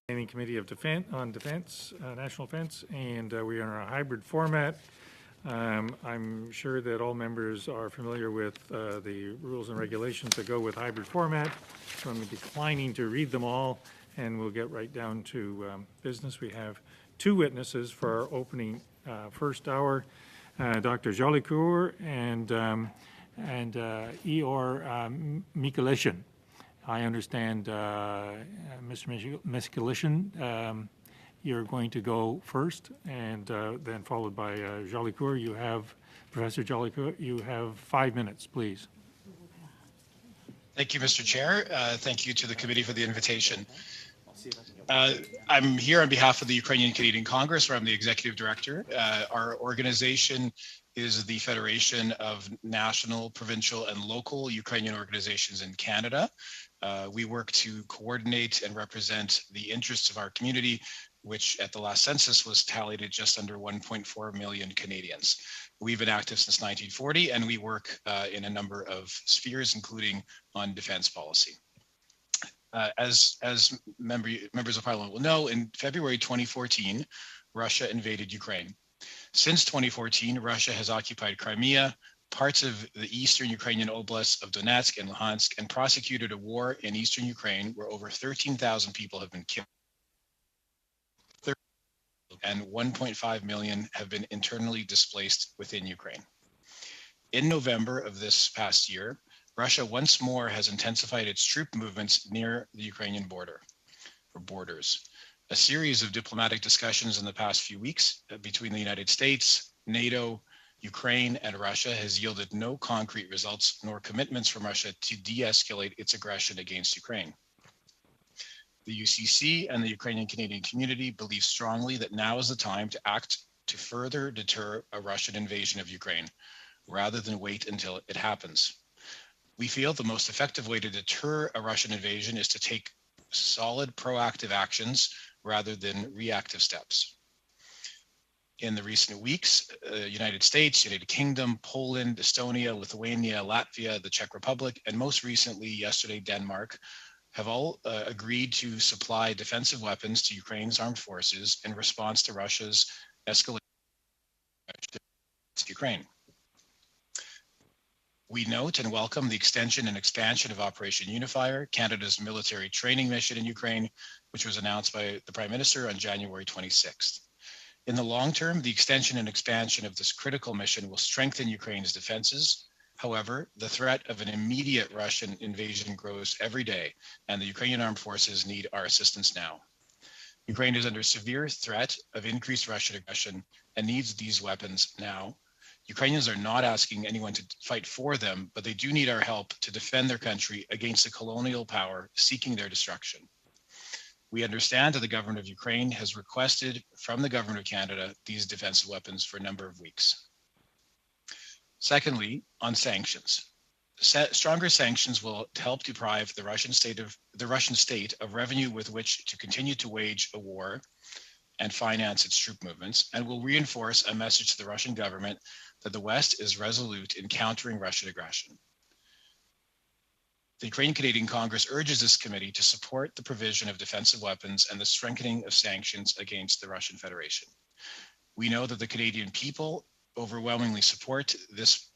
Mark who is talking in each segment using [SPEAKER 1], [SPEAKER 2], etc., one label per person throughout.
[SPEAKER 1] Standing Committee of Defense, National Defense, and we are in a hybrid format. I'm sure that all members are familiar with the rules and regulations that go with hybrid format, so I'm declining to read them all, and we'll get right down to business. We have two witnesses for our opening first hour, Dr. Jolicoeur and Eor Mikulishin. I understand, Mr. Mikulishin, you're going to go first, and then followed by Jolicoeur. You have, Professor Jolicoeur, you have 5 minutes, please.
[SPEAKER 2] Thank you, Mr. Chair. Thank you to the committee for the invitation. I'm here on behalf of the Ukrainian Canadian Congress, where I'm the executive director. Our organization is the Federation of National, Provincial, and Local Ukrainian Organizations in Canada. We work to coordinate and represent the interests of our community, which at the last census was tallied at just under 1.4 million Canadians. We've been active since 1940, and we work in a number of spheres, including on defense policy. As members of Parliament will know, in February 2014, Russia invaded Ukraine. Since 2014, Russia has occupied Crimea, parts of the eastern Ukrainian oblasts of Donetsk and Luhansk, and prosecuted a war in eastern Ukraine where over 13,000 people have been killed and 1.5 million have been internally displaced within Ukraine. In November of this past year, Russia once more has intensified its troop movements near the Ukrainian border, or borders. A series of diplomatic discussions in the past few weeks between the United States, NATO, Ukraine, and Russia has yielded no concrete results nor commitments from Russia to de-escalate its aggression against Ukraine. The UCC and the Ukrainian Canadian community believe strongly that now is the time to act to further deter a Russian invasion of Ukraine, rather than wait until it happens. We feel the most effective way to deter a Russian invasion is to take solid proactive actions rather than reactive steps. In the recent weeks, United States, United Kingdom, Poland, Estonia, Lithuania, Latvia, the Czech Republic, and most recently yesterday, Denmark, have all agreed to supply defensive weapons to Ukraine's armed forces in response to Russia's escalation to Ukraine. We note and welcome the extension and expansion of Operation Unifier, Canada's military training mission in Ukraine, which was announced by the Prime Minister on January 26th. In the long term, the extension and expansion of this critical mission will strengthen Ukraine's defenses. However, the threat of an immediate Russian invasion grows every day, and the Ukrainian armed forces need our assistance now. Ukraine is under severe threat of increased Russian aggression and needs these weapons now. Ukrainians are not asking anyone to fight for them, but they do need our help to defend their country against a colonial power seeking their destruction. We understand that the government of Ukraine has requested from the government of Canada these defensive weapons for a number of weeks. Secondly, on sanctions. Stronger sanctions will help deprive the Russian state of revenue with which to continue to wage a war and finance its troop movements, and will reinforce a message to the Russian government that the West is resolute in countering Russian aggression. The Ukrainian Canadian Congress urges this committee to support the provision of defensive weapons and the strengthening of sanctions against the Russian Federation. We know that the Canadian people overwhelmingly support this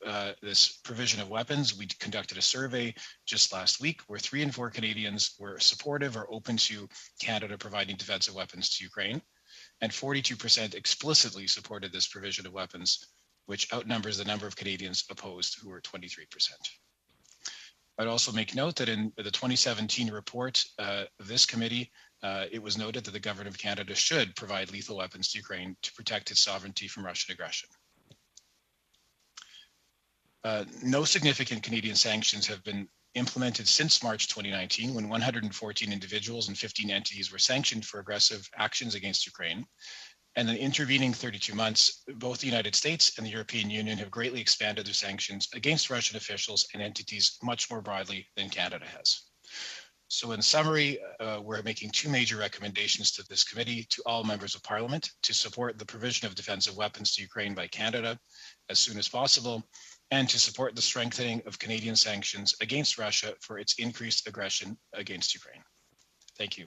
[SPEAKER 2] provision of weapons. We conducted a survey just last week where 3 in 4 Canadians were supportive or open to Canada providing defensive weapons to Ukraine, and 42% explicitly supported this provision of weapons, which outnumbers the number of Canadians opposed, who were 23%. I'd also make note that in the 2017 report of this committee, it was noted that the government of Canada should provide lethal weapons to Ukraine to protect its sovereignty from Russian aggression. No significant Canadian sanctions have been implemented since March 2019, when 114 individuals and 15 entities were sanctioned for aggressive actions against Ukraine. And in the intervening 32 months, both the United States and the European Union have greatly expanded their sanctions against Russian officials and entities much more broadly than Canada has. So in summary, we're making 2 major recommendations to this committee to all members of Parliament to support the provision of defensive weapons to Ukraine by Canada as soon as possible, and to support the strengthening of Canadian sanctions against Russia for its increased aggression against Ukraine. Thank you.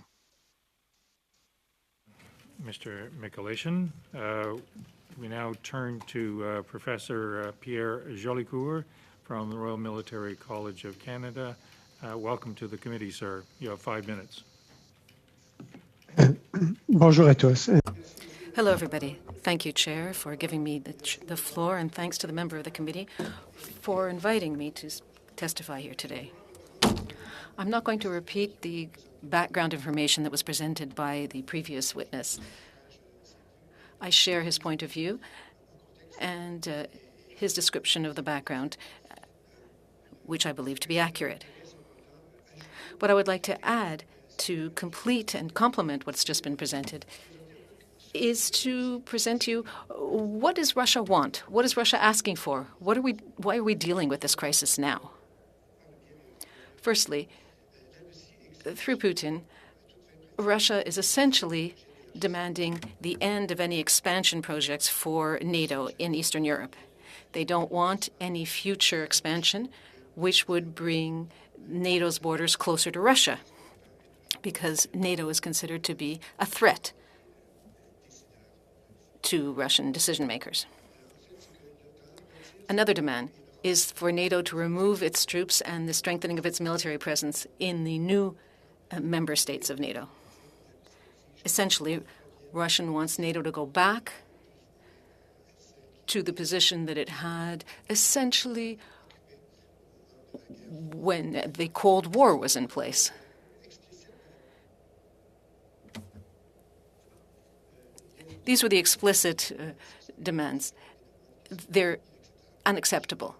[SPEAKER 1] Mr. Michalation. We now turn to Professor Pierre Jolicoeur from the Royal Military College of Canada. Welcome to the committee, sir. You have 5 minutes.
[SPEAKER 3] Bonjour à tous.
[SPEAKER 4] Hello, everybody. Thank you, Chair, for giving me the floor, and thanks to the member of the committee for inviting me to testify here today. I'm not going to repeat the background information that was presented by the previous witness. I share his point of view and his description of the background, which I believe to be accurate. What I would like to add to complete and complement what's just been presented is to present to you what does Russia want? What is Russia asking for? Why are we dealing with this crisis now? Firstly, through Putin, Russia is essentially demanding the end of any expansion projects for NATO in Eastern Europe. They don't want any future expansion which would bring NATO's borders closer to Russia, because NATO is considered to be a threat to Russian decision makers. Another demand is for NATO to remove its troops and the strengthening of its military presence in the new member states of NATO. Essentially, Russia wants NATO to go back to the position that it had essentially when the Cold War was in place. These were the explicit demands. They're unacceptable.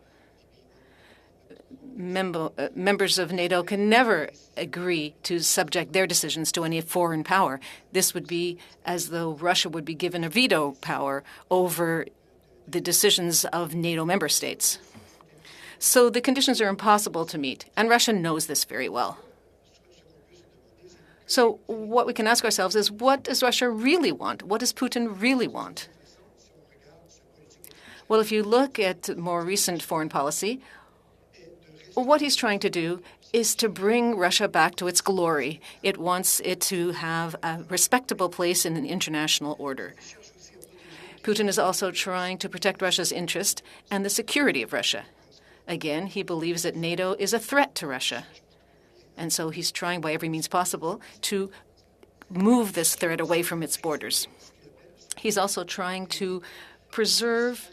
[SPEAKER 4] Members of NATO can never agree to subject their decisions to any foreign power. This would be as though Russia would be given a veto power over the decisions of NATO member states. So the conditions are impossible to meet, and Russia knows this very well. So what we can ask ourselves is, what does Russia really want? What does Putin really want? Well, if you look at more recent foreign policy, what he's trying to do is to bring Russia back to its glory. It wants it to have a respectable place in an international order. Putin is also trying to protect Russia's interest and the security of Russia. Again, he believes that NATO is a threat to Russia. And so he's trying by every means possible to move this threat away from its borders. He's also trying to preserve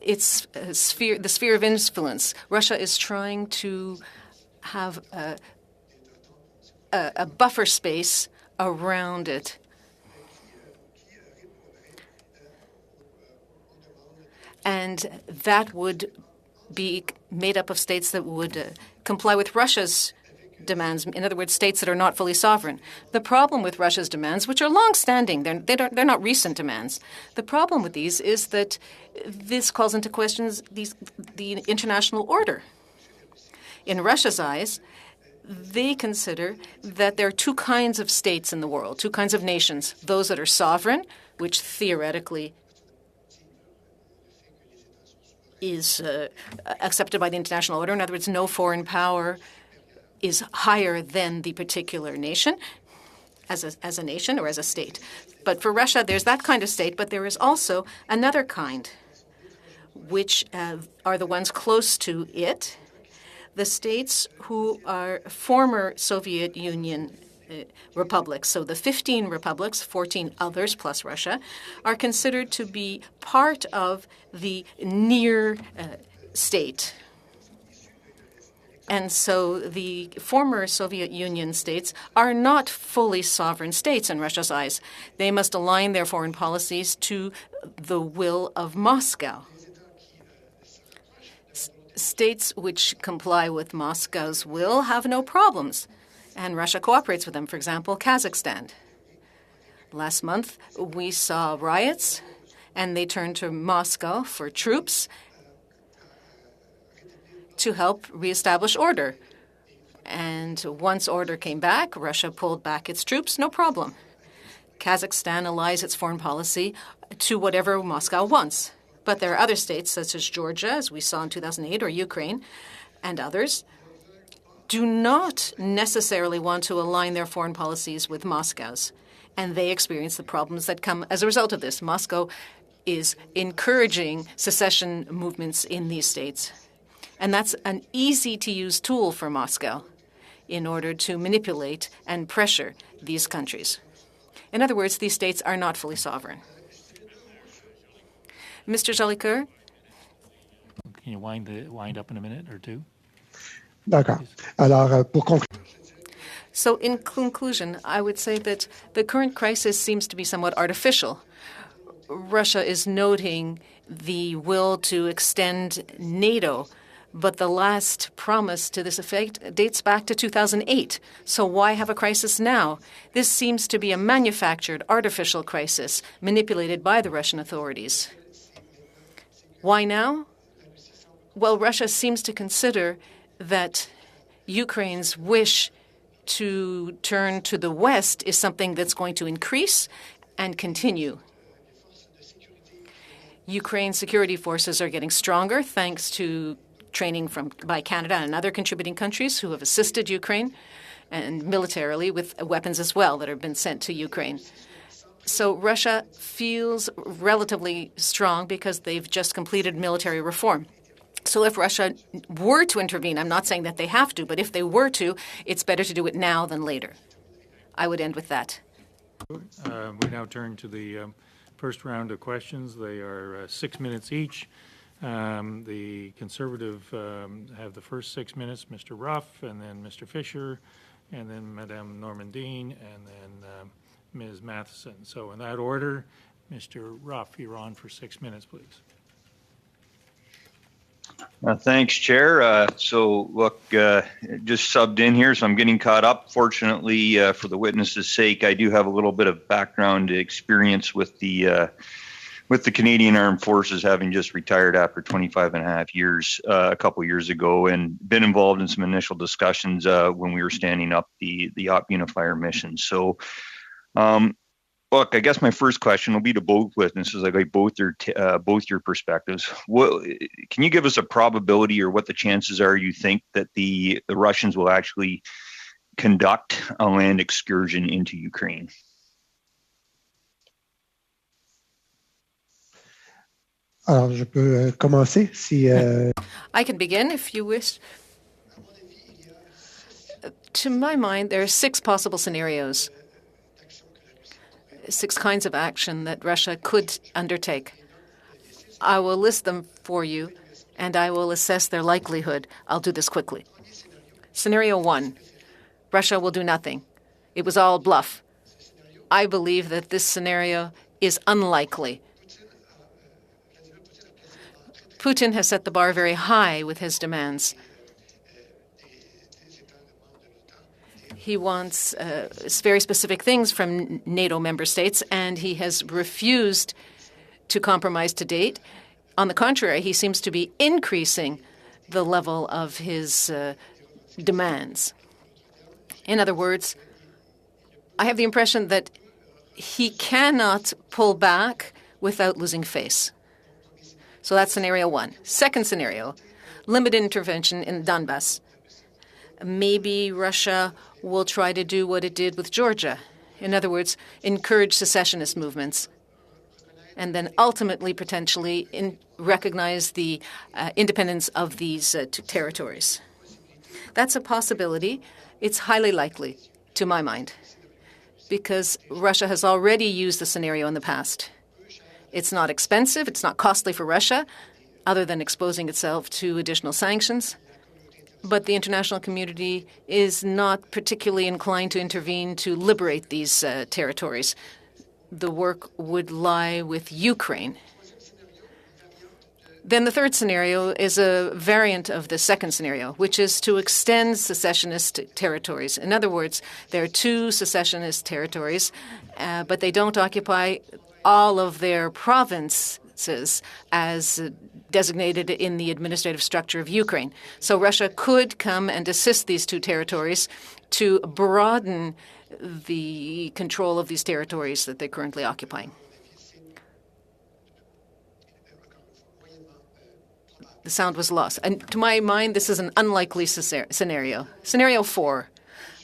[SPEAKER 4] its the sphere of influence. Russia is trying to have a buffer space around it. And that would be made up of states that would comply with Russia's demands, in other words, states that are not fully sovereign. The problem with Russia's demands, which are long-standing, they're not recent demands. The problem with these is that this calls into question the international order. In Russia's eyes, they consider that there are two kinds of states in the world, two kinds of nations: those that are sovereign, which theoretically is accepted by the international order. In other words, no foreign power is higher than the particular nation as a nation or as a state. But for Russia, there's that kind of state, but there is also another kind, which are the ones close to it, the states who are former Soviet Union republics. So the 15 republics, 14 others plus Russia, are considered to be part of the near state. And so the former Soviet Union states are not fully sovereign states in Russia's eyes. They must align their foreign policies to the will of Moscow. States which comply with Moscow's will have no problems, and Russia cooperates with them. For example, Kazakhstan. Last month, we saw riots, and they turned to Moscow for troops to help reestablish order. And once order came back, Russia pulled back its troops, no problem. Kazakhstan allies its foreign policy to whatever Moscow wants. But there are other states, such as Georgia, as we saw in 2008, or Ukraine, and others, do not necessarily want to align their foreign policies with Moscow's. and they experience the problems that come as a result of this. Moscow is encouraging secession movements in these states. And that's an easy-to-use tool for Moscow in order to manipulate and pressure these countries. In other words, these states are not fully sovereign. Mr. Jolicoeur?
[SPEAKER 1] Can you wind up in a minute or two?
[SPEAKER 3] D'accord. Alors, pour conclure.
[SPEAKER 4] So in conclusion, I would say that the current crisis seems to be somewhat artificial. Russia is noting the will to extend NATO, but the last promise to this effect dates back to 2008. So why have a crisis now? This seems to be a manufactured, artificial crisis manipulated by the Russian authorities. Why now? Well, Russia seems to consider that Ukraine's wish to turn to the West is something that's going to increase and continue. Ukraine's security forces are getting stronger thanks to training by Canada and other contributing countries who have assisted Ukraine, and militarily with weapons as well that have been sent to Ukraine. So Russia feels relatively strong because they've just completed military reform. So if Russia were to intervene, I'm not saying that they have to, but if they were to, it's better to do it now than later. I would end with that.
[SPEAKER 1] We now turn to the first round of questions. They are 6 minutes each. The Conservative have the first 6 minutes, Mr. Ruff, and then Mr. Fisher, and then Madame Normandine, and then Ms. Matheson. So in that order, Mr. Ruff, you're on for 6 minutes, please.
[SPEAKER 5] Thanks, Chair. So, look, just subbed in here, so I'm getting caught up. Fortunately, for the witness's sake, I do have a little bit of background experience with the Canadian Armed Forces, having just retired after 25 and a half years a couple years ago, and been involved in some initial discussions when we were standing up the Op Unifier mission. So, look, I guess my first question will be to both witnesses. I like both your perspectives. Can you give us a probability or what the chances are you think that the Russians will actually conduct a land excursion into Ukraine?
[SPEAKER 3] Alors, je peux commencer si.
[SPEAKER 4] I can begin if you wish. To my mind, there are 6 possible scenarios. 6 kinds of action that Russia could undertake. I will list them for you, and I will assess their likelihood. I'll do this quickly. Scenario 1, Russia will do nothing. It was all bluff. I believe that this scenario is unlikely. Putin has set the bar very high with his demands. He wants very specific things from NATO member states, and he has refused to compromise to date. On the contrary, he seems to be increasing the level of his demands. In other words, I have the impression that he cannot pull back without losing face. So that's scenario 1. Second scenario, limited intervention in Donbass. Maybe Russia will try to do what it did with Georgia. In other words, encourage secessionist movements, and then ultimately, potentially, recognize the independence of these territories. That's a possibility. It's highly likely, to my mind, because Russia has already used the scenario in the past. It's not expensive. It's not costly for Russia, other than exposing itself to additional sanctions. But the international community is not particularly inclined to intervene to liberate these territories. The work would lie with Ukraine. Then the third scenario is a variant of the second scenario, which is to extend secessionist territories. In other words, there are 2 secessionist territories, but they don't occupy all of their provinces as designated in the administrative structure of Ukraine. So Russia could come and assist these 2 territories to broaden the control of these territories that they're currently occupying. The sound was lost. And to my mind, this is an unlikely scenario. Scenario 4,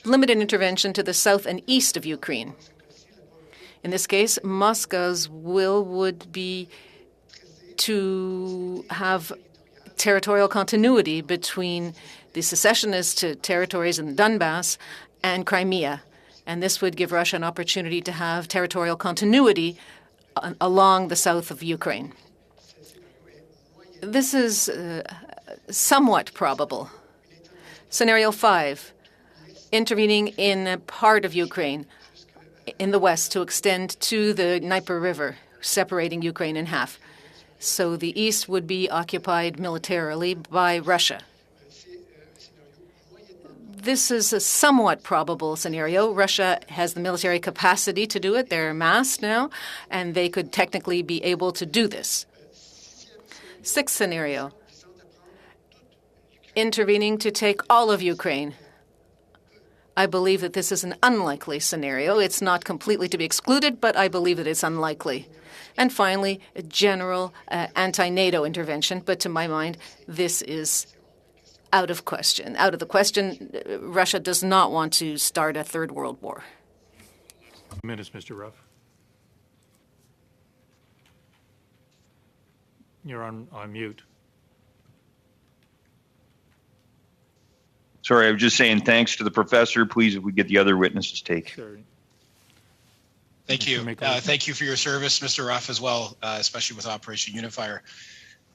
[SPEAKER 4] limited intervention to the south and east of Ukraine. In this case, Moscow's will would be to have territorial continuity between the secessionist territories in Donbass and Crimea. And this would give Russia an opportunity to have territorial continuity along the south of Ukraine. This is somewhat probable. Scenario 5, intervening in a part of Ukraine in the west to extend to the Dnieper River, separating Ukraine in half. So the east would be occupied militarily by Russia. This is a somewhat probable scenario. Russia has the military capacity to do it. They're amassed now, and they could technically be able to do this. Sixth scenario, intervening to take all of Ukraine. I believe that this is an unlikely scenario. It's not completely to be excluded, but I believe that it's unlikely. And finally, a general anti-NATO intervention. But to my mind, this is out of question. Out of the question. Russia does not want to start a third world war.
[SPEAKER 1] Minutes, Mr. Ruff. You're on mute.
[SPEAKER 5] Sorry, I was just saying thanks to the professor. Please, if we get the other witnesses' take.
[SPEAKER 1] Sorry.
[SPEAKER 2] Thank you. Thank you for your service, Mr. Ruff, as well, especially with Operation Unifier.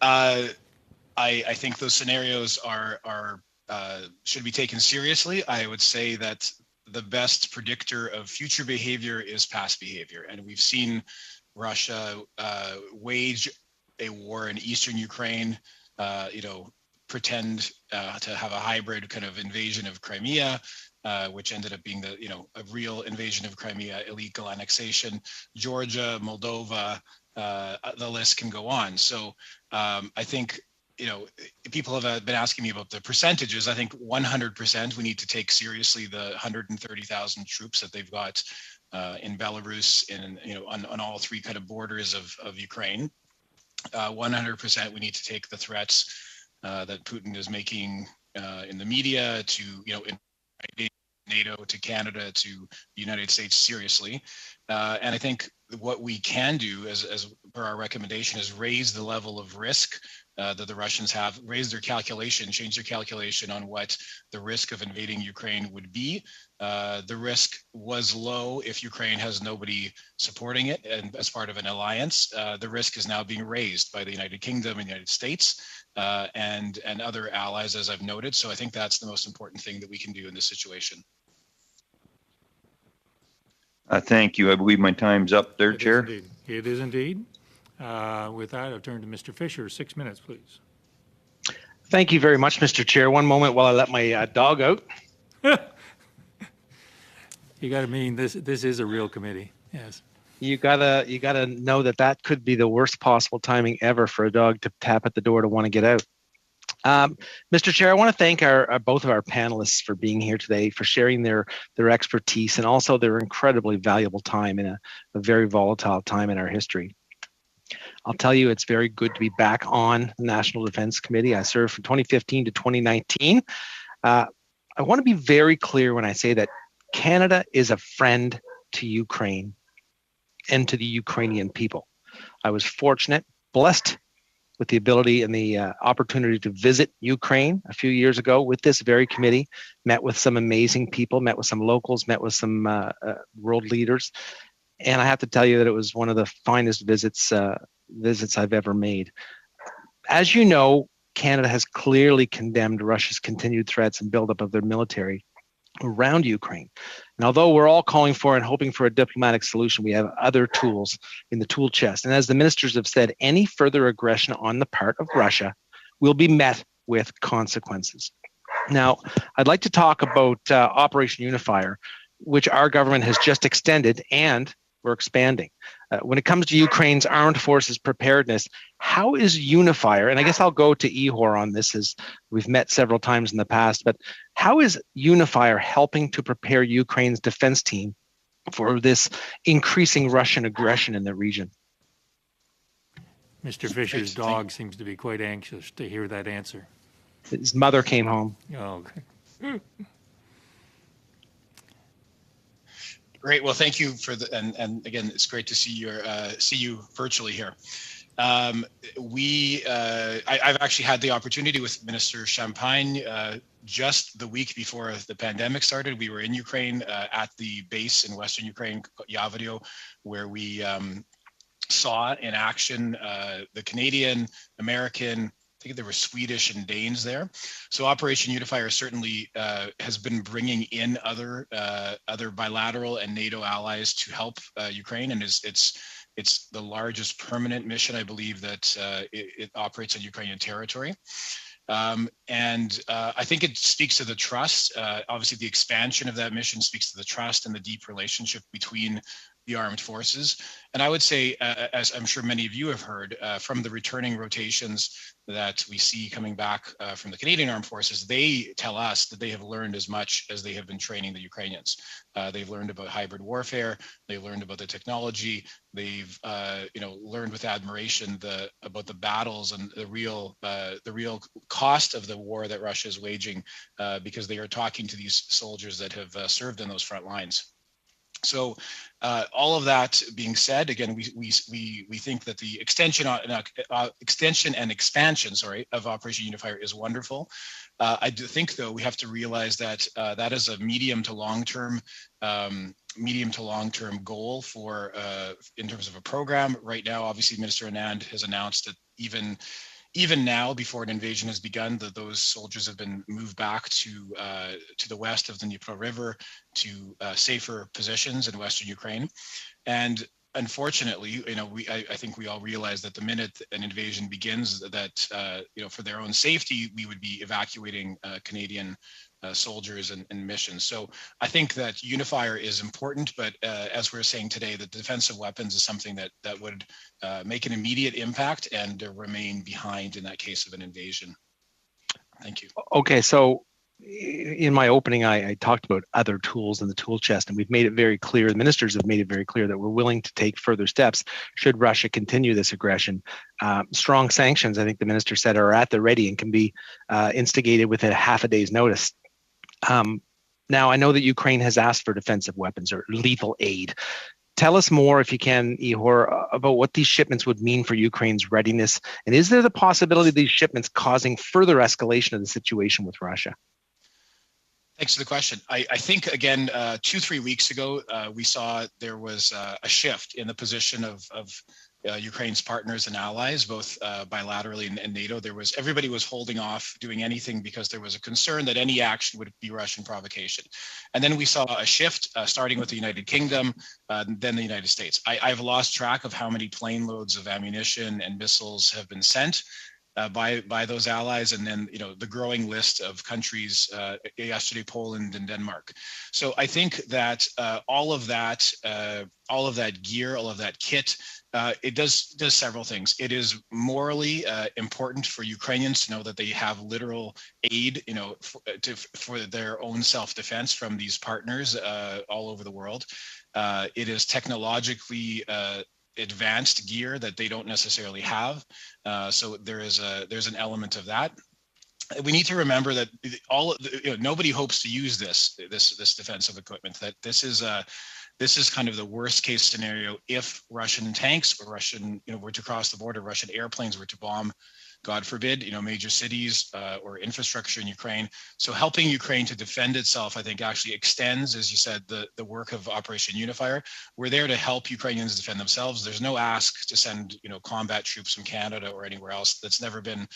[SPEAKER 2] I think those scenarios are should be taken seriously. I would say that the best predictor of future behavior is past behavior, and we've seen Russia wage a war in eastern Ukraine. Pretend to have a hybrid kind of invasion of Crimea, which ended up being a real invasion of Crimea, illegal annexation, Georgia, Moldova, the list can go on. So I think, people have been asking me about the percentages. I think 100% we need to take seriously the 130,000 troops that they've got in Belarus and, on all three kind of borders of Ukraine. 100% we need to take the threats that Putin is making in the media to, NATO, to Canada, to the United States seriously. And I think what we can do as per our recommendation is raise the level of risk that the Russians have, change their calculation on what the risk of invading Ukraine would be. The risk was low if Ukraine has nobody supporting it and as part of an alliance. The risk is now being raised by the United Kingdom and the United States and other allies, as I've noted. So I think that's the most important thing that we can do in this situation.
[SPEAKER 5] Thank you. I believe my time's up there, Chair.
[SPEAKER 1] It is indeed. With that, I'll turn to Mr. Fisher. 6 minutes, please.
[SPEAKER 6] Thank you very much, Mr. Chair. One moment while I let my dog out.
[SPEAKER 1] You got to mean this is a real committee. Yes.
[SPEAKER 6] You gotta know that could be the worst possible timing ever for a dog to tap at the door to want to get out. Mr. Chair, I want to thank both of our panelists for being here today, for sharing their expertise and also their incredibly valuable time in a very volatile time in our history. I'll tell you, it's very good to be back on the National Defense Committee. I served from 2015 to 2019. I want to be very clear when I say that Canada is a friend to Ukraine and to the Ukrainian people. I was fortunate, blessed with the ability and the opportunity to visit Ukraine a few years ago with this very committee, met with some amazing people, met with some locals, met with some world leaders. And I have to tell you that it was one of the finest visits I've ever made. As you know, Canada has clearly condemned Russia's continued threats and buildup of their military around Ukraine. And although we're all calling for and hoping for a diplomatic solution, we have other tools in the tool chest. And as the ministers have said, any further aggression on the part of Russia will be met with consequences. Now, I'd like to talk about Operation Unifier, which our government has just extended and we're expanding. When it comes to Ukraine's armed forces preparedness, how is Unifier, and I guess I'll go to Ihor on this as we've met several times in the past, but how is Unifier helping to prepare Ukraine's defense team for this increasing Russian aggression in the region?
[SPEAKER 1] Mr. Fisher's dog seems to be quite anxious to hear that answer.
[SPEAKER 6] His mother came home.
[SPEAKER 1] Oh, okay.
[SPEAKER 2] Great. Well, thank you for and again, it's great to see you virtually here. I've actually had the opportunity with Minister Champagne just the week before the pandemic started. We were in Ukraine at the base in Western Ukraine, Yavodyo, where we saw in action the Canadian, American, I think there were Swedish and Danes there. So Operation Unifier certainly has been bringing in other bilateral and NATO allies to help Ukraine, and it's the largest permanent mission, I believe, that it operates on Ukrainian territory. And I think it speaks to the trust. Obviously, the expansion of that mission speaks to the trust and the deep relationship between the armed forces. And I would say, as I'm sure many of you have heard, from the returning rotations that we see coming back from the Canadian Armed Forces, they tell us that they have learned as much as they have been training the Ukrainians. They've learned about hybrid warfare. They've learned about the technology. They've learned with admiration about the battles and the real cost of the war that Russia is waging, because they are talking to these soldiers that have served in those front lines. So all of that being said, again, we think that the extension and expansion, of Operation Unifier is wonderful. I do think, though, we have to realize that that is a medium to long term goal for in terms of a program. Right now, obviously, Minister Anand has announced that even now, before an invasion has begun, that those soldiers have been moved back to the west of the Dnipro River to safer positions in Western Ukraine. And unfortunately, I think we all realize that the minute an invasion begins, that for their own safety, we would be evacuating Canadian soldiers and missions. So I think that Unifier is important, but as we're saying today, the defensive weapons is something that would make an immediate impact and remain behind in that case of an invasion. Thank you.
[SPEAKER 6] Okay, so in my opening, I talked about other tools in the tool chest, and we've made it very clear, the ministers have made it very clear that we're willing to take further steps should Russia continue this aggression. Strong sanctions, I think the minister said, are at the ready and can be instigated within half a day's notice. Now, I know that Ukraine has asked for defensive weapons or lethal aid. Tell us more, if you can, Ihor, about what these shipments would mean for Ukraine's readiness. And is there the possibility of these shipments causing further escalation of the situation with Russia?
[SPEAKER 2] Thanks for the question. I think, again, 2-3 weeks ago, we saw there was a shift in the position of Ukraine's partners and allies, both bilaterally and NATO. Everybody was holding off doing anything because there was a concern that any action would be Russian provocation. And then we saw a shift, starting with the United Kingdom, then the United States. I've lost track of how many plane loads of ammunition and missiles have been sent by those allies, and then the growing list of countries, yesterday Poland and Denmark. So I think that all of that gear, all of that kit, it does several things. It is morally important for Ukrainians to know that they have literal aid, for their own self-defense from these partners all over the world. It is technologically advanced gear that they don't necessarily have. So there's an element of that. We need to remember that nobody hopes to use this defensive equipment. That this is kind of the worst case scenario if Russian tanks or Russian were to cross the border, Russian airplanes were to bomb, God forbid, major cities or infrastructure in Ukraine. So helping Ukraine to defend itself, I think, actually extends, as you said, the work of Operation Unifier. We're there to help Ukrainians defend themselves. There's no ask to send, combat troops from Canada or anywhere else. That's never been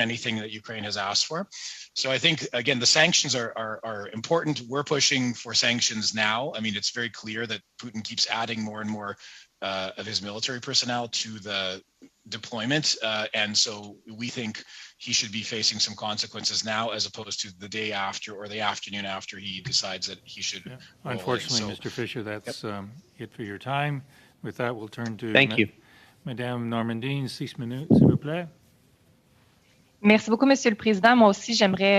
[SPEAKER 2] anything that Ukraine has asked for. So I think, again, the sanctions are important. We're pushing for sanctions now. I mean, it's very clear that Putin keeps adding more and more of his military personnel to the deployment. And so we think he should be facing some consequences now, as opposed to the day after or the afternoon after he decides that he should. Yeah.
[SPEAKER 1] Unfortunately, Mr. Fisher, that's it for your time. With that, we'll turn to Madame Normandine, 6 minutes, s'il vous plaît.
[SPEAKER 7] Merci beaucoup, Monsieur le Président. Moi aussi, j'aimerais.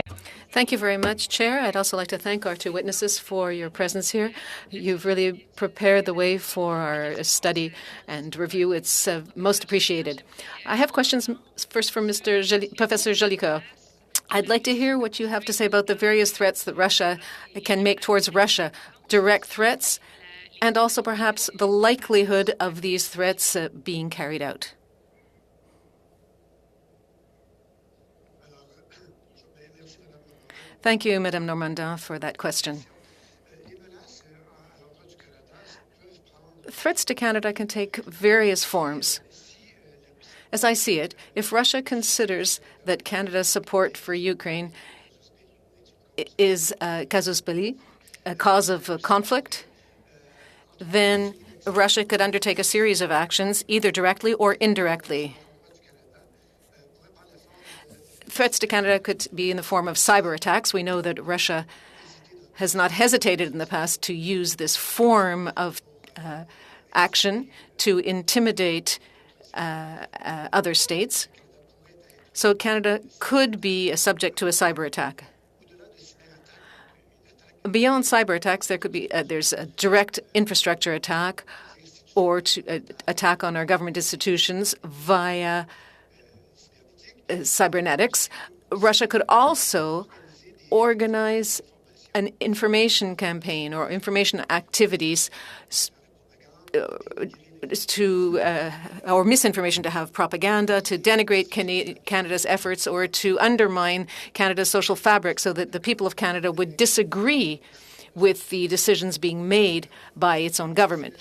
[SPEAKER 4] Thank you very much, Chair. I'd also like to thank our two witnesses for your presence here. You've really prepared the way for our study and review. It's most appreciated. I have questions first for Professor Jolicoeur. I'd like to hear what you have to say about the various threats that Russia can make towards Russia, direct threats and also perhaps the likelihood of these threats being carried out? Thank you, Madame Normandin, for that question. Threats to Canada can take various forms. As I see it, if Russia considers that Canada's support for Ukraine is casus belli, a cause of conflict, then Russia could undertake a series of actions, either directly or indirectly. Threats to Canada could be in the form of cyber attacks. We know that Russia has not hesitated in the past to use this form of action to intimidate other states. So Canada could be subject to a cyber attack. Beyond cyber attacks, there could be there's a direct infrastructure attack or to attack on our government institutions via cybernetics. Russia could also organize an information campaign or information activities or misinformation to have propaganda, to denigrate Canada's efforts, or to undermine Canada's social fabric so that the people of Canada would disagree with the decisions being made by its own government.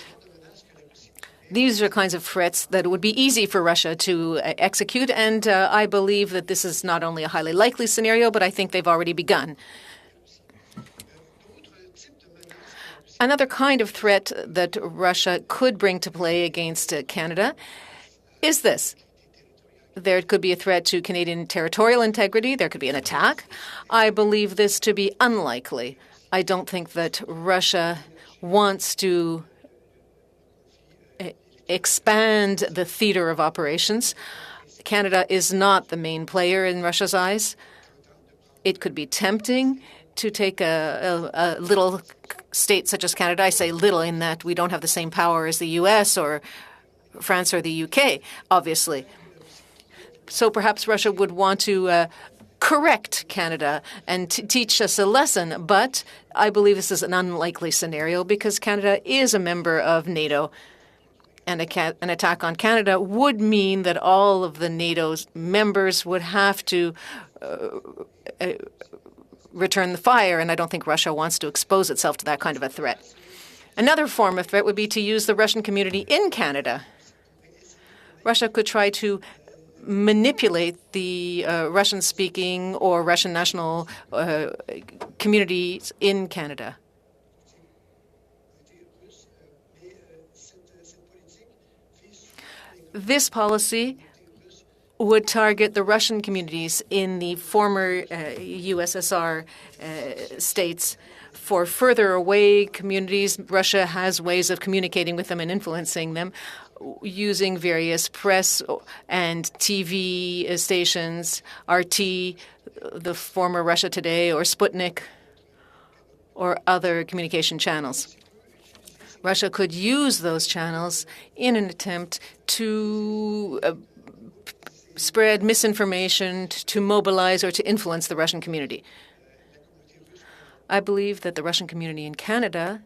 [SPEAKER 4] These are kinds of threats that it would be easy for Russia to execute, and I believe that this is not only a highly likely scenario, but I think they've already begun. Another kind of threat that Russia could bring to play against Canada is this. There could be a threat to Canadian territorial integrity. There could be an attack. I believe this to be unlikely. I don't think that Russia wants to expand the theater of operations. Canada is not the main player in Russia's eyes. It could be tempting to take a little state such as Canada. I say little in that we don't have the same power as the U.S. or France or the UK, obviously. So perhaps Russia would want to correct Canada and teach us a lesson. But I believe this is an unlikely scenario because Canada is a member of NATO. And an attack on Canada would mean that all of the NATO's members would have to return the fire, and I don't think Russia wants to expose itself to that kind of a threat. Another form of threat would be to use the Russian community in Canada. Russia could try to manipulate the Russian-speaking or Russian national communities in Canada. This policy would target the Russian communities in the former USSR states. For further away communities, Russia has ways of communicating with them and influencing them using various press and TV stations, RT, the former Russia Today, or Sputnik, or other communication channels. Russia could use those channels in an attempt to spread misinformation, to mobilize or to influence the Russian community. I believe that the Russian community in Canada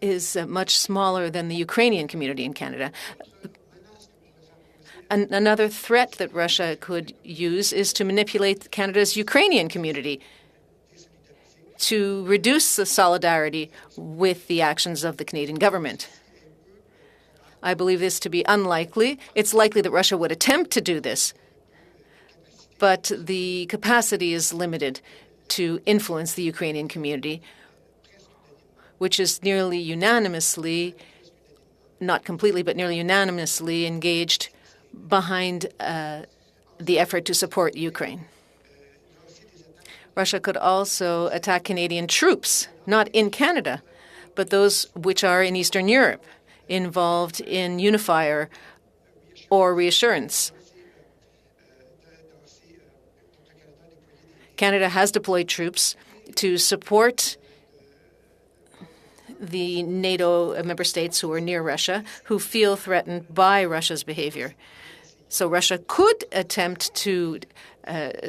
[SPEAKER 4] is much smaller than the Ukrainian community in Canada. Another threat that Russia could use is to manipulate Canada's Ukrainian community to reduce the solidarity with the actions of the Canadian government. I believe this to be unlikely. It's likely that Russia would attempt to do this, but the capacity is limited to influence the Ukrainian community, which is nearly unanimously, not completely, but nearly unanimously engaged behind the effort to support Ukraine. Russia could also attack Canadian troops, not in Canada, but those which are in Eastern Europe, involved in Unifier or reassurance. Canada has deployed troops to support the NATO member states who are near Russia, who feel threatened by Russia's behavior. So Russia could attempt to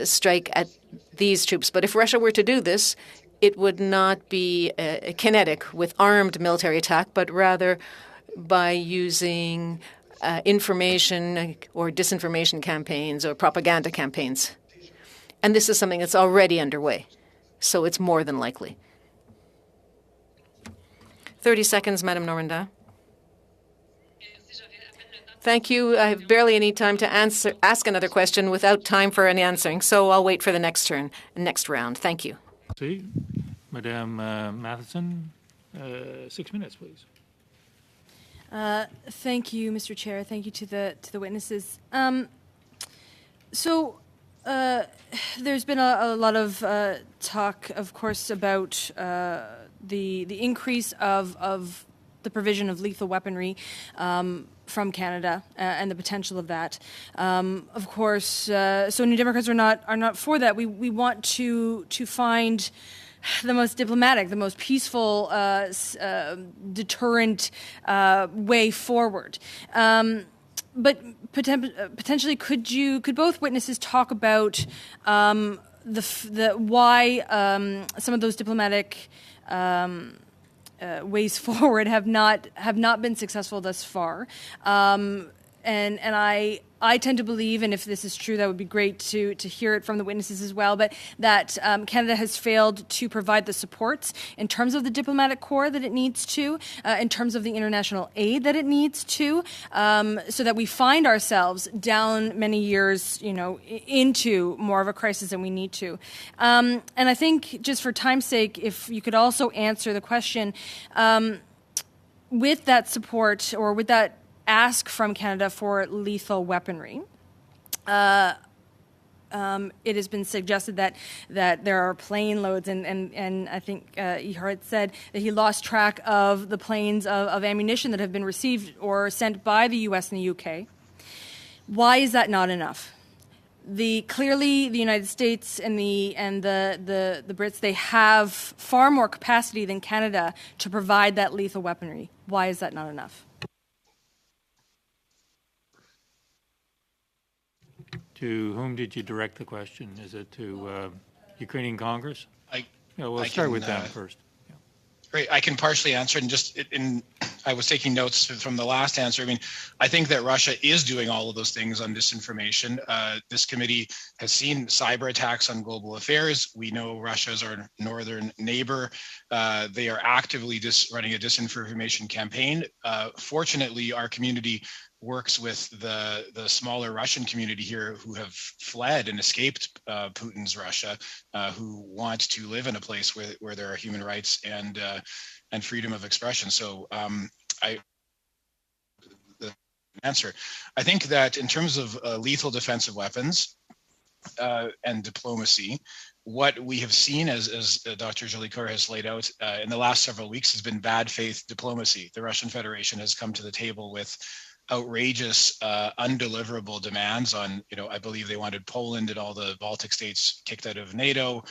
[SPEAKER 4] strike at these troops. But if Russia were to do this, it would not be kinetic with armed military attack, but rather by using information or disinformation campaigns or propaganda campaigns. And this is something that's already underway, so it's more than likely. 30 seconds, Madame Normandin. Thank you. I have barely any time to ask another question without time for any answering, so I'll wait for the next round. Thank you.
[SPEAKER 1] See, Madame Matheson, 6 minutes, please.
[SPEAKER 8] Thank you, Mr. Chair. Thank you to the witnesses. There's been a lot of talk, of course, about the increase of the provision of lethal weaponry from Canada and the potential of that. Of course, so New Democrats are not for that. We want to find the most diplomatic, the most peaceful, deterrent way forward. But potentially, could both witnesses talk about why some of those diplomatic ways forward have not been successful thus far, and I tend to believe, and if this is true, that would be great to hear it from the witnesses as well, but that Canada has failed to provide the supports in terms of the diplomatic corps that it needs to, in terms of the international aid that it needs to, so that we find ourselves down many years, into more of a crisis than we need to. And I think, just for time's sake, if you could also answer the question, with that support or with that ask from Canada for lethal weaponry, it has been suggested that there are plane loads, and I think Ihar said that he lost track of the planes of ammunition that have been received or sent by the U.S. and the U.K. Why is that not enough? Clearly, the United States and the Brits, they have far more capacity than Canada to provide that lethal weaponry. Why is that not enough?
[SPEAKER 1] To whom did you direct the question? Is it to Ukrainian Congress? We'll
[SPEAKER 2] I
[SPEAKER 1] start
[SPEAKER 2] can,
[SPEAKER 1] with them first. Yeah.
[SPEAKER 2] Great. I can partially answer, and I was taking notes from the last answer. I mean, I think that Russia is doing all of those things on disinformation. This committee has seen cyber attacks on global affairs. We know Russia is our northern neighbor. They are actively running a disinformation campaign. Fortunately, our community works with the smaller Russian community here who have fled and escaped Putin's Russia, who want to live in a place where there are human rights and freedom of expression. So the answer, I think that in terms of lethal defensive weapons and diplomacy, what we have seen, as Dr. Jolicoeur has laid out in the last several weeks, has been bad faith diplomacy. The Russian Federation has come to the table with outrageous, undeliverable demands on, I believe they wanted Poland and all the Baltic states kicked out of NATO.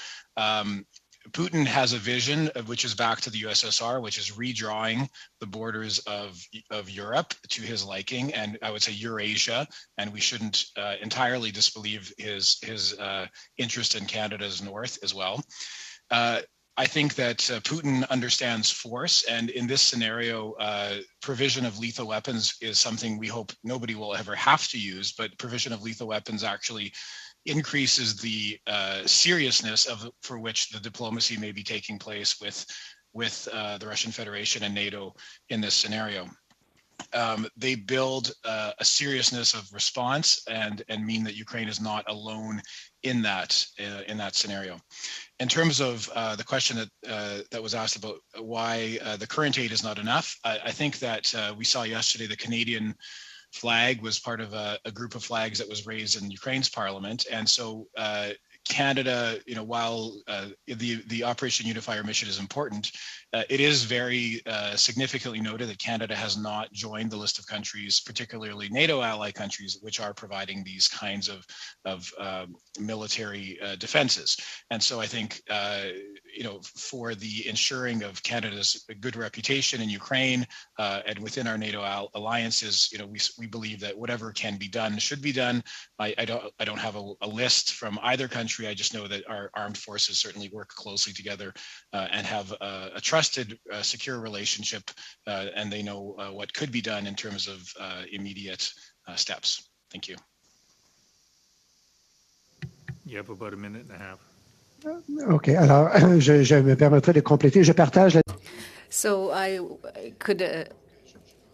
[SPEAKER 2] Putin has a vision which is back to the USSR, which is redrawing the borders of Europe to his liking, and I would say Eurasia. And we shouldn't entirely disbelieve his interest in Canada's north as well. I think that Putin understands force, and in this scenario, provision of lethal weapons is something we hope nobody will ever have to use, but provision of lethal weapons actually increases the seriousness for which the diplomacy may be taking place with the Russian Federation and NATO in this scenario. They build a seriousness of response and mean that Ukraine is not alone in that scenario. In terms of the question that was asked about why the current aid is not enough, I think that we saw yesterday the Canadian flag was part of a group of flags that was raised in Ukraine's parliament, and so Canada, while the Operation Unifier mission is important, it is very significantly noted that Canada has not joined the list of countries, particularly NATO ally countries, which are providing these kinds of military defenses. And so I think, for the ensuring of Canada's good reputation in Ukraine and within our NATO alliances, we believe that whatever can be done should be done. I don't have a list from either country country. I just know that our armed forces certainly work closely together and have a trusted, secure relationship, and they know what could be done in terms of immediate steps. Thank you.
[SPEAKER 1] You have about a minute and a half.
[SPEAKER 3] OK. Alors, je me permettrai de compléter. Je partage la...
[SPEAKER 4] So I could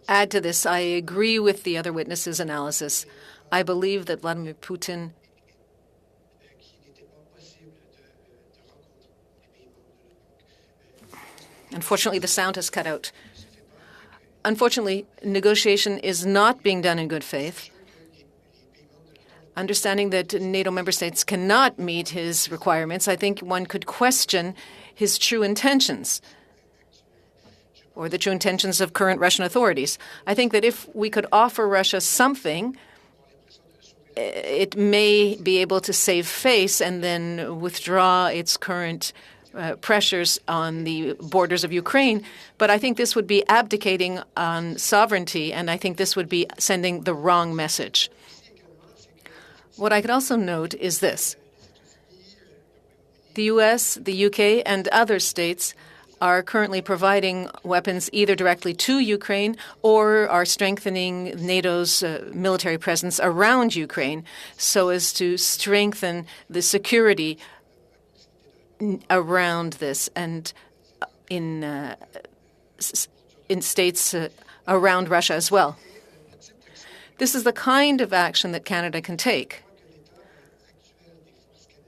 [SPEAKER 4] add to this. I agree with the other witnesses' analysis. I believe that Vladimir Putin unfortunately, the sound has cut out. Unfortunately, negotiation is not being done in good faith. Understanding that NATO member states cannot meet his requirements, I think one could question his true intentions or the true intentions of current Russian authorities. I think that if we could offer Russia something, it may be able to save face and then withdraw its current pressures on the borders of Ukraine. But I think this would be abdicating on sovereignty, and I think this would be sending the wrong message. What I could also note is this. The US, the UK, and other states are currently providing weapons either directly to Ukraine or are strengthening NATO's military presence around Ukraine so as to strengthen the security around this and in states around Russia as well. This is the kind of action that Canada can take.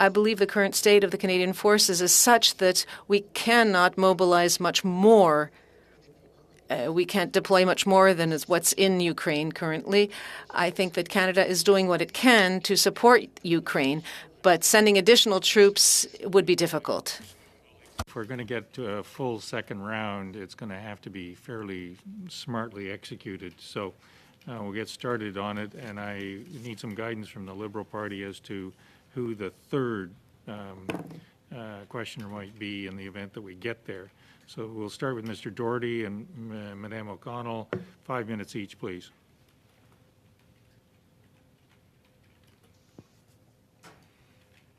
[SPEAKER 4] I believe the current state of the Canadian forces is such that we cannot mobilize much more. We can't deploy much more than is what's in Ukraine currently. I think that Canada is doing what it can to support Ukraine, but sending additional troops would be difficult.
[SPEAKER 1] If we're going to get to a full second round, it's going to have to be fairly smartly executed. So we'll get started on it, and I need some guidance from the Liberal Party as to who the third questioner might be in the event that we get there. So we'll start with Mr. Doherty and Madame O'Connell. 5 minutes each, please.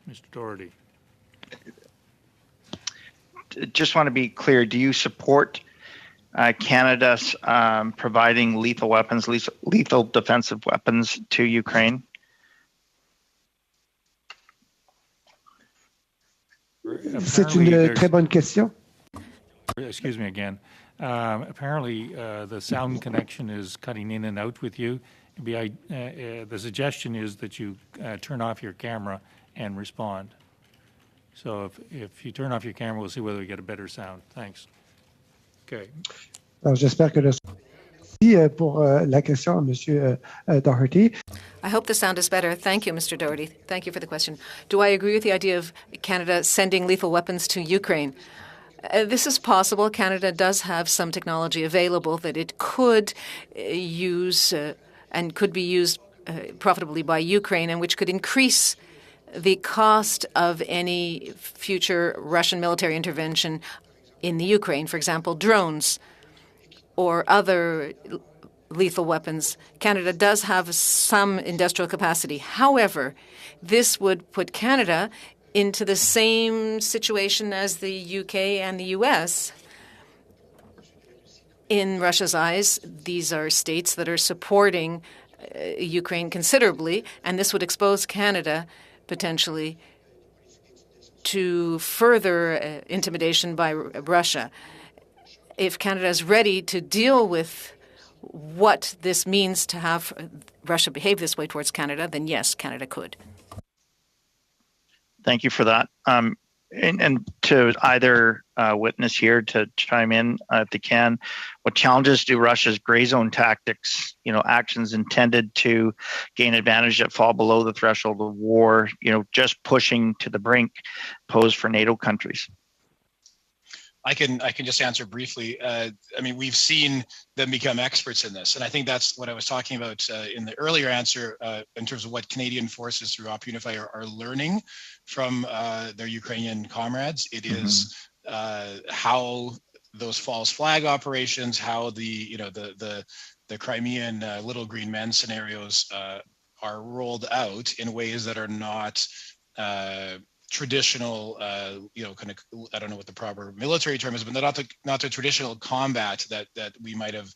[SPEAKER 1] Mr. Doherty.
[SPEAKER 9] Just want to be clear. Do you support Canada's providing lethal weapons, lethal defensive weapons to Ukraine?
[SPEAKER 3] C'est une très bonne question.
[SPEAKER 1] Excuse me again. Apparently, the sound connection is cutting in and out with you. The suggestion is that you turn off your camera and respond. So if you turn off your camera, we'll see whether we get a better sound. Thanks. Okay.
[SPEAKER 3] Alors, j'espère que le pour la question à Monsieur Doherty.
[SPEAKER 4] I hope the sound is better. Thank you, Mr. Doherty. Thank you for the question. Do I agree with the idea of Canada sending lethal weapons to Ukraine? This is possible. Canada does have some technology available that it could use and could be used profitably by Ukraine, and which could increase the cost of any future Russian military intervention in the Ukraine. For example, drones or other lethal weapons. Canada does have some industrial capacity. However, this would put Canada into the same situation as the UK and the US. In Russia's eyes, these are states that are supporting Ukraine considerably, and this would expose Canada potentially to further intimidation by Russia. If Canada is ready to deal with what this means to have Russia behave this way towards Canada, then yes, Canada could.
[SPEAKER 9] Thank you for that. And to either witness here to chime in if they can, what challenges do Russia's gray zone tactics, actions intended to gain advantage that fall below the threshold of war, just pushing to the brink, pose for NATO countries?
[SPEAKER 2] I can just answer briefly. We've seen them become experts in this, and I think that's what I was talking about in the earlier answer in terms of what Canadian forces through Op Unify are learning from their Ukrainian comrades. It is how those false flag operations, how the Crimean little green men scenarios are rolled out in ways that are not traditional, kind of, I don't know what the proper military term is, but not the traditional combat that we might have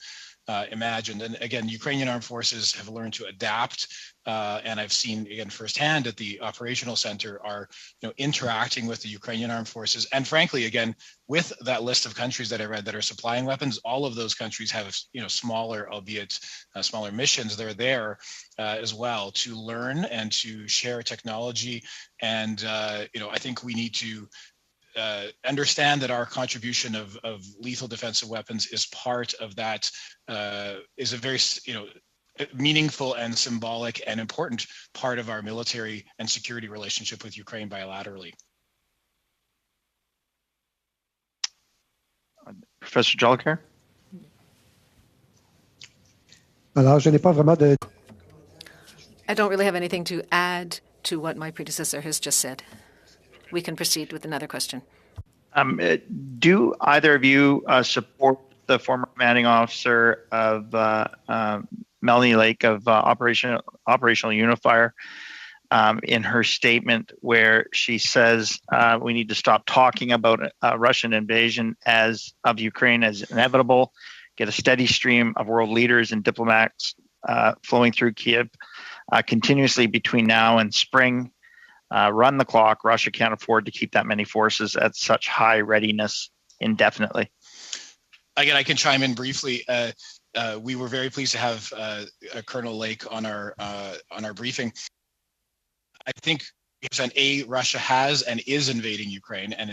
[SPEAKER 2] imagined. And again, Ukrainian armed forces have learned to adapt, and I've seen again firsthand at the operational center are interacting with the Ukrainian armed forces, and frankly, again, with that list of countries that I read that are supplying weapons, all of those countries have smaller, albeit smaller missions. They're there as well to learn and to share technology, and I think we need to understand that our contribution of lethal defensive weapons is part of that, is a very meaningful and symbolic and important part of our military and security relationship with Ukraine bilaterally.
[SPEAKER 9] Professor Jolicoeur?
[SPEAKER 3] Alors, je n'ai pas vraiment de...
[SPEAKER 4] I don't really have anything to add to what my predecessor has just said. We can proceed with another question.
[SPEAKER 9] Do either of you support the former commanding officer of Melanie Lake of Operational Unifier in her statement where she says we need to stop talking about Russian invasion of Ukraine as inevitable, get a steady stream of world leaders and diplomats flowing through Kiev continuously between now and spring? Run the clock. Russia can't afford to keep that many forces at such high readiness indefinitely.
[SPEAKER 2] Again, I can chime in briefly. We were very pleased to have Colonel Lake on our briefing. I think Russia has and is invading Ukraine, and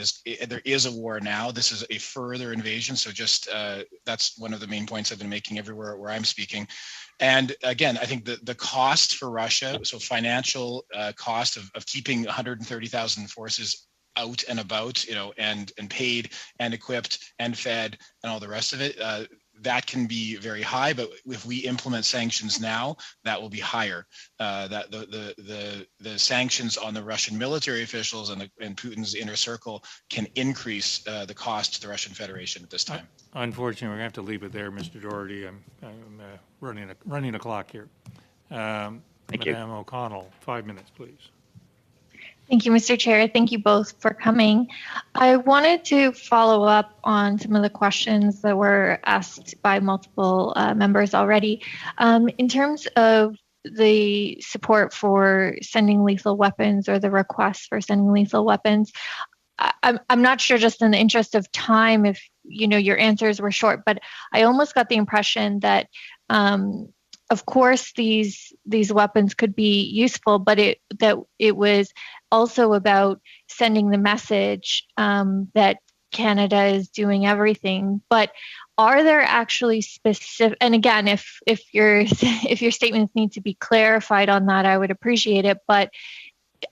[SPEAKER 2] there is a war now. This is a further invasion. So just that's one of the main points I've been making everywhere where I'm speaking. And again, I think the cost for Russia, so financial cost of keeping 130,000 forces out and about, and paid and equipped and fed and all the rest of it, that can be very high. But if we implement sanctions now, that will be higher. That the sanctions on the Russian military officials and Putin's inner circle can increase the cost to the Russian Federation at this time.
[SPEAKER 1] Unfortunately, we're going to have to leave it there, Mr. Doherty. I'm running a clock here.
[SPEAKER 9] Thank
[SPEAKER 1] Madame
[SPEAKER 9] you.
[SPEAKER 1] O'Connell, 5 minutes, please.
[SPEAKER 10] Thank you, Mr. Chair. Thank you both for coming. I wanted to follow up on some of the questions that were asked by multiple members already. In terms of the support for sending lethal weapons or the request for sending lethal weapons, I'm not sure, just in the interest of time, if your answers were short, but I almost got the impression that of course these weapons could be useful, but it was also about sending the message that Canada is doing everything. But are there actually specific, and again, if your statements need to be clarified on that, I would appreciate it, but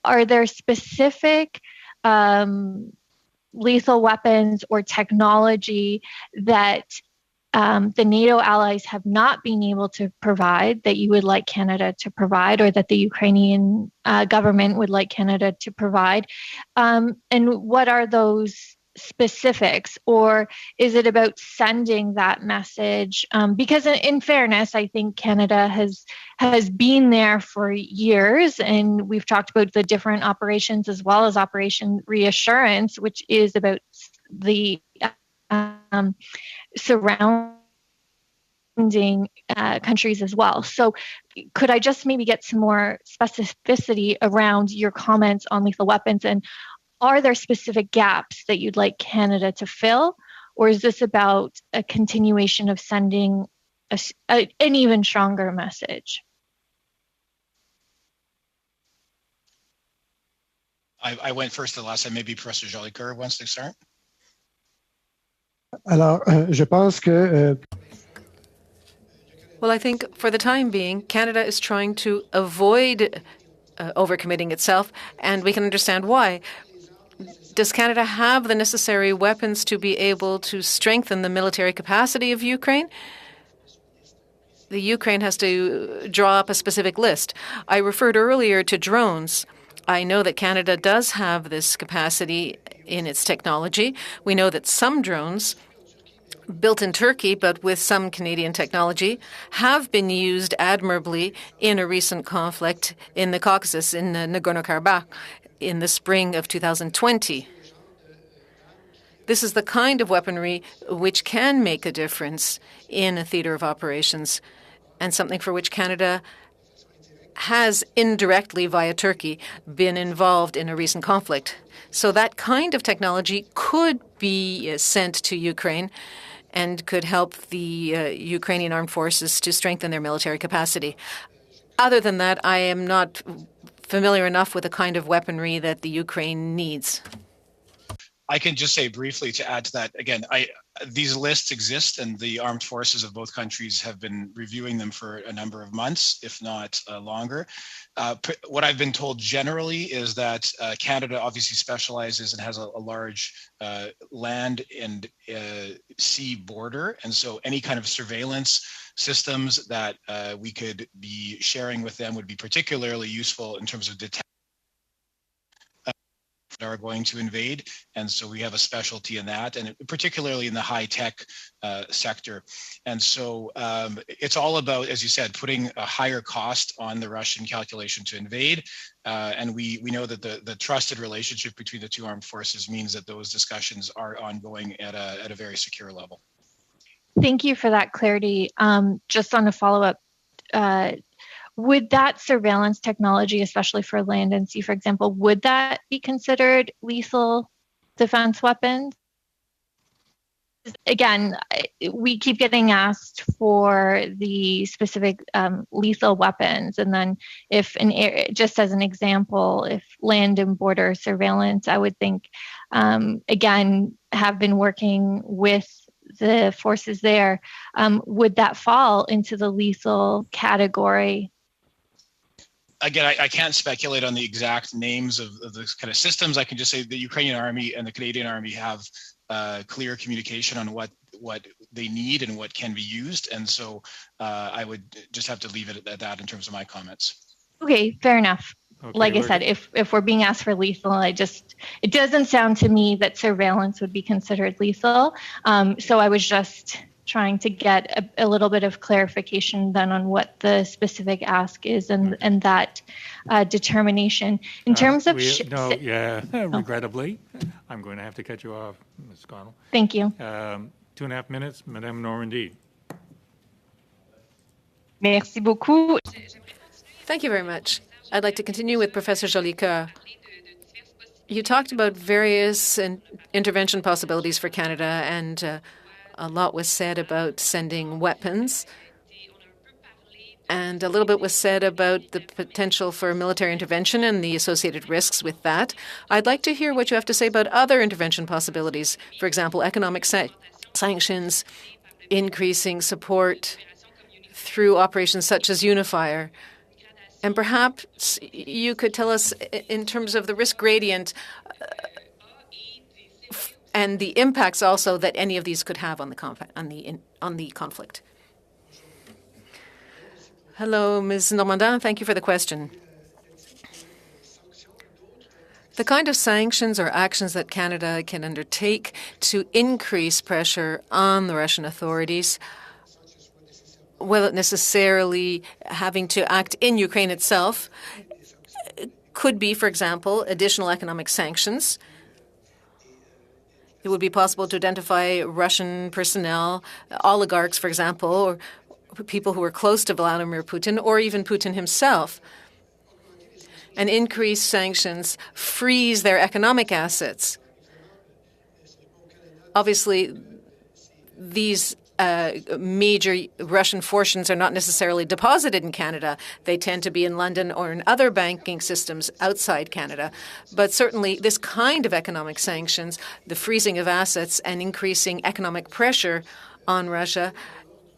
[SPEAKER 10] are there specific lethal weapons or technology that the NATO allies have not been able to provide that you would like Canada to provide, or that the Ukrainian government would like Canada to provide? And what are those specifics? Or is it about sending that message? Because in fairness, I think Canada has been there for years, and we've talked about the different operations as well as Operation Reassurance, which is about the surrounding countries as well. So could I just maybe get some more specificity around your comments on lethal weapons, and are there specific gaps that you'd like Canada to fill, or is this about a continuation of sending an even stronger message?
[SPEAKER 2] I went first the last time. Maybe Professor Jolicoeur wants to start.
[SPEAKER 3] Alors, je pense que...
[SPEAKER 4] Well, I think for the time being, Canada is trying to avoid overcommitting itself, and we can understand why. Does Canada have the necessary weapons to be able to strengthen the military capacity of Ukraine? The Ukraine has to draw up a specific list. I referred earlier to drones. I know that Canada does have this capacity in its technology. We know that some drones built in Turkey, but with some Canadian technology, have been used admirably in a recent conflict in the Caucasus, in Nagorno-Karabakh. in the spring of 2020. This is the kind of weaponry which can make a difference in a theater of operations, and something for which Canada has indirectly, via Turkey, been involved in a recent conflict. So that kind of technology could be sent to Ukraine and could help the Ukrainian armed forces to strengthen their military capacity. Other than that, I am not familiar enough with the kind of weaponry that the Ukraine needs.
[SPEAKER 2] I can just say briefly to add to that, again, these lists exist and the armed forces of both countries have been reviewing them for a number of months, if not longer. What I've been told generally is that Canada obviously specializes and has a large land and sea border. And so any kind of surveillance systems that we could be sharing with them would be particularly useful in terms of detecting are going to invade. And so we have a specialty in that, and particularly in the high tech sector. And so it's all about, as you said, putting a higher cost on the Russian calculation to invade. And we know that the trusted relationship between the two armed forces means that those discussions are ongoing at a very secure level.
[SPEAKER 10] Thank you for that clarity. Just on a follow-up, would that surveillance technology, especially for land and sea, for example, would that be considered lethal defense weapons? Again, we keep getting asked for the specific lethal weapons. And then just as an example, if land and border surveillance, I would think, again, have been working with the forces there, would that fall into the lethal category?
[SPEAKER 2] Again, I can't speculate on the exact names of the kind of systems. I can just say the Ukrainian army and the Canadian army have clear communication on what they need and what can be used. And so I would just have to leave it at that in terms of my comments.
[SPEAKER 10] Okay, fair enough.
[SPEAKER 1] Okay,
[SPEAKER 10] like I said, if we're being asked for lethal, it doesn't sound to me that surveillance would be considered lethal. So I was just trying to get a little bit of clarification then on what the specific ask is and that determination. In terms of...
[SPEAKER 1] regrettably, I'm going to have to cut you off, Ms. Connell.
[SPEAKER 10] Thank you.
[SPEAKER 1] 2.5 minutes, Madame Normandy.
[SPEAKER 7] Merci beaucoup.
[SPEAKER 4] Thank you very much. I'd like to continue with Professor Jolicoeur. You talked about various intervention possibilities for Canada, and a lot was said about sending weapons, and a little bit was said about the potential for military intervention and the associated risks with that. I'd like to hear what you have to say about other intervention possibilities, for example, economic sanctions, increasing support through operations such as Unifier. And perhaps you could tell us, in terms of the risk gradient and the impacts also that any of these could have on the conflict. Hello, Ms. Normandin. Thank you for the question. The kind of sanctions or actions that Canada can undertake to increase pressure on the Russian authorities, without necessarily having to act in Ukraine itself, could be, for example, additional economic sanctions. It would be possible to identify Russian personnel, oligarchs, for example, or people who are close to Vladimir Putin, or even Putin himself. And increased sanctions freeze their economic assets. Obviously, these major Russian fortunes are not necessarily deposited in Canada. They tend to be in London or in other banking systems outside Canada. But certainly this kind of economic sanctions, the freezing of assets and increasing economic pressure on Russia,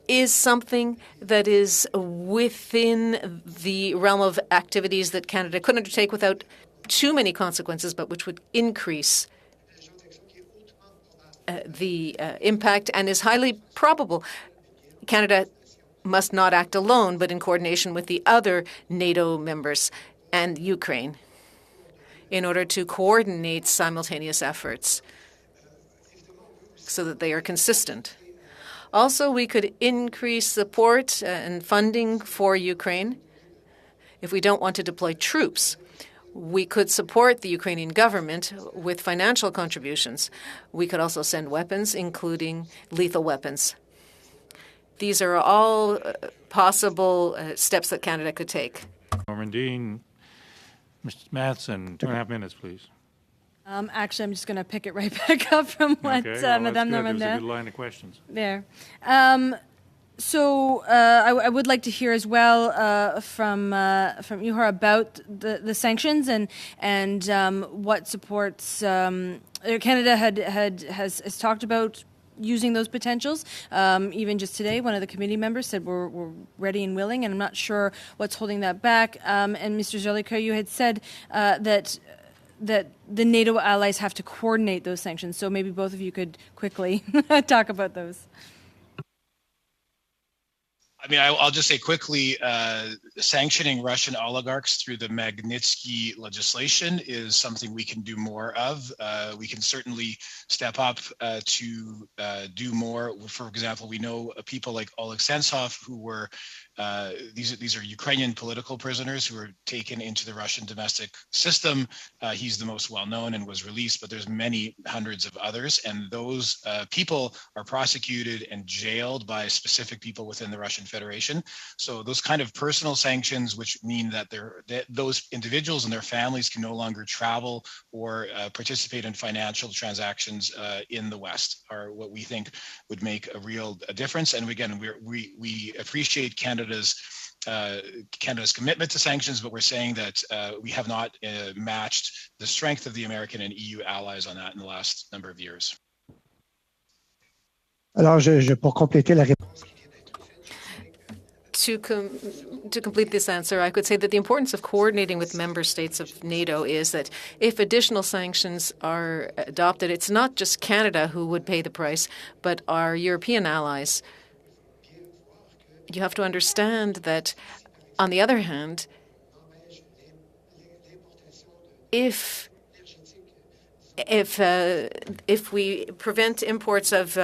[SPEAKER 4] is something that is within the realm of activities that Canada could undertake without too many consequences, but which would increase the impact and is highly probable. Canada must not act alone, but in coordination with the other NATO members and Ukraine in order to coordinate simultaneous efforts so that they are consistent. Also, we could increase support and funding for Ukraine if we don't want to deploy troops. We could support the Ukrainian government with financial contributions. We could also send weapons, including lethal weapons. These are all possible steps that Canada could take.
[SPEAKER 1] Normandine, Mr. Matheson, 2.5 minutes, please.
[SPEAKER 8] Actually, I'm just going to pick it right back up from what Madame Normandin.
[SPEAKER 1] There was a good line of questions.
[SPEAKER 8] There. So I would like to hear as well from Ihor about the sanctions and what supports Canada has talked about using those potentials. Even just today, one of the committee members said we're ready and willing, and I'm not sure what's holding that back. And Mr. Zelliker, you had said that the NATO allies have to coordinate those sanctions. So maybe both of you could quickly talk about those.
[SPEAKER 2] I mean, I'll just say quickly, sanctioning Russian oligarchs through the Magnitsky legislation is something we can do more of. We can certainly step up to do more. For example, we know people like Oleg Sentsov who were these are Ukrainian political prisoners who were taken into the Russian domestic system. He's the most well-known and was released, but there's many hundreds of others. And those people are prosecuted and jailed by specific people within the Russian Federation. So those kind of personal sanctions, which mean that those individuals and their families can no longer travel or participate in financial transactions in the West, are what we think would make a real difference. And again, we appreciate Canada's commitment to sanctions, but we're saying that we have not matched the strength of the American and EU allies on that in the last number of years.
[SPEAKER 3] Alors, pour compléter la réponse.
[SPEAKER 4] To complete this answer, I could say that the importance of coordinating with member states of NATO is that if additional sanctions are adopted, it's not just Canada who would pay the price, but our European allies. You have to understand that, on the other hand, if we prevent imports of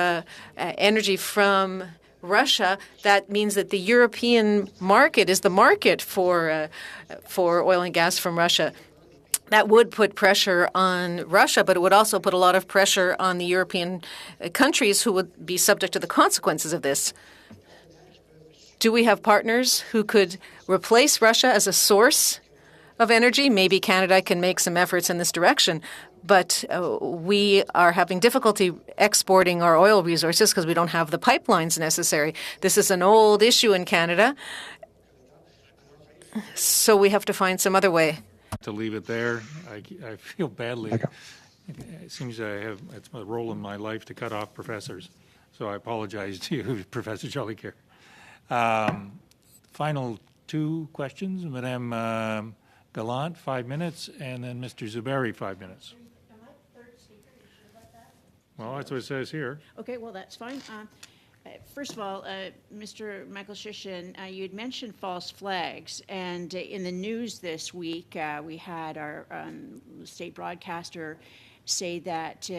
[SPEAKER 4] energy from Russia, that means that the European market is the market for oil and gas from Russia. That would put pressure on Russia, but it would also put a lot of pressure on the European countries who would be subject to the consequences of this. Do we have partners who could replace Russia as a source of energy? Maybe Canada can make some efforts in this direction, but we are having difficulty exporting our oil resources because we don't have the pipelines necessary. This is an old issue in Canada, so we have to find some other way.
[SPEAKER 1] To leave it there, I feel badly. It seems it's a role in my life to cut off professors, so I apologize to you, Professor Jolicoeur. Final two questions, Madame Gallant, 5 minutes, and then Mr. Zuberi, 5 minutes.
[SPEAKER 11] Am I third speaker? You sure about that?
[SPEAKER 1] Well, that's what it says here.
[SPEAKER 11] Okay, well, that's fine. First of all, Mr. Michael Shishin, you had mentioned false flags, and in the news this week, we had our state broadcaster say that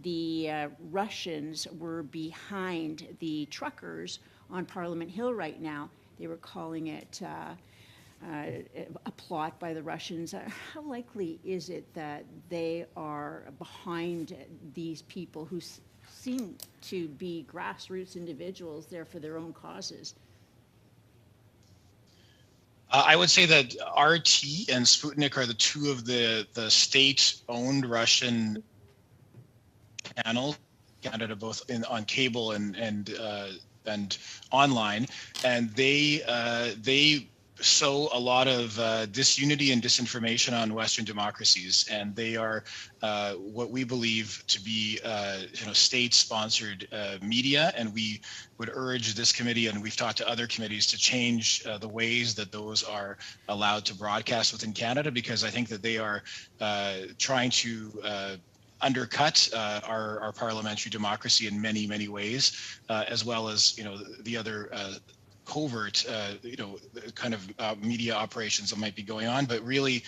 [SPEAKER 11] the Russians were behind the truckers on Parliament Hill right now. They were calling it a plot by the Russians. How likely is it that they are behind these people who seem to be grassroots individuals there for their own causes?
[SPEAKER 2] I would say that RT and Sputnik are the two of the state-owned Russian channels, Canada, both on cable and online, and they sow a lot of disunity and disinformation on Western democracies, and they are what we believe to be state-sponsored media, and we would urge this committee, and we've talked to other committees, to change the ways that those are allowed to broadcast within Canada, because I think that they are trying to undercut our parliamentary democracy in many, many ways, as well as the other covert, kind of media operations that might be going on. But really,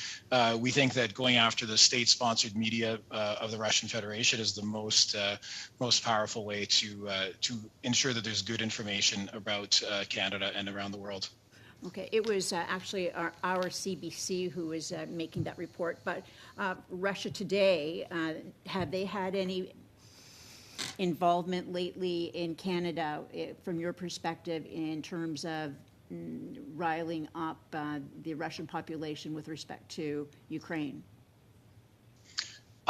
[SPEAKER 2] we think that going after the state-sponsored media of the Russian Federation is the most powerful way to ensure that there's good information about Canada and around the world.
[SPEAKER 11] Okay, it was actually our CBC who was making that report, but Russia Today, have they had any involvement lately in Canada, from your perspective, in terms of riling up the Russian population with respect to Ukraine?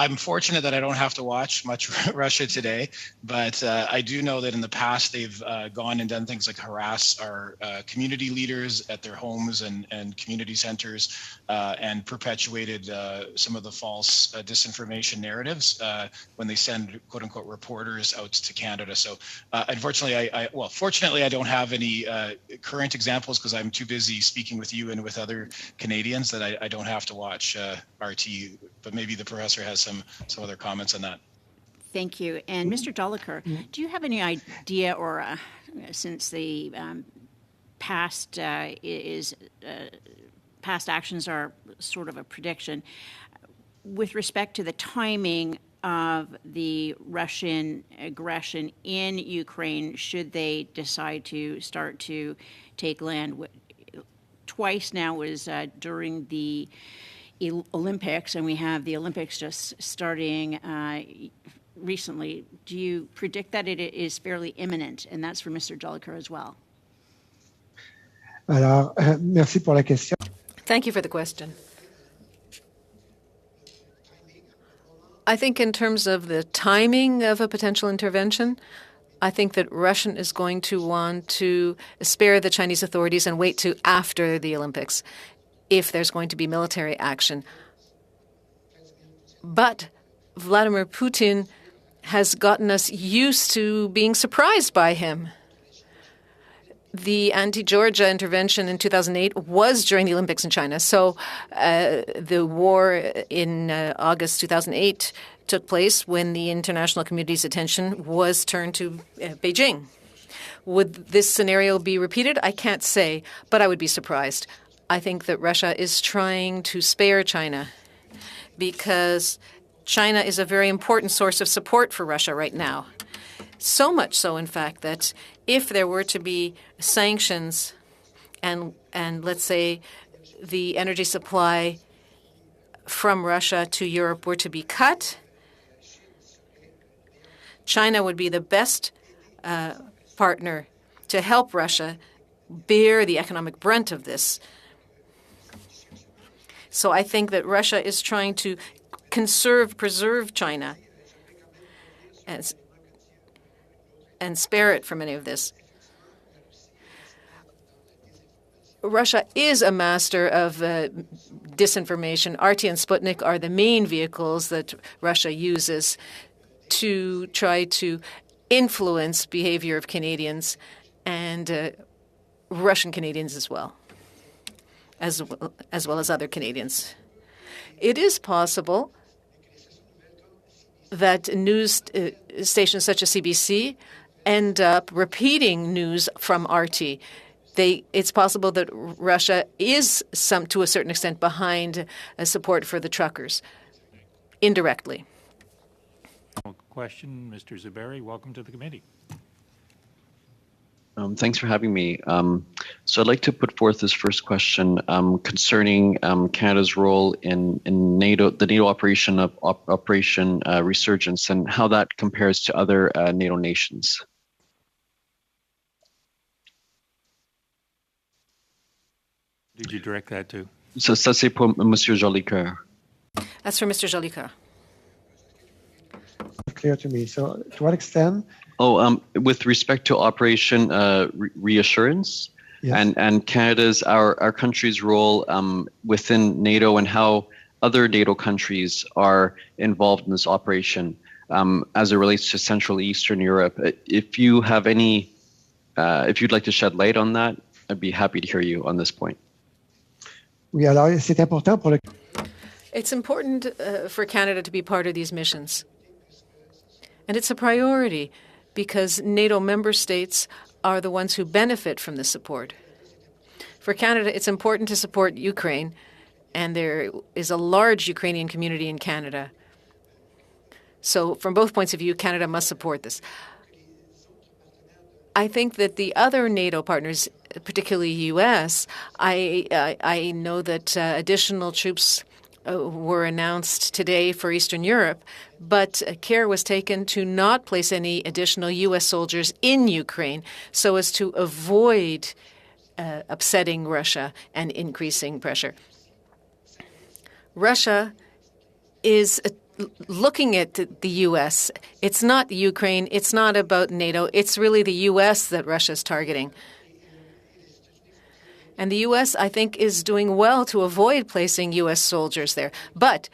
[SPEAKER 2] I'm fortunate that I don't have to watch much Russia Today, but I do know that in the past they've gone and done things like harass our community leaders at their homes and community centers, and perpetuated some of the false disinformation narratives when they send quote unquote reporters out to Canada. So unfortunately, fortunately, I don't have any current examples because I'm too busy speaking with you and with other Canadians that I don't have to watch RT, but maybe the professor has some other comments on that.
[SPEAKER 11] Thank you. And Mr. Doliker, do you have any idea, or since the past past actions are sort of a prediction, with respect to the timing of the Russian aggression in Ukraine, should they decide to start to take land? Twice now was during the Olympics, and we have the Olympics just starting recently. Do you predict that it is fairly imminent? And that's for Mr. Jolicoeur as well.
[SPEAKER 3] Alors, merci pour la question.
[SPEAKER 4] Thank you for the question. I think in terms of the timing of a potential intervention, I think that Russia is going to want to spare the Chinese authorities and wait to after the Olympics if there's going to be military action. But Vladimir Putin has gotten us used to being surprised by him. The anti-Georgia intervention in 2008 was during the Olympics in China. So the war in August 2008 took place when the international community's attention was turned to Beijing. Would this scenario be repeated? I can't say, but I would be surprised. I think that Russia is trying to spare China because China is a very important source of support for Russia right now. So much so, in fact, that if there were to be sanctions and let's say the energy supply from Russia to Europe were to be cut, China would be the best partner to help Russia bear the economic brunt of this. So I think that Russia is trying to preserve China and spare it from any of this. Russia is a master of disinformation. RT and Sputnik are the main vehicles that Russia uses to try to influence behavior of Canadians and Russian Canadians as well as other Canadians. It is possible that news stations such as CBC end up repeating news from RT. It's possible that Russia is, to a certain extent, behind support for the truckers, indirectly.
[SPEAKER 1] Question, Mr. Zuberi, welcome to the committee.
[SPEAKER 12] Thanks for having me. So I'd like to put forth this first question concerning Canada's role in NATO, the NATO operation Operation Resurgence, and how that compares to other NATO nations.
[SPEAKER 1] Did you direct that to?
[SPEAKER 12] So ça c'est pour Monsieur Jolicoeur.
[SPEAKER 4] That's for Mr. Jolicoeur.
[SPEAKER 3] Clear to me. So to what extent?
[SPEAKER 12] With respect to Operation Reassurance, yes, and Canada's, our country's role within NATO and how other NATO countries are involved in this operation as it relates to Central Eastern Europe. If you have any, if you'd like to shed light on that, I'd be happy to hear you on this point.
[SPEAKER 3] Oui, alors c'est important pour le.
[SPEAKER 4] It's important for Canada to be part of these missions. And it's a priority because NATO member states are the ones who benefit from this support. For Canada, it's important to support Ukraine, and there is a large Ukrainian community in Canada. So from both points of view, Canada must support this. I think that the other NATO partners, particularly U.S., I know that additional troops were announced today for Eastern Europe, but care was taken to not place any additional U.S. soldiers in Ukraine so as to avoid upsetting Russia and increasing pressure. Russia is looking at the U.S. It's not Ukraine. It's not about NATO. It's really the U.S. that Russia's targeting. And the U.S., I think, is doing well to avoid placing U.S. soldiers there. But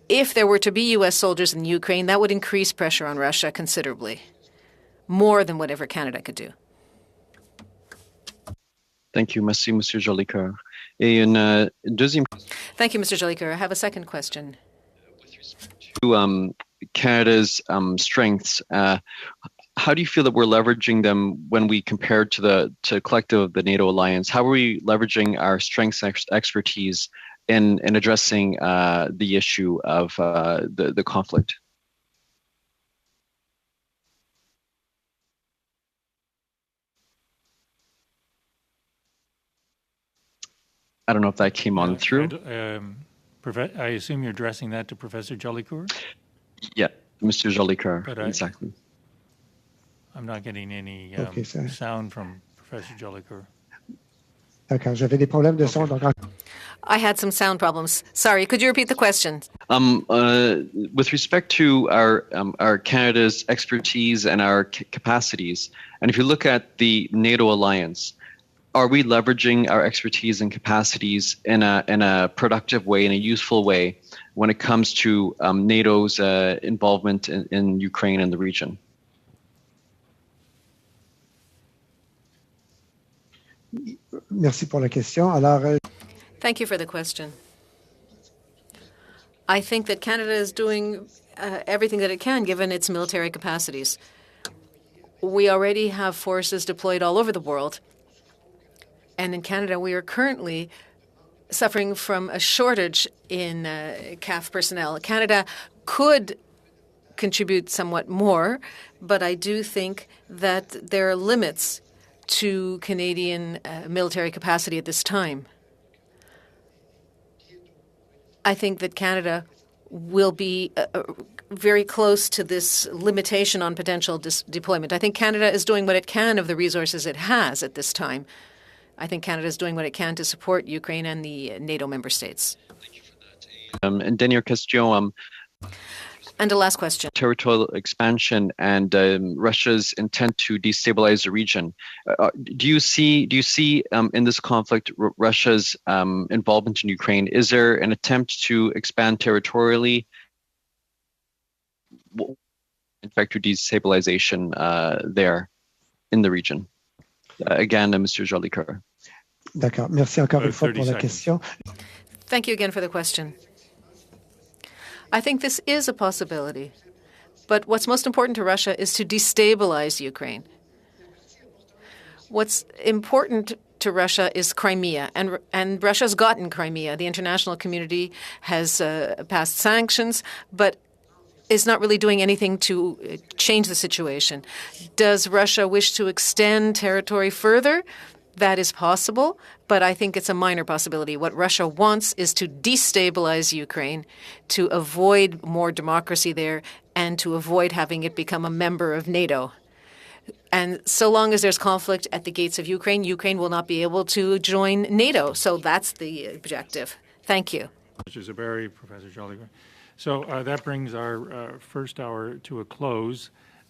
[SPEAKER 4] if there were to be U.S. soldiers in Ukraine, that would increase pressure on Russia considerably, more than whatever Canada could do.
[SPEAKER 12] Thank you. Merci, Monsieur Jolicoeur. Et une deuxième
[SPEAKER 4] Thank you, Mr. Jolicoeur. I have a second question.
[SPEAKER 12] To Canada's strengths, how do you feel that we're leveraging them when we compare to the collective of the NATO alliance? How are we leveraging our strengths and expertise in addressing the issue of the conflict? I don't know if that came on through.
[SPEAKER 1] I assume you're addressing that to Professor Jolicoeur?
[SPEAKER 12] Yeah, Mr. Jolicoeur, exactly.
[SPEAKER 1] I'm not getting any sound from Professor Jolicoeur.
[SPEAKER 3] D'accord, j'avais des problèmes de son. Donc...
[SPEAKER 4] I had some sound problems. Sorry, could you repeat the question?
[SPEAKER 12] With respect to our Canada's expertise and our capacities, and if you look at the NATO alliance, are we leveraging our expertise and capacities in a productive way, in a useful way, when it comes to NATO's involvement in Ukraine and the region?
[SPEAKER 3] Merci pour la question. Alors,
[SPEAKER 4] Thank you for the question. I think that Canada is doing everything that it can, given its military capacities. We already have forces deployed all over the world. And in Canada, we are currently suffering from a shortage in CAF personnel. Canada could contribute somewhat more, but I do think that there are limits to Canadian military capacity at this time. I think that Canada will be very close to this limitation on potential deployment. I think Canada is doing what it can of the resources it has at this time. I think Canada is doing what it can to support Ukraine and the NATO member states.
[SPEAKER 12] And dernière question.
[SPEAKER 4] And a last question.
[SPEAKER 12] Territorial expansion and Russia's intent to destabilize the region. Do you see in this conflict Russia's involvement in Ukraine? Is there an attempt to expand territorially, in fact, to destabilization there in the region? Again, Mr. Jolicoeur.
[SPEAKER 3] D'accord. Merci encore une fois pour la question.
[SPEAKER 4] Thank you again for the question. I think this is a possibility. But what's most important to Russia is to destabilize Ukraine. What's important to Russia is Crimea, and Russia's gotten Crimea. The international community has passed sanctions, but is not really doing anything to change the situation. Does Russia wish to extend territory further? That is possible, but I think it's a minor possibility. What Russia wants is to destabilize Ukraine, to avoid more democracy there, and to avoid having it become a member of NATO. And so long as there's conflict at the gates of Ukraine, Ukraine will not be able to join NATO. So that's the objective. Thank you.
[SPEAKER 1] Mr. Zabari, Professor Jolicoeur. So that brings our first hour to a close.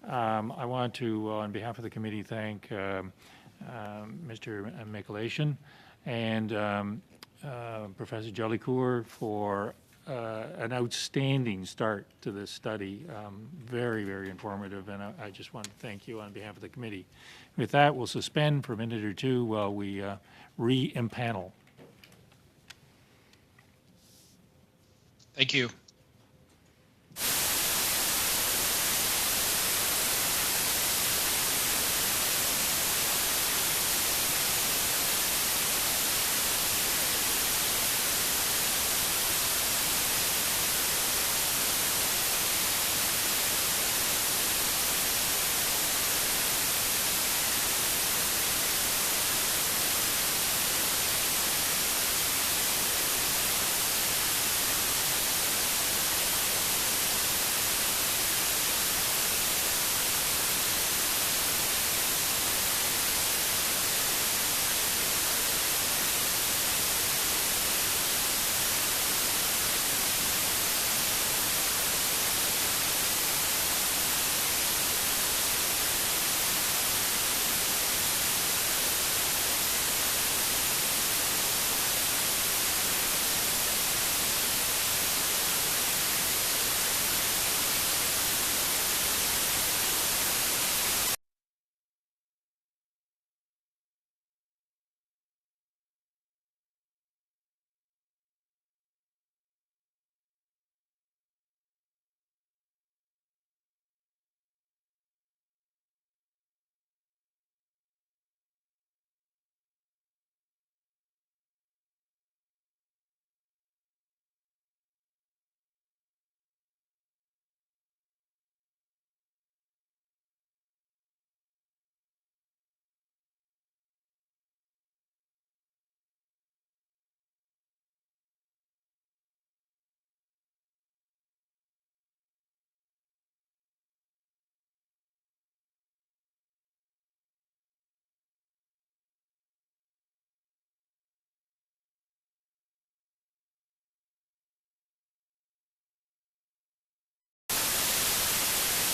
[SPEAKER 1] I want to, on behalf of the committee, thank Mr. Mikulation and Professor Jolicoeur for an outstanding start to this study. Very, very informative, and I just want to thank you on behalf of the committee. With that, we'll suspend for a minute or two while we re-empanel.
[SPEAKER 2] Thank you.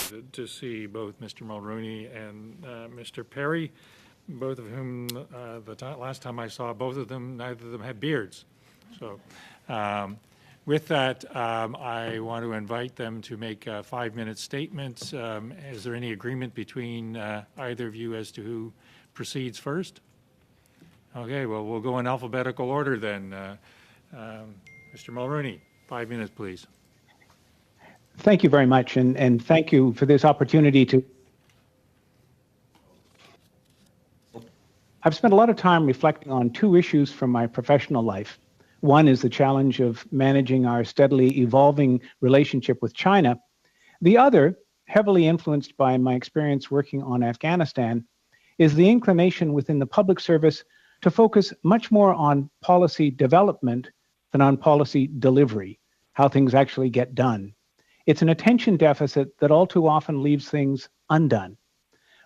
[SPEAKER 1] delighted to see both Mr. Mulroney and Mr. Perry, both of whom last time I saw both of them, neither of them had beards. So with that, I want to invite them to make 5-minute statements. Is there any agreement between either of you as to who proceeds first? Okay, well, we'll go in alphabetical order then. Mr. Mulroney, 5 minutes, please.
[SPEAKER 13] Thank you very much, and thank you for this opportunity to. I've spent a lot of time reflecting on two issues from my professional life. One is the challenge of managing our steadily evolving relationship with China. The other, heavily influenced by my experience working on Afghanistan, is the inclination within the public service to focus much more on policy development than on policy delivery, how things actually get done. It's an attention deficit that all too often leaves things undone.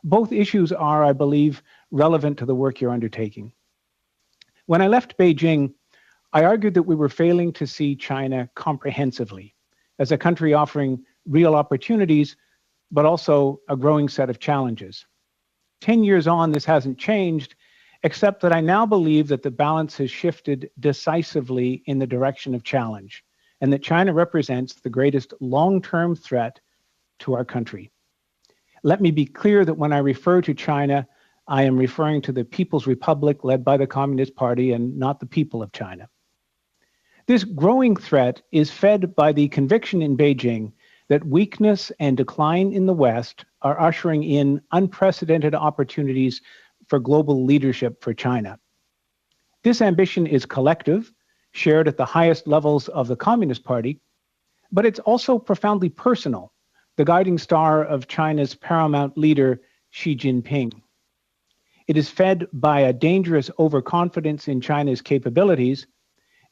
[SPEAKER 13] Both issues are, I believe, relevant to the work you're undertaking. When I left Beijing, I argued that we were failing to see China comprehensively as a country offering real opportunities, but also a growing set of challenges. 10 years on, this hasn't changed, except that I now believe that the balance has shifted decisively in the direction of challenge, and that China represents the greatest long-term threat to our country. Let me be clear that when I refer to China, I am referring to the People's Republic led by the Communist Party and not the people of China. This growing threat is fed by the conviction in Beijing that weakness and decline in the West are ushering in unprecedented opportunities for global leadership for China. This ambition is collective, shared at the highest levels of the Communist Party, but it's also profoundly personal, the guiding star of China's paramount leader, Xi Jinping. It is fed by a dangerous overconfidence in China's capabilities,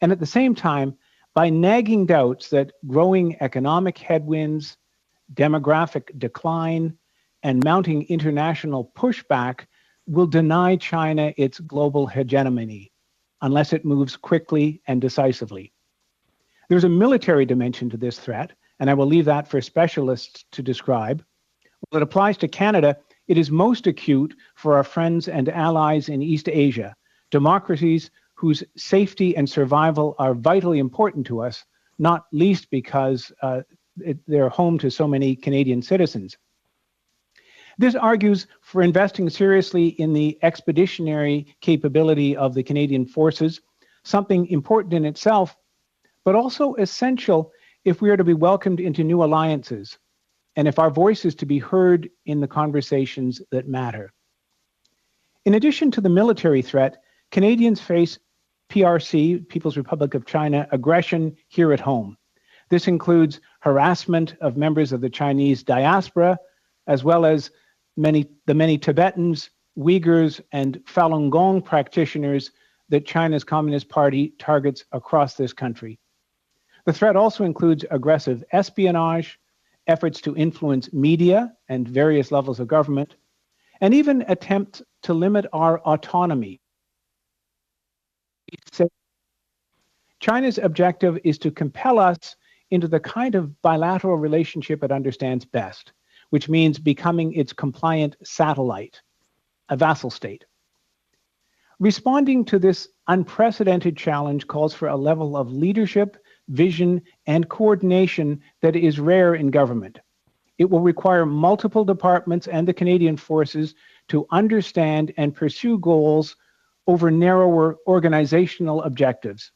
[SPEAKER 13] and at the same time, by nagging doubts that growing economic headwinds, demographic decline, and mounting international pushback will deny China its global hegemony, unless it moves quickly and decisively. There's a military dimension to this threat, and I will leave that for specialists to describe. While it applies to Canada, it is most acute for our friends and allies in East Asia, democracies whose safety and survival are vitally important to us, not least because they're home to so many Canadian citizens. This argues for investing seriously in the expeditionary capability of the Canadian forces, something important in itself, but also essential if we are to be welcomed into new alliances, and if our voice is to be heard in the conversations that matter. In addition to the military threat, Canadians face PRC, People's Republic of China, aggression here at home. This includes harassment of members of the Chinese diaspora, as well as the many Tibetans, Uyghurs, and Falun Gong practitioners that China's Communist Party targets across this country. The threat also includes aggressive espionage, efforts to influence media and various levels of government, and even attempts to limit our autonomy. China's objective is to compel us into the kind of bilateral relationship it understands best, which means becoming its compliant satellite, a vassal state. Responding to this unprecedented challenge calls for a level of leadership, vision, and coordination that is rare in government. It will require multiple departments and the Canadian forces to understand and pursue goals over narrower organizational objectives.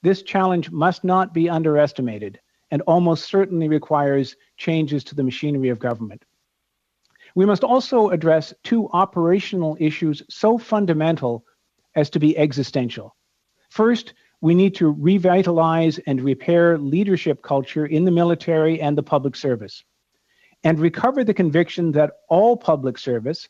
[SPEAKER 13] This challenge must not be underestimated and almost certainly requires changes to the machinery of government. We must also address two operational issues so fundamental as to be existential. First, we need to revitalize and repair leadership culture in the military and the public service, and recover the conviction that all public service,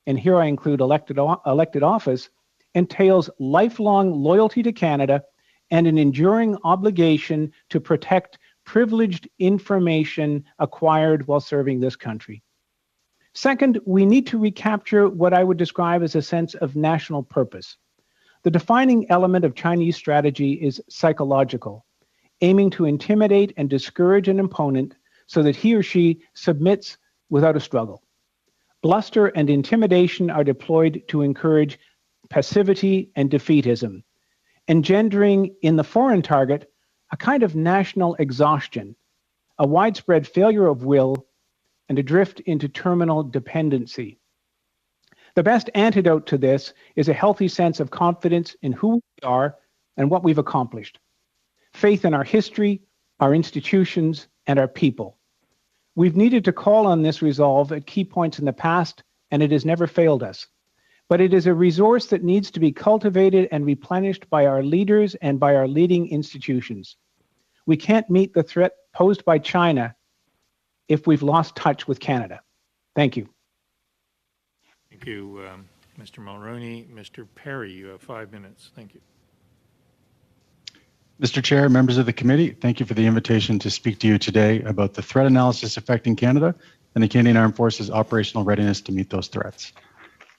[SPEAKER 13] and here I include elected office, entails lifelong loyalty to Canada and an enduring obligation to protect privileged information acquired while serving this country. Second, we need to recapture what I would describe as a sense of national purpose. The defining element of Chinese strategy is psychological, aiming to intimidate and discourage an opponent so that he or she submits without a struggle. Bluster and intimidation are deployed to encourage passivity and defeatism, engendering in the foreign target a kind of national exhaustion, a widespread failure of will, and a drift into terminal dependency. The best antidote to this is a healthy sense of confidence in who we are and what we've accomplished. Faith in our history, our institutions, and our people. We've needed to call on this resolve at key points in the past, and it has never failed us. But it is a resource that needs to be cultivated and replenished by our leaders and by our leading institutions. We can't meet the threat posed by China if we've lost touch with Canada. Thank you.
[SPEAKER 1] Thank you, Mr. Mulroney. Mr. Perry, you have 5 minutes. Thank you.
[SPEAKER 14] Mr. Chair, members of the committee, thank you for the invitation to speak to you today about the threat analysis affecting Canada and the Canadian Armed Forces' operational readiness to meet those threats.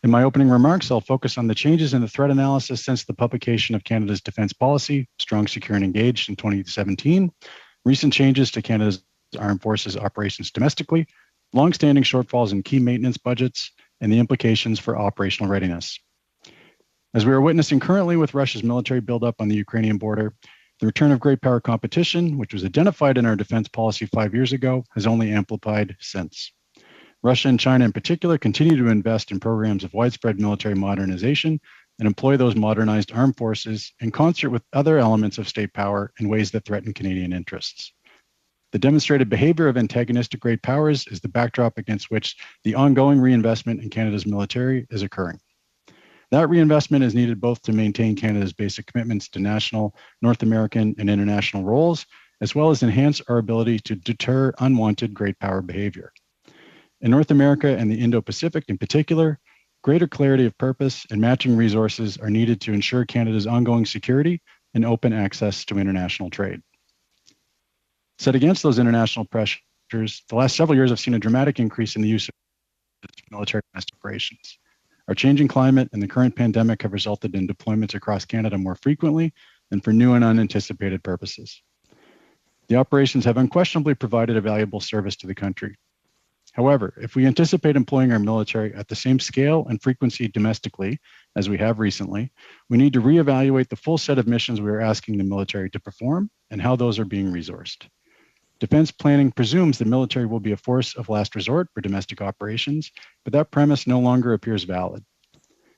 [SPEAKER 14] In my opening remarks, I'll focus on the changes in the threat analysis since the publication of Canada's defense policy, Strong, Secure, and Engaged in 2017, recent changes to Canada's Armed Forces operations domestically, long-standing shortfalls in key maintenance budgets, and the implications for operational readiness. As we are witnessing currently with Russia's military buildup on the Ukrainian border, the return of great power competition, which was identified in our defense policy 5 years ago, has only amplified since. Russia and China in particular continue to invest in programs of widespread military modernization and employ those modernized armed forces in concert with other elements of state power in ways that threaten Canadian interests. The demonstrated behavior of antagonistic great powers is the backdrop against which the ongoing reinvestment in Canada's military is occurring. That reinvestment is needed both to maintain Canada's basic commitments to national, North American, and international roles, as well as enhance our ability to deter unwanted great power behavior. In North America and the Indo-Pacific in particular, greater clarity of purpose and matching resources are needed to ensure Canada's ongoing security and open access to international trade. Set against those international pressures, the last several years have seen a dramatic increase in the use of military domestic operations. Our changing climate and the current pandemic have resulted in deployments across Canada more frequently and for new and unanticipated purposes. The operations have unquestionably provided a valuable service to the country. However, if we anticipate employing our military at the same scale and frequency domestically as we have recently, we need to reevaluate the full set of missions we are asking the military to perform and how those are being resourced. Defense planning presumes the military will be a force of last resort for domestic operations, but that premise no longer appears valid.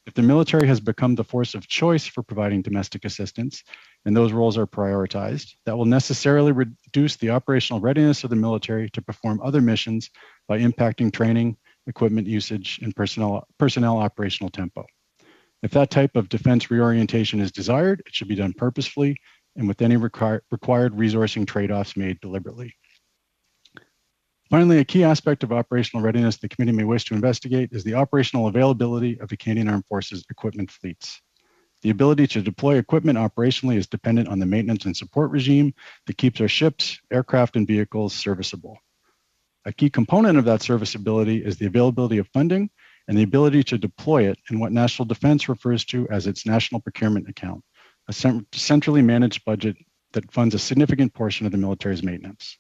[SPEAKER 14] If the military has become the force of choice for providing domestic assistance, and those roles are prioritized, that will necessarily reduce the operational readiness of the military to perform other missions by impacting training, equipment usage, and personnel operational tempo. If that type of defense reorientation is desired, it should be done purposefully and with any required resourcing trade-offs made deliberately. Finally, a key aspect of operational readiness the committee may wish to investigate is the operational availability of the Canadian Armed Forces equipment fleets. The ability to deploy equipment operationally is dependent on the maintenance and support regime that keeps our ships, aircraft, and vehicles serviceable. A key component of that serviceability is the availability of funding and the ability to deploy it in what National Defense refers to as its National Procurement Account, a centrally managed budget that funds a significant portion of the military's maintenance.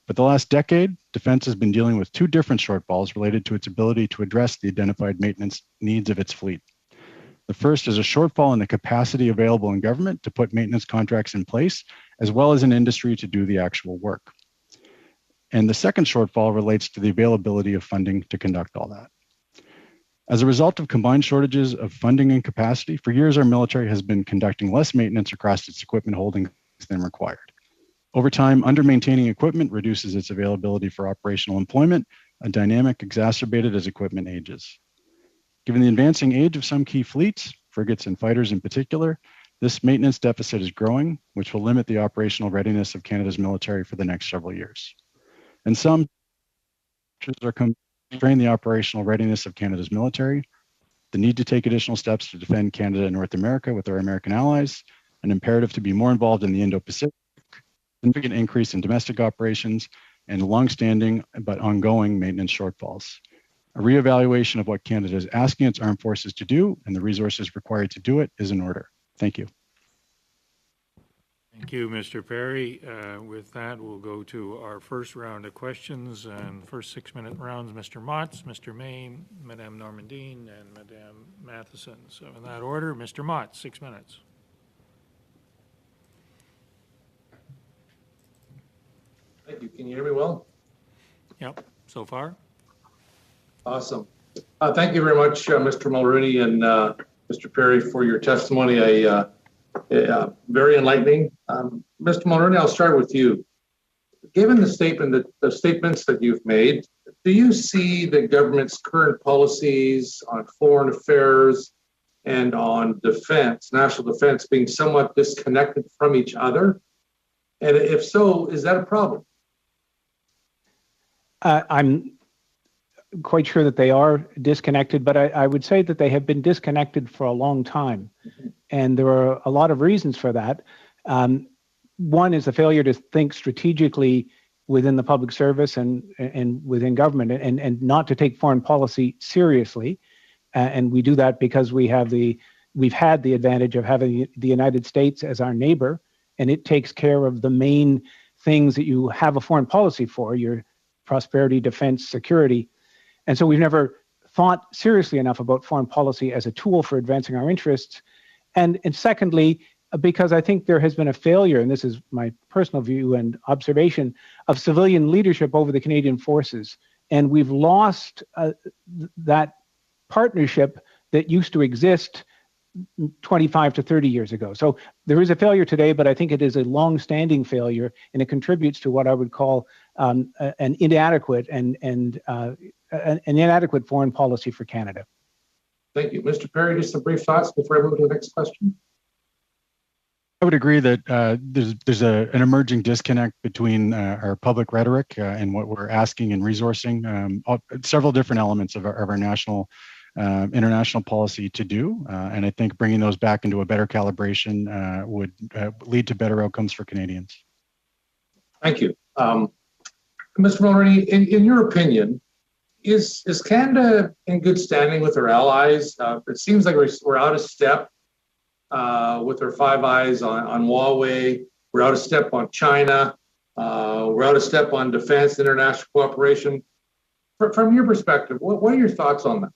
[SPEAKER 14] For the last decade, Defense has been dealing with two different shortfalls related to its ability to address the identified maintenance needs of its fleet. The first is a shortfall in the capacity available in government to put maintenance contracts in place, as well as in industry to do the actual work. And the second shortfall relates to the availability of funding to conduct all that. As a result of combined shortages of funding and capacity, for years our military has been conducting less maintenance across its equipment holdings than required. Over time, under-maintaining equipment reduces its availability for operational employment, a dynamic exacerbated as equipment ages. Given the advancing age of some key fleets, frigates and fighters in particular, this maintenance deficit is growing, which will limit the operational readiness of Canada's military for the next several years. And some are constraining the operational readiness of Canada's military, the need to take additional steps to defend Canada and North America with our American allies, an imperative to be more involved in the Indo-Pacific, significant increase in domestic operations, and long-standing but ongoing maintenance shortfalls. A reevaluation of what Canada is asking its armed forces to do and the resources required to do it is in order. Thank you.
[SPEAKER 1] Thank you, Mr. Perry. With that, we'll go to our first round of questions, and first 6-minute rounds, Mr. Motts, Mr. Main, Madame Normandine, and Madame Matheson. So in that order, Mr. Motts, 6 minutes.
[SPEAKER 15] Thank you. Can you hear me well?
[SPEAKER 1] Yep, so far.
[SPEAKER 15] Awesome. Thank you very much, Mr. Mulroney and Mr. Perry, for your testimony. Very enlightening. Mr. Mulroney, I'll start with you. Given the statements that you've made, do you see the government's current policies on foreign affairs and on defense, national defense, being somewhat disconnected from each other? And if so, is that a problem?
[SPEAKER 13] I'm quite sure that they are disconnected, but I would say that they have been disconnected for a long time. And there are a lot of reasons for that. One is the failure to think strategically within the public service and within government, and not to take foreign policy seriously. And we do that because we've had the advantage of having the United States as our neighbor, and it takes care of the main things that you have a foreign policy for: your prosperity, defense, security. And so we've never thought seriously enough about foreign policy as a tool for advancing our interests. And secondly, because I think there has been a failure, and this is my personal view and observation, of civilian leadership over the Canadian forces. And we've lost that partnership that used to exist 25 to 30 years ago. So there is a failure today, but I think it is a long-standing failure, and it contributes to what I would call an inadequate and an inadequate foreign policy for Canada.
[SPEAKER 15] Thank you. Mr. Perry, just some brief thoughts before I move to the next question.
[SPEAKER 14] I would agree that there's an emerging disconnect between our public rhetoric and what we're asking and resourcing several different elements of our national international policy to do. And I think bringing those back into a better calibration would lead to better outcomes for Canadians.
[SPEAKER 15] Thank you. Mr. Mulroney, in your opinion, is Canada in good standing with our allies? It seems like we're out of step with our Five Eyes on Huawei. We're out of step on China. We're out of step on defense, international cooperation. From your perspective, what are your thoughts on that?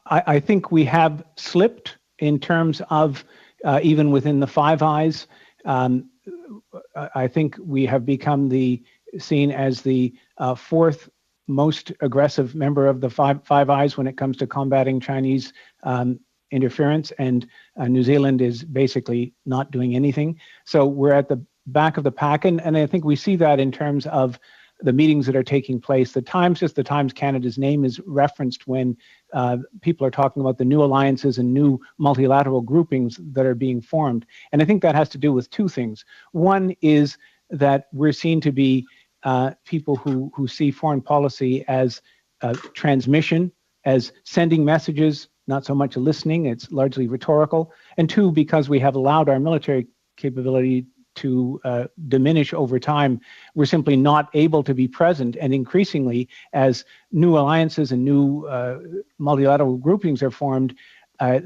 [SPEAKER 13] I think we have slipped in terms of even within the Five Eyes. I think we have become seen as the fourth most aggressive member of the Five Eyes when it comes to combating Chinese interference, and New Zealand is basically not doing anything. So we're at the back of the pack, and I think we see that in terms of the meetings that are taking place. The Times Canada's name is referenced when people are talking about the new alliances and new multilateral groupings that are being formed. And I think that has to do with two things. One is that we're seen to be people who see foreign policy as transmission, as sending messages, not so much listening. It's largely rhetorical. And two, because we have allowed our military capability to diminish over time, we're simply not able to be present. And increasingly, as new alliances and new multilateral groupings are formed,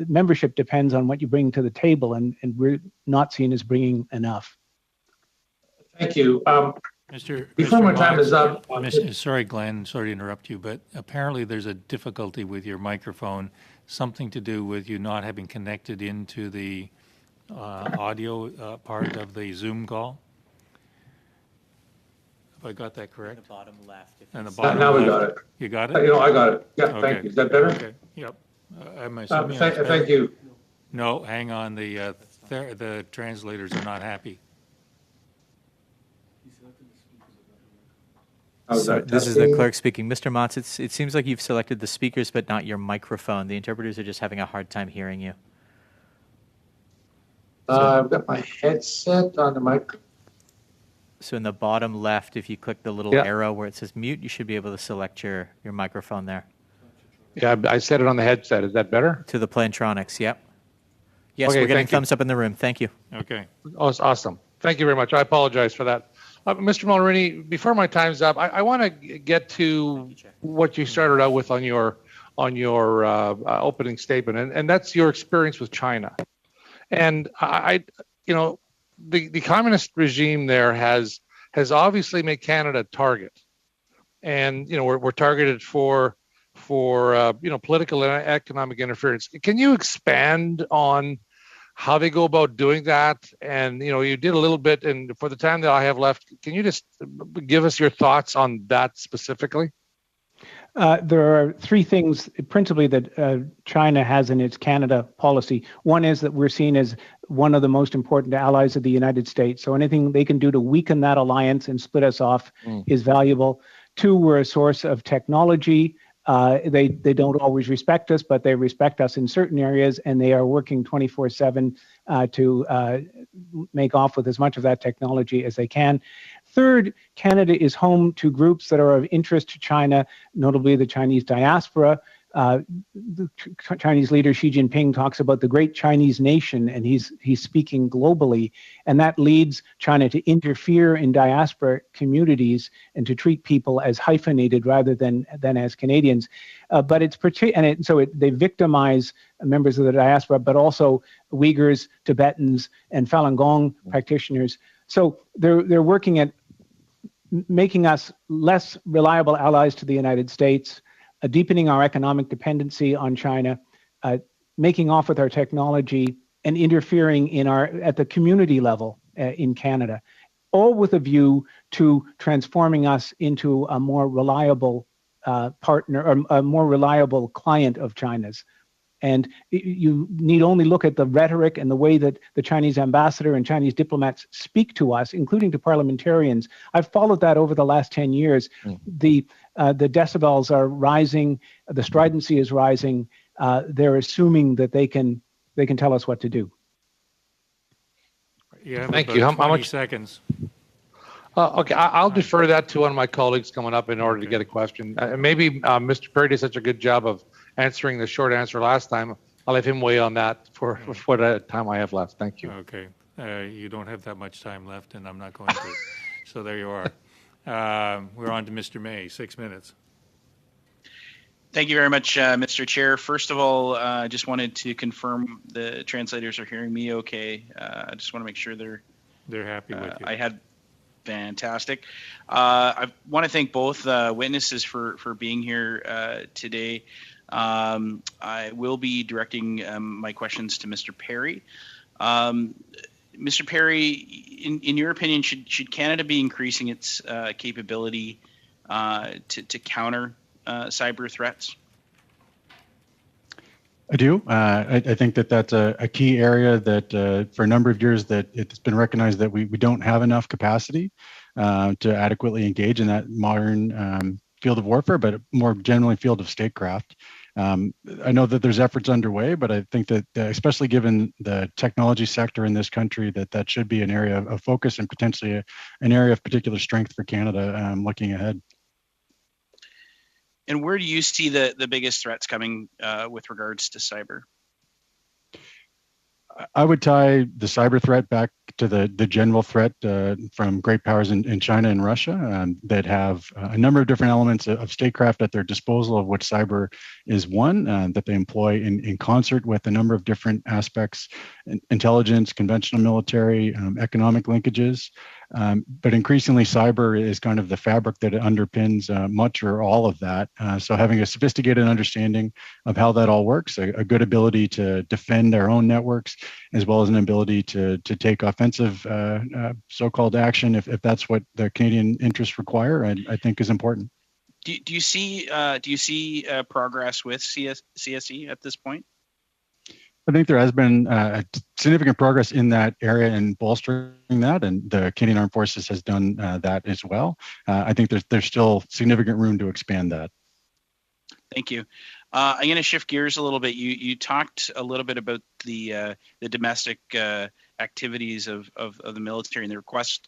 [SPEAKER 13] membership depends on what you bring to the table, and we're not seen as bringing enough.
[SPEAKER 15] Thank you.
[SPEAKER 1] Before
[SPEAKER 15] my time is up.
[SPEAKER 1] Sorry, Glenn, sorry to interrupt you, but apparently there's a difficulty with your microphone, something to do with you not having connected into the audio part of the Zoom call. Have I got that correct?
[SPEAKER 16] The bottom left.
[SPEAKER 1] And the bottom
[SPEAKER 15] now
[SPEAKER 1] left.
[SPEAKER 15] We got it.
[SPEAKER 1] You got it?
[SPEAKER 15] I got it. Yeah,
[SPEAKER 1] okay.
[SPEAKER 15] Thank you. Is that better?
[SPEAKER 1] Okay. Yep. Am I assuming that's better?
[SPEAKER 15] Thank you.
[SPEAKER 1] No, hang on. The translators are not happy.
[SPEAKER 16] So this is the clerk speaking. Mr. Motts, it seems like you've selected the speakers but not your microphone. The interpreters are just having a hard time hearing you.
[SPEAKER 15] I've got my headset on the mic.
[SPEAKER 16] So in the bottom left, if you click the little arrow where it says mute, you should be able to select your microphone there.
[SPEAKER 17] Yeah, I set it on the headset. Is that better?
[SPEAKER 16] To the Plantronics, yep. Yes,
[SPEAKER 17] okay,
[SPEAKER 16] we're getting thumbs up in the room. Thank you.
[SPEAKER 1] Okay.
[SPEAKER 17] Oh, awesome. Thank you very much. I apologize for that. Mr. Mulroney, before my time's up, I want to get to what you started out with on your opening statement, and that's your experience with China. And the communist regime there has obviously made Canada a target, and we're targeted for political and economic interference. Can you expand on how they go about doing that? And you did a little bit, and for the time that I have left, can you just give us your thoughts on that specifically?
[SPEAKER 13] There are three things principally that China has in its Canada policy. One is that we're seen as one of the most important allies of the United States. So anything they can do to weaken that alliance and split us off is valuable. Two, we're a source of technology. They don't always respect us, but they respect us in certain areas, and they are working 24/7 to make off with as much of that technology as they can. Third, Canada is home to groups that are of interest to China, notably the Chinese diaspora. The Chinese leader Xi Jinping talks about the great Chinese nation, and he's speaking globally, and that leads China to interfere in diaspora communities and to treat people as hyphenated rather than as Canadians. But it's they victimize members of the diaspora, but also Uyghurs, Tibetans, and Falun Gong practitioners. So they're working at making us less reliable allies to the United States, deepening our economic dependency on China, making off with our technology, and interfering at the community level in Canada, all with a view to transforming us into a more reliable partner, or a more reliable client of China's. And you need only look at the rhetoric and the way that the Chinese ambassador and Chinese diplomats speak to us, including to parliamentarians. I've followed that over the last 10 years. The decibels are rising, the stridency is rising. They're assuming that they can tell us what to do.
[SPEAKER 1] Yeah,
[SPEAKER 17] thank you. How much
[SPEAKER 1] seconds?
[SPEAKER 17] Okay, I'll defer that to one of my colleagues coming up in order to get a question. Maybe Mr. Perry did such a good job of answering the short answer last time. I'll let him weigh on that for what time I have left. Thank you.
[SPEAKER 1] Okay. You don't have that much time left, and I'm not going to. So there you are. We're on to Mr. May, 6 minutes.
[SPEAKER 18] Thank you very much, Mr. Chair. First of all, I just wanted to confirm the translators are hearing me okay. I just want to make sure
[SPEAKER 1] they're happy with you.
[SPEAKER 18] I had fantastic. I want to thank both witnesses for being here today. I will be directing my questions to Mr. Perry. Mr. Perry, in your opinion, should Canada be increasing its capability to counter cyber threats?
[SPEAKER 14] I do. I think that's a key area that for a number of years that it's been recognized that we don't have enough capacity to adequately engage in that modern field of warfare, but more generally field of statecraft. I know that there's efforts underway, but I think that especially given the technology sector in this country, that should be an area of focus and potentially an area of particular strength for Canada looking ahead.
[SPEAKER 18] And where do you see the biggest threats coming with regards to cyber?
[SPEAKER 14] I would tie the cyber threat back to the general threat from great powers in China and Russia that have a number of different elements of statecraft at their disposal, of which cyber is one that they employ in concert with a number of different aspects: intelligence, conventional military, economic linkages. But increasingly, cyber is kind of the fabric that underpins much or all of that. So having a sophisticated understanding of how that all works, a good ability to defend our own networks, as well as an ability to take offensive so-called action if that's what the Canadian interests require, I think is important.
[SPEAKER 18] Do you see progress with CSE at this point?
[SPEAKER 14] I think there has been significant progress in that area and bolstering that, and the Canadian Armed Forces has done that as well. I think there's still significant room to expand that.
[SPEAKER 18] Thank you. I'm going to shift gears a little bit. You talked a little bit about the domestic activities of the military and the request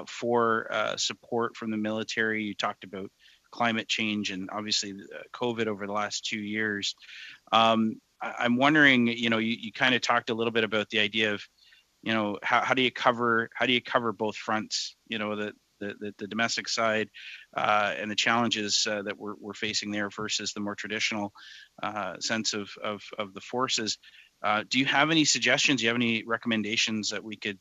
[SPEAKER 18] for support from the military. You talked about climate change and obviously COVID over the last 2 years. I'm wondering, you kind of talked a little bit about the idea of, how do you cover both fronts, the domestic side and the challenges that we're facing there versus the more traditional sense of the forces. Do you have any suggestions? Do you have any recommendations that we could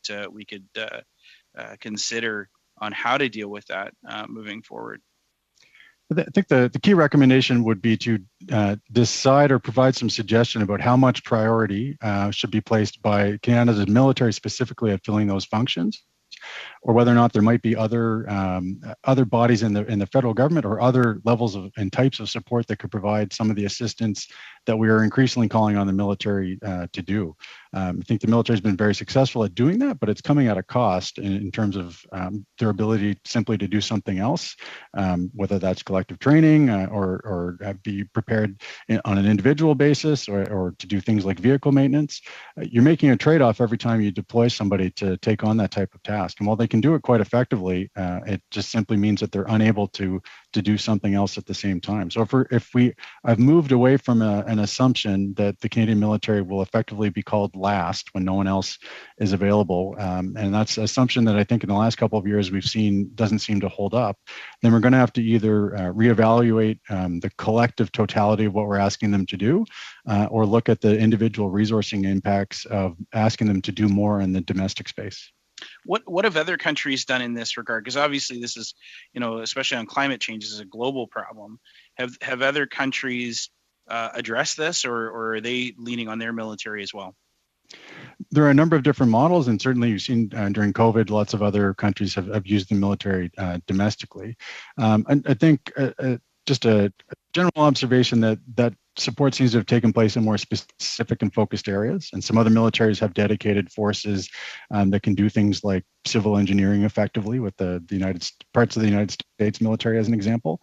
[SPEAKER 18] consider on how to deal with that moving forward?
[SPEAKER 14] I think the key recommendation would be to decide or provide some suggestion about how much priority should be placed by Canada's military specifically at filling those functions, or whether or not there might be other bodies in the federal government or other levels of and types of support that could provide some of the assistance that we are increasingly calling on the military to do. I think the military has been very successful at doing that, but it's coming at a cost in terms of their ability simply to do something else, whether that's collective training or be prepared on an individual basis or to do things like vehicle maintenance. You're making a trade-off every time you deploy somebody to take on that type of task. And while they can do it quite effectively, it just simply means that they're unable to do something else at the same time. So I've moved away from an assumption that the Canadian military will effectively be called last when no one else is available. And that's an assumption that I think in the last couple of years we've seen doesn't seem to hold up. Then we're going to have to either reevaluate the collective totality of what we're asking them to do, or look at the individual resourcing impacts of asking them to do more in the domestic space.
[SPEAKER 18] What have other countries done in this regard? Because obviously this is, especially on climate change, is a global problem. Have other countries addressed this, or are they leaning on their military as well?
[SPEAKER 14] There are a number of different models, and certainly you've seen during COVID, lots of other countries have used the military domestically. And I think just a general observation that support seems to have taken place in more specific and focused areas, and some other militaries have dedicated forces that can do things like civil engineering effectively with the parts of the United States military as an example.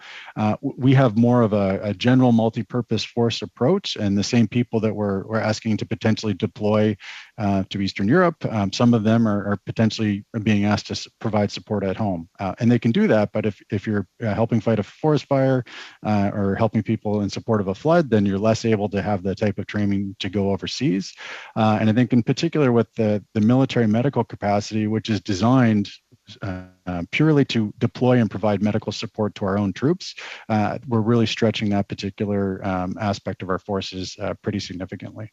[SPEAKER 14] We have more of a general multi-purpose force approach, and the same people that we're asking to potentially deploy to Eastern Europe, some of them are potentially being asked to provide support at home. And they can do that, but if you're helping fight a forest fire or helping people in support of a flood, then you're less able to have the type of training to go overseas. And I think in particular with the military medical capacity, which is designed purely to deploy and provide medical support to our own troops, we're really stretching that particular aspect of our forces pretty significantly.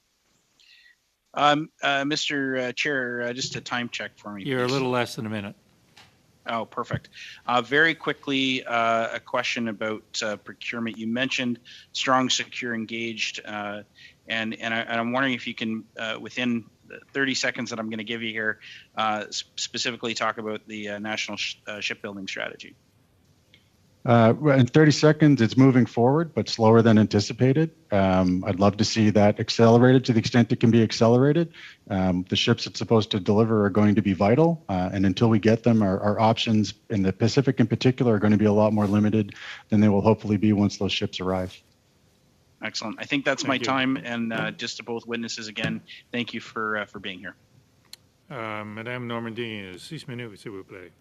[SPEAKER 18] Mr. Chair, just a time check for me.
[SPEAKER 1] You're
[SPEAKER 18] please.
[SPEAKER 1] a little less than a minute.
[SPEAKER 18] Oh, perfect. Very quickly, a question about procurement. You mentioned strong, secure, engaged, and I'm wondering if you can, within the 30 seconds that I'm going to give you here, specifically talk about the national shipbuilding strategy.
[SPEAKER 14] In 30 seconds, it's moving forward, but slower than anticipated. I'd love to see that accelerated to the extent it can be accelerated. The ships it's supposed to deliver are going to be vital, and until we get them, our options in the Pacific in particular are going to be a lot more limited than they will hopefully be once those ships arrive.
[SPEAKER 18] Excellent. I think that's my time, and just to both witnesses again, thank you for being here.
[SPEAKER 1] Madame Normandin, 6 minutes, s'il vous plaît.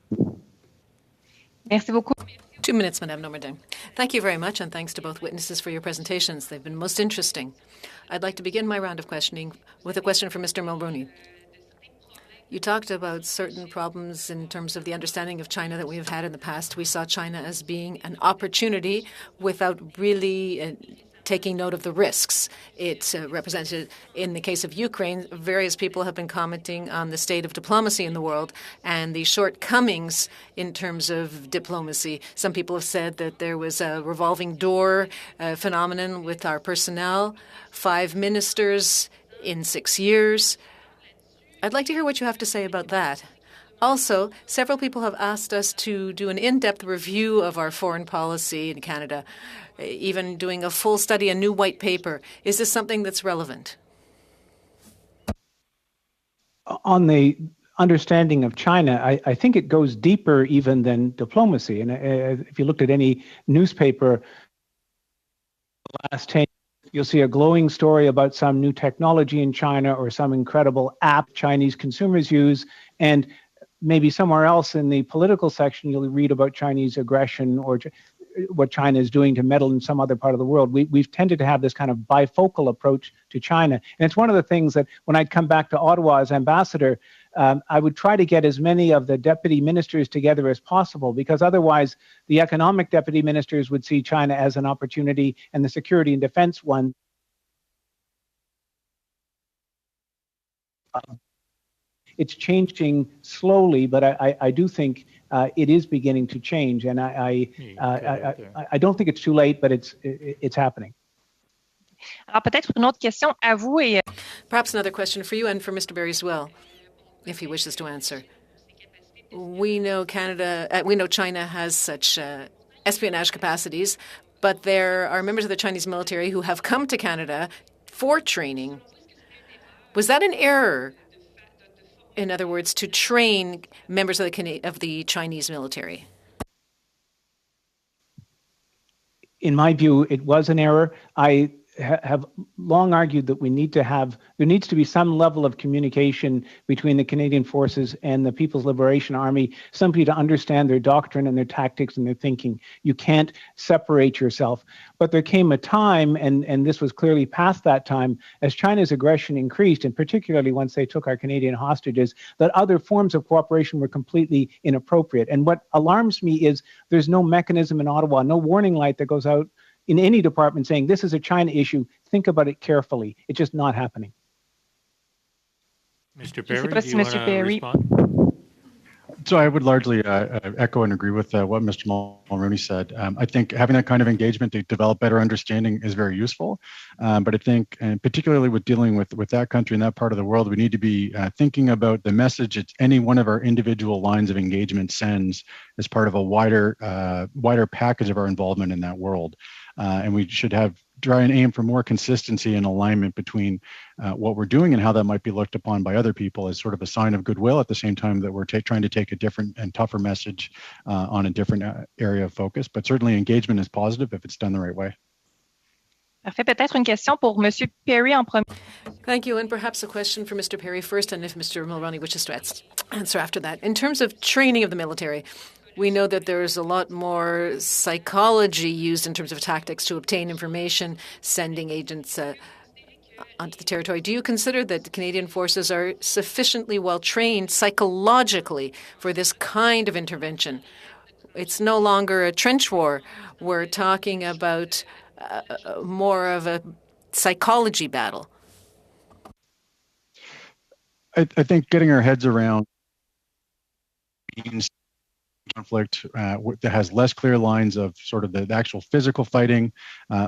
[SPEAKER 7] Merci beaucoup.
[SPEAKER 4] 2 minutes, Madame Normandin. Thank you very much, and thanks to both witnesses for your presentations. They've been most interesting. I'd like to begin my round of questioning with a question for Mr. Mulroney. You talked about certain problems in terms of the understanding of China that we have had in the past. We saw China as being an opportunity without really taking note of the risks it represented. In the case of Ukraine, various people have been commenting on the state of diplomacy in the world and the shortcomings in terms of diplomacy. Some people have said that there was a revolving door phenomenon with our personnel, 5 ministers in 6 years. I'd like to hear what you have to say about that. Also, several people have asked us to do an in-depth review of our foreign policy in Canada, even doing a full study, a new white paper. Is this something that's relevant?
[SPEAKER 13] On the understanding of China, I think it goes deeper even than diplomacy. And if you looked at any newspaper the last 10 years, you'll see a glowing story about some new technology in China or some incredible app Chinese consumers use. And maybe somewhere else in the political section, you'll read about Chinese aggression or what China is doing to meddle in some other part of the world. We've tended to have this kind of bifocal approach to China. And it's one of the things that when I'd come back to Ottawa as ambassador, I would try to get as many of the deputy ministers together as possible, because otherwise the economic deputy ministers would see China as an opportunity and the security and defense one It's changing slowly, but I do think it is beginning to change, and I don't think it's too late, but it's happening.
[SPEAKER 7] Alors peut-être une autre question à vous et
[SPEAKER 4] Perhaps another question for you and for Mr. Berry as well, if he wishes to answer. We know China has such espionage capacities, but there are members of the Chinese military who have come to Canada for training. Was that an error? In other words, to train members of the Chinese military?
[SPEAKER 13] In my view, it was an error. I have long argued that there needs to be some level of communication between the Canadian Forces and the People's Liberation Army, simply to understand their doctrine and their tactics and their thinking. You can't separate yourself. But there came a time, and this was clearly past that time, as China's aggression increased, and particularly once they took our Canadian hostages, that other forms of cooperation were completely inappropriate. And what alarms me is there's no mechanism in Ottawa, no warning light that goes out in any department saying this is a China issue, think about it carefully. It's just not happening.
[SPEAKER 1] Mr. Perry, do you want to respond?
[SPEAKER 14] So I would largely echo and agree with what Mr. Mulroney said. I think having that kind of engagement to develop better understanding is very useful. But I think, and particularly with dealing with that country and that part of the world, we need to be thinking about the message that any one of our individual lines of engagement sends as part of a wider package of our involvement in that world. And we should try and aim for more consistency and alignment between what we're doing and how that might be looked upon by other people as sort of a sign of goodwill at the same time that we're trying to take a different and tougher message on a different area of focus. But certainly engagement is positive if it's done the right way.
[SPEAKER 7] Parfait. Peut-être une question pour Monsieur Perry en premier.
[SPEAKER 4] Thank you, and perhaps a question for Mr. Perry first, and if Mr. Mulroney wishes to answer after that. In terms of training of the military, we know that there's a lot more psychology used in terms of tactics to obtain information, sending agents onto the territory. Do you consider that the Canadian forces are sufficiently well trained psychologically for this kind of intervention? It's no longer a trench war. We're talking about more of a psychology battle.
[SPEAKER 14] I think getting our heads around conflict that has less clear lines of sort of the actual physical fighting,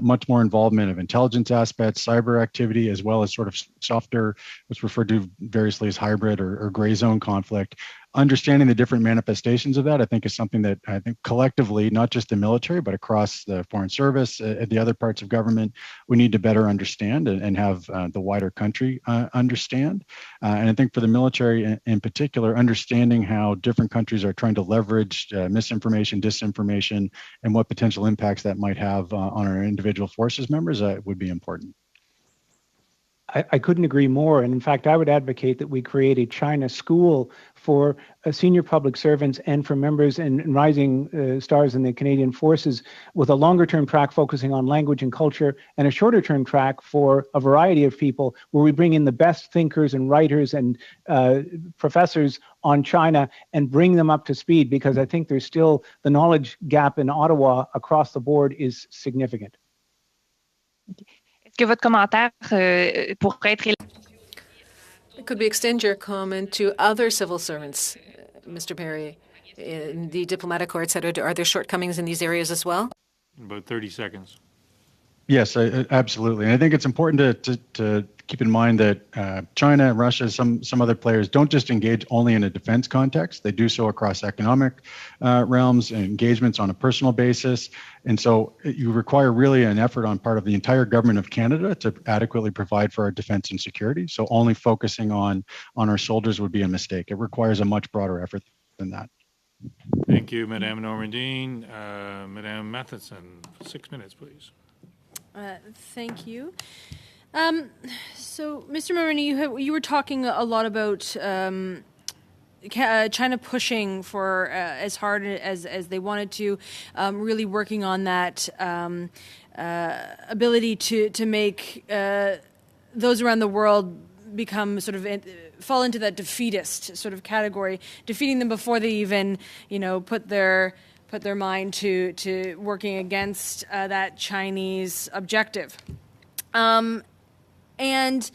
[SPEAKER 14] much more involvement of intelligence aspects, cyber activity, as well as sort of softer, what's referred to variously as hybrid or gray zone conflict. Understanding the different manifestations of that, I think, is something that I think collectively, not just the military, but across the foreign service, the other parts of government, we need to better understand and have the wider country understand. And I think for the military in particular, understanding how different countries are trying to leverage misinformation, disinformation, and what potential impacts that might have on our individual forces members would be important.
[SPEAKER 13] I couldn't agree more. And in fact, I would advocate that we create a China school for senior public servants and for members and rising stars in the Canadian forces, with a longer-term track focusing on language and culture, and a shorter-term track for a variety of people, where we bring in the best thinkers and writers and professors on China and bring them up to speed, because I think there's still the knowledge gap in Ottawa across the board is significant.
[SPEAKER 7] Est-ce que votre commentaire pourrait être...
[SPEAKER 4] Could we extend your comment to other civil servants, Mr. Perry, in the diplomatic corps, et cetera? Are there shortcomings in these areas as well?
[SPEAKER 1] About 30 seconds.
[SPEAKER 14] Yes, absolutely. And I think it's important to keep in mind that China, Russia, some other players don't just engage only in a defense context. They do so across economic realms and engagements on a personal basis. And so you require really an effort on part of the entire government of Canada to adequately provide for our defense and security. So only focusing on our soldiers would be a mistake. It requires a much broader effort than that.
[SPEAKER 1] Thank you, Madame Normandin. Madame Matheson, 6 minutes, please.
[SPEAKER 8] Thank you. So, Mr. Mulroney, you were talking a lot about China pushing for as hard as they wanted to, really working on that ability to make those around the world become sort of fall into that defeatist sort of category, defeating them before they even, put their mind to working against that Chinese objective. And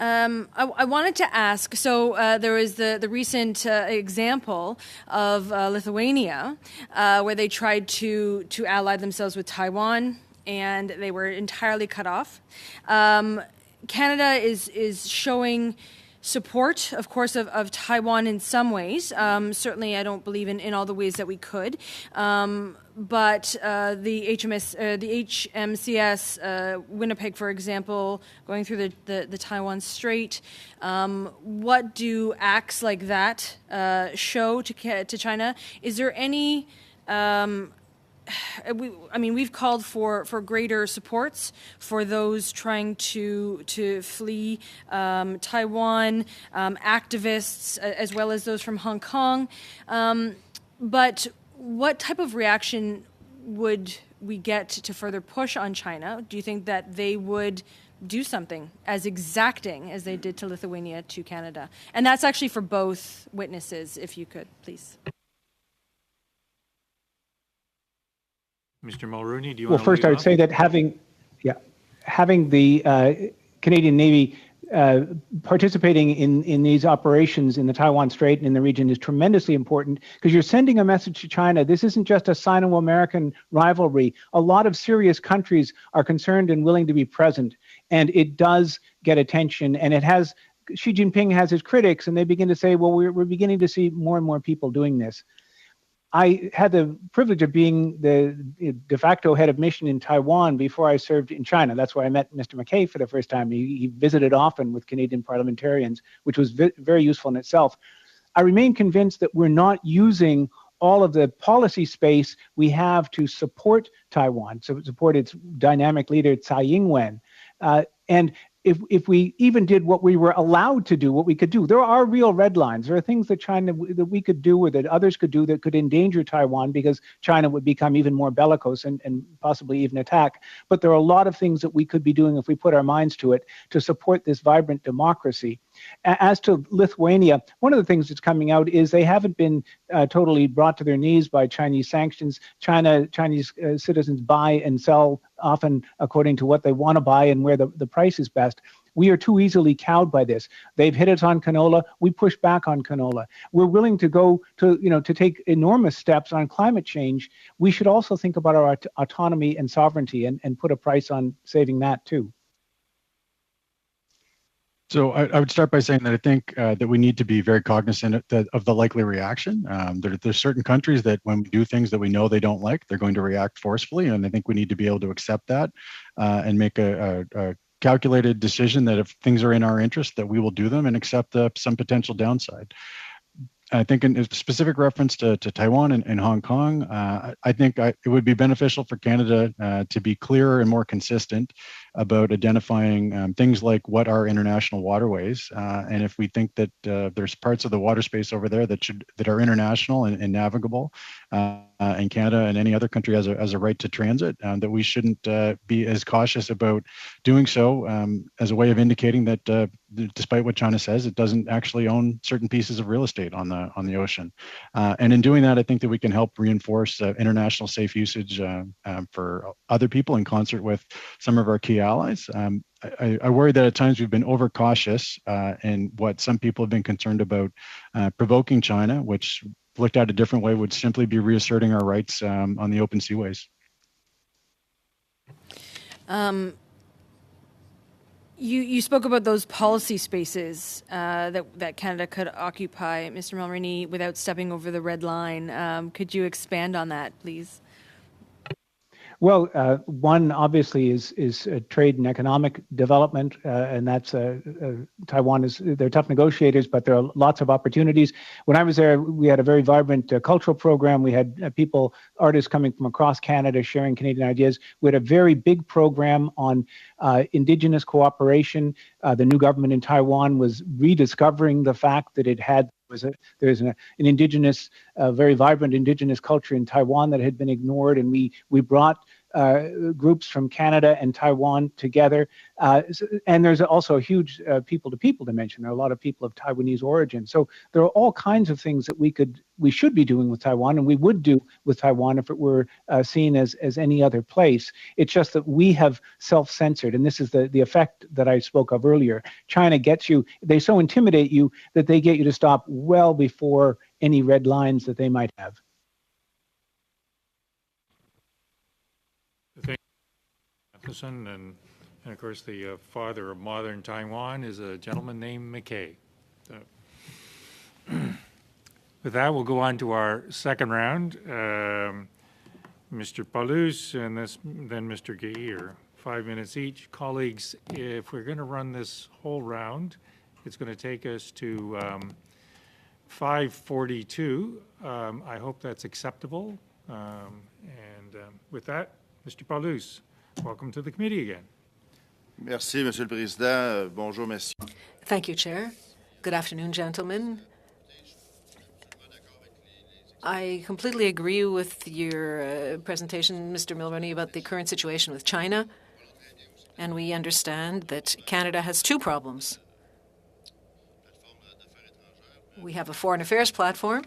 [SPEAKER 8] I wanted to ask, so there was the recent example of Lithuania, where they tried to ally themselves with Taiwan, and they were entirely cut off. Canada is showing support, of course, of Taiwan in some ways. Certainly, I don't believe in all the ways that we could. But the HMCS Winnipeg, for example, going through the Taiwan Strait, what do acts like that show to China? Is there any? We've called for greater supports for those trying to flee Taiwan, activists, as well as those from Hong Kong. But what type of reaction would we get to further push on China? Do you think that they would do something as exacting as they did to Lithuania to Canada? And that's actually for both witnesses, if you could, please.
[SPEAKER 1] Mr. Mulrooney, do you
[SPEAKER 3] Well,
[SPEAKER 1] want to
[SPEAKER 3] first,
[SPEAKER 1] lead
[SPEAKER 3] I would
[SPEAKER 1] off?
[SPEAKER 3] say that having the Canadian Navy participating in these operations in the Taiwan Strait and in the region is tremendously important, because you're sending a message to China. This isn't just a Sino-American rivalry. A lot of serious countries are concerned and willing to be present, and it does get attention. And it has, Xi Jinping has his critics, and they begin to say, well, we're beginning to see more and more people doing this. I had the privilege of being the de facto head of mission in Taiwan before I served in China. That's where I met Mr. McKay for the first time. He visited often with Canadian parliamentarians, which was very useful in itself. I remain convinced that we're not using all of the policy space we have to support Taiwan, to support its dynamic leader, Tsai Ing-wen. And if we even did what we were allowed to do, what we could do, there are real red lines. There are things that that we could do or that others could do that could endanger Taiwan, because China would become even more bellicose and possibly even attack. But there are a lot of things that we could be doing if we put our minds to it to support this vibrant democracy. As to Lithuania, one of the things that's coming out is they haven't been totally brought to their knees by Chinese sanctions. Chinese citizens buy and sell often according to what they want to buy and where the price is best. We are too easily cowed by this. They've hit us on canola. We push back on canola. We're willing to go to take enormous steps on climate change. We should also think about our autonomy and sovereignty and put a price on saving that too.
[SPEAKER 14] So I would start by saying that I think that we need to be very cognizant of the likely reaction. There's certain countries that when we do things that we know they don't like, they're going to react forcefully. And I think we need to be able to accept that and make a calculated decision that if things are in our interest, that we will do them and accept some potential downside. I think in specific reference to Taiwan and Hong Kong, I think it would be beneficial for Canada to be clearer and more consistent about identifying things like what are international waterways, and if we think that there's parts of the water space over there that are international and navigable, and Canada and any other country has a right to transit, that we shouldn't be as cautious about doing so as a way of indicating that despite what China says, it doesn't actually own certain pieces of real estate on the ocean. And in doing that, I think that we can help reinforce international safe usage for other people in concert with some of our key allies. I worry that at times we've been overcautious in what some people have been concerned about provoking China, which looked at a different way would simply be reasserting our rights on the open seaways.
[SPEAKER 8] You spoke about those policy spaces that Canada could occupy, Mr. Mulroney, without stepping over the red line. Could you expand on that, please?
[SPEAKER 13] Well, one obviously is trade and economic development, and that's Taiwan they're tough negotiators, but there are lots of opportunities. When I was there, we had a very vibrant cultural program. We had artists coming from across Canada sharing Canadian ideas. We had a very big program on Indigenous cooperation. The new government in Taiwan was rediscovering the fact that there's an Indigenous, very vibrant Indigenous culture in Taiwan that had been ignored, and we brought groups from Canada and Taiwan together. And there's also a huge people-to-people dimension. There are a lot of people of Taiwanese origin. So there are all kinds of things that we should be doing with Taiwan, and we would do with Taiwan if it were seen as any other place. It's just that we have self-censored, and this is the effect that I spoke of earlier. China gets you, they so intimidate you that they get you to stop well before any red lines that they might have.
[SPEAKER 1] Matheson, and of course the father of modern Taiwan is a gentleman named McKay. So, with that, we'll go on to our second round. Mr. Paulus and then Mr. Geir, 5 minutes each. Colleagues, if we're going to run this whole round, it's going to take us to 5:42. I hope that's acceptable. With that, Mr. Paulus, welcome to the committee again.
[SPEAKER 19] Merci, Monsieur le Président. Bonjour, merci.
[SPEAKER 4] Thank you, Chair. Good afternoon, gentlemen. I completely agree with your presentation, Mr. Mulroney, about the current situation with China. And we understand that Canada has two problems. We have a foreign affairs platform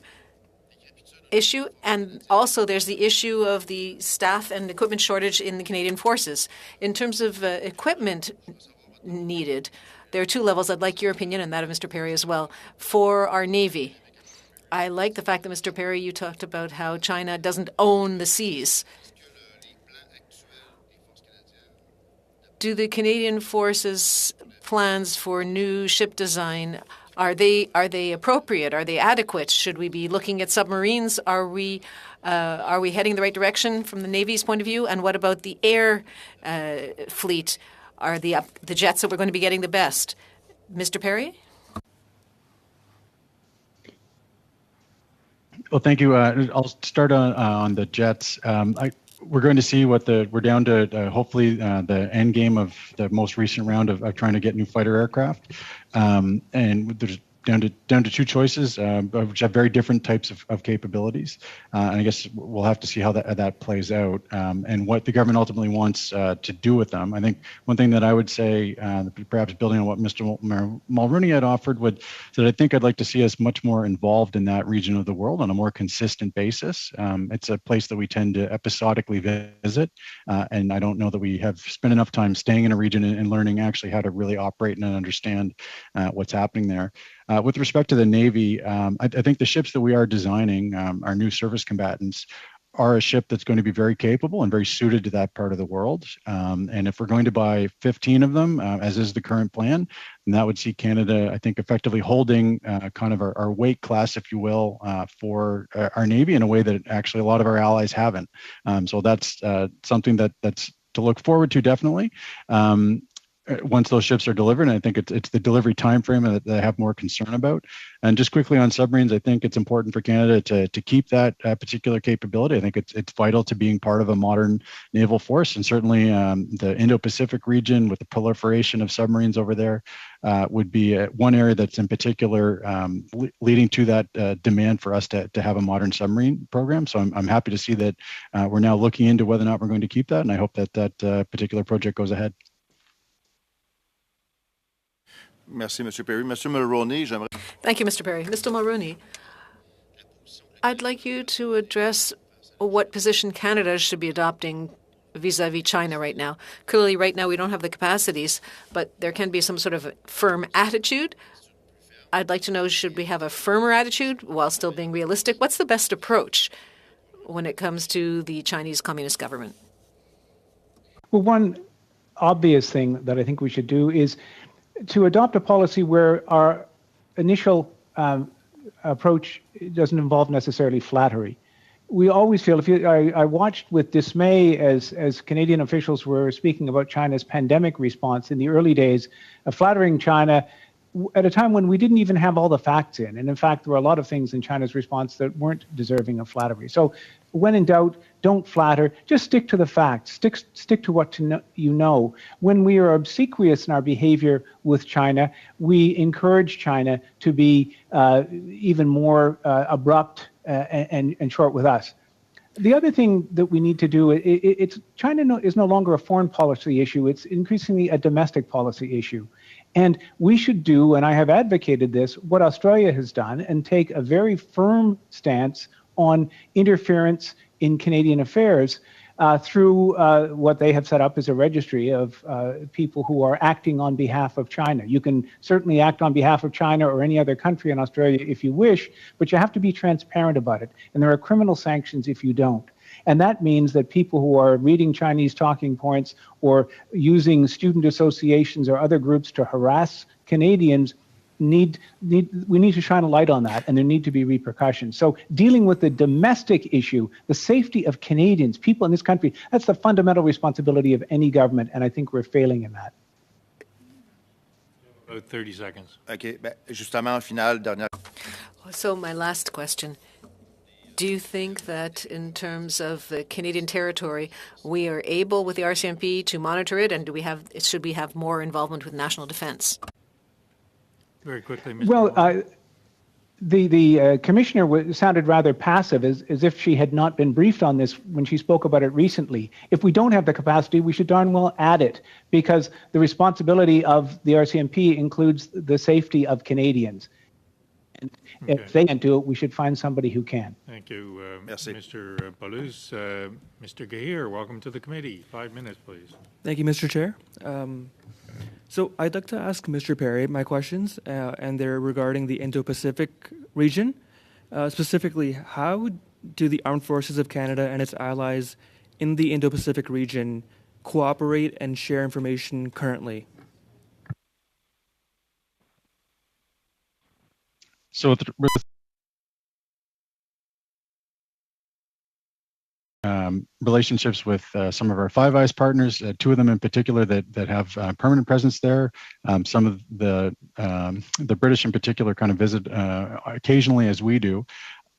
[SPEAKER 4] issue, and also there's the issue of the staff and equipment shortage in the Canadian Forces. In terms of equipment needed, there are two levels. I'd like your opinion, and that of Mr. Perry as well, for our Navy. I like the fact that, Mr. Perry, you talked about how China doesn't own the seas. Do the Canadian Forces plans for new ship design, are they appropriate? Are they adequate? Should we be looking at submarines? Are we heading in the right direction from the Navy's point of view? And what about the air fleet? Are the jets that we're going to be getting the best? Mr. Perry?
[SPEAKER 14] Well, thank you. I'll start on the jets. We're going to see we're down to hopefully the end game of the most recent round of trying to get new fighter aircraft. And there's down to two choices, which have very different types of capabilities. And I guess we'll have to see how that plays out and what the government ultimately wants to do with them. I think one thing that I would say, perhaps building on what Mr. Mulroney had offered, that I think I'd like to see us much more involved in that region of the world on a more consistent basis. It's a place that we tend to episodically visit, and I don't know that we have spent enough time staying in a region and learning actually how to really operate and understand what's happening there. With respect to the Navy, I think the ships that we are designing, our new surface combatants, are a ship that's going to be very capable and very suited to that part of the world. And if we're going to buy 15 of them, as is the current plan, then that would see Canada, I think, effectively holding kind of our weight class, if you will, for our Navy in a way that actually a lot of our allies haven't. So that's something that's to look forward to, definitely. Once those ships are delivered, and I think it's the delivery time frame that I have more concern about. And just quickly on submarines, I think it's important for Canada to keep that particular capability. I think it's vital to being part of a modern naval force, and certainly the Indo-Pacific region with the proliferation of submarines over there would be one area that's in particular leading to that demand for us to have a modern submarine program. So I'm happy to see that we're now looking into whether or not we're going to keep that, and I hope that particular project goes ahead.
[SPEAKER 19] Merci, Monsieur Perry. Monsieur Mulroney, j'aimerais...
[SPEAKER 4] Thank you, Mr. Perry. Mr. Mulroney, I'd like you to address what position Canada should be adopting vis-a-vis China right now. Clearly, right now, we don't have the capacities, but there can be some sort of firm attitude. I'd like to know, should we have a firmer attitude while still being realistic? What's the best approach when it comes to the Chinese Communist government?
[SPEAKER 13] Well, one obvious thing that I think we should do is to adopt a policy where our initial approach doesn't involve necessarily flattery. We always feel, I watched with dismay as Canadian officials were speaking about China's pandemic response in the early days, flattering China at a time when we didn't even have all the facts in. And in fact, there were a lot of things in China's response that weren't deserving of flattery. So when in doubt, don't flatter, just stick to the facts, stick to what you know. When we are obsequious in our behavior with China, we encourage China to be even more abrupt and short with us. The other thing that we need to do, it's China is no longer a foreign policy issue. It's increasingly a domestic policy issue. And we should do, and I have advocated this, what Australia has done, and take a very firm stance on interference in Canadian affairs through what they have set up as a registry of people who are acting on behalf of China. You can certainly act on behalf of China or any other country in Australia if you wish, but you have to be transparent about it. And there are criminal sanctions if you don't. And that means that people who are reading Chinese talking points or using student associations or other groups to harass Canadians we need to shine a light on that, and there need to be repercussions. So dealing with the domestic issue, the safety of Canadians, people in this country, that's the fundamental responsibility of any government, and I think we're failing in that.
[SPEAKER 1] About 30 seconds.
[SPEAKER 19] OK. Justement, en finale, dernière.
[SPEAKER 4] So my last question. Do you think that in terms of the Canadian territory, we are able with the RCMP to monitor it, and should we have more involvement with national defense?
[SPEAKER 1] Very quickly, Mr.
[SPEAKER 13] Well, the commissioner sounded rather passive, as if she had not been briefed on this when she spoke about it recently. If we don't have the capacity, we should darn well add it, because the responsibility of the RCMP includes the safety of Canadians. And if they can't do it, we should find somebody who can.
[SPEAKER 1] Thank you, Mr. Paulus. Mr. Gahir, welcome to the committee. 5 minutes, please.
[SPEAKER 20] Thank you, Mr. Chair. So I'd like to ask Mr. Perry my questions, and they're regarding the Indo-Pacific region. Specifically, how do the armed forces of Canada and its allies in the Indo-Pacific region cooperate and share information currently?
[SPEAKER 14] So with relationships with some of our Five Eyes partners, two of them in particular that have permanent presence there. Some of the British in particular kind of visit occasionally, as we do.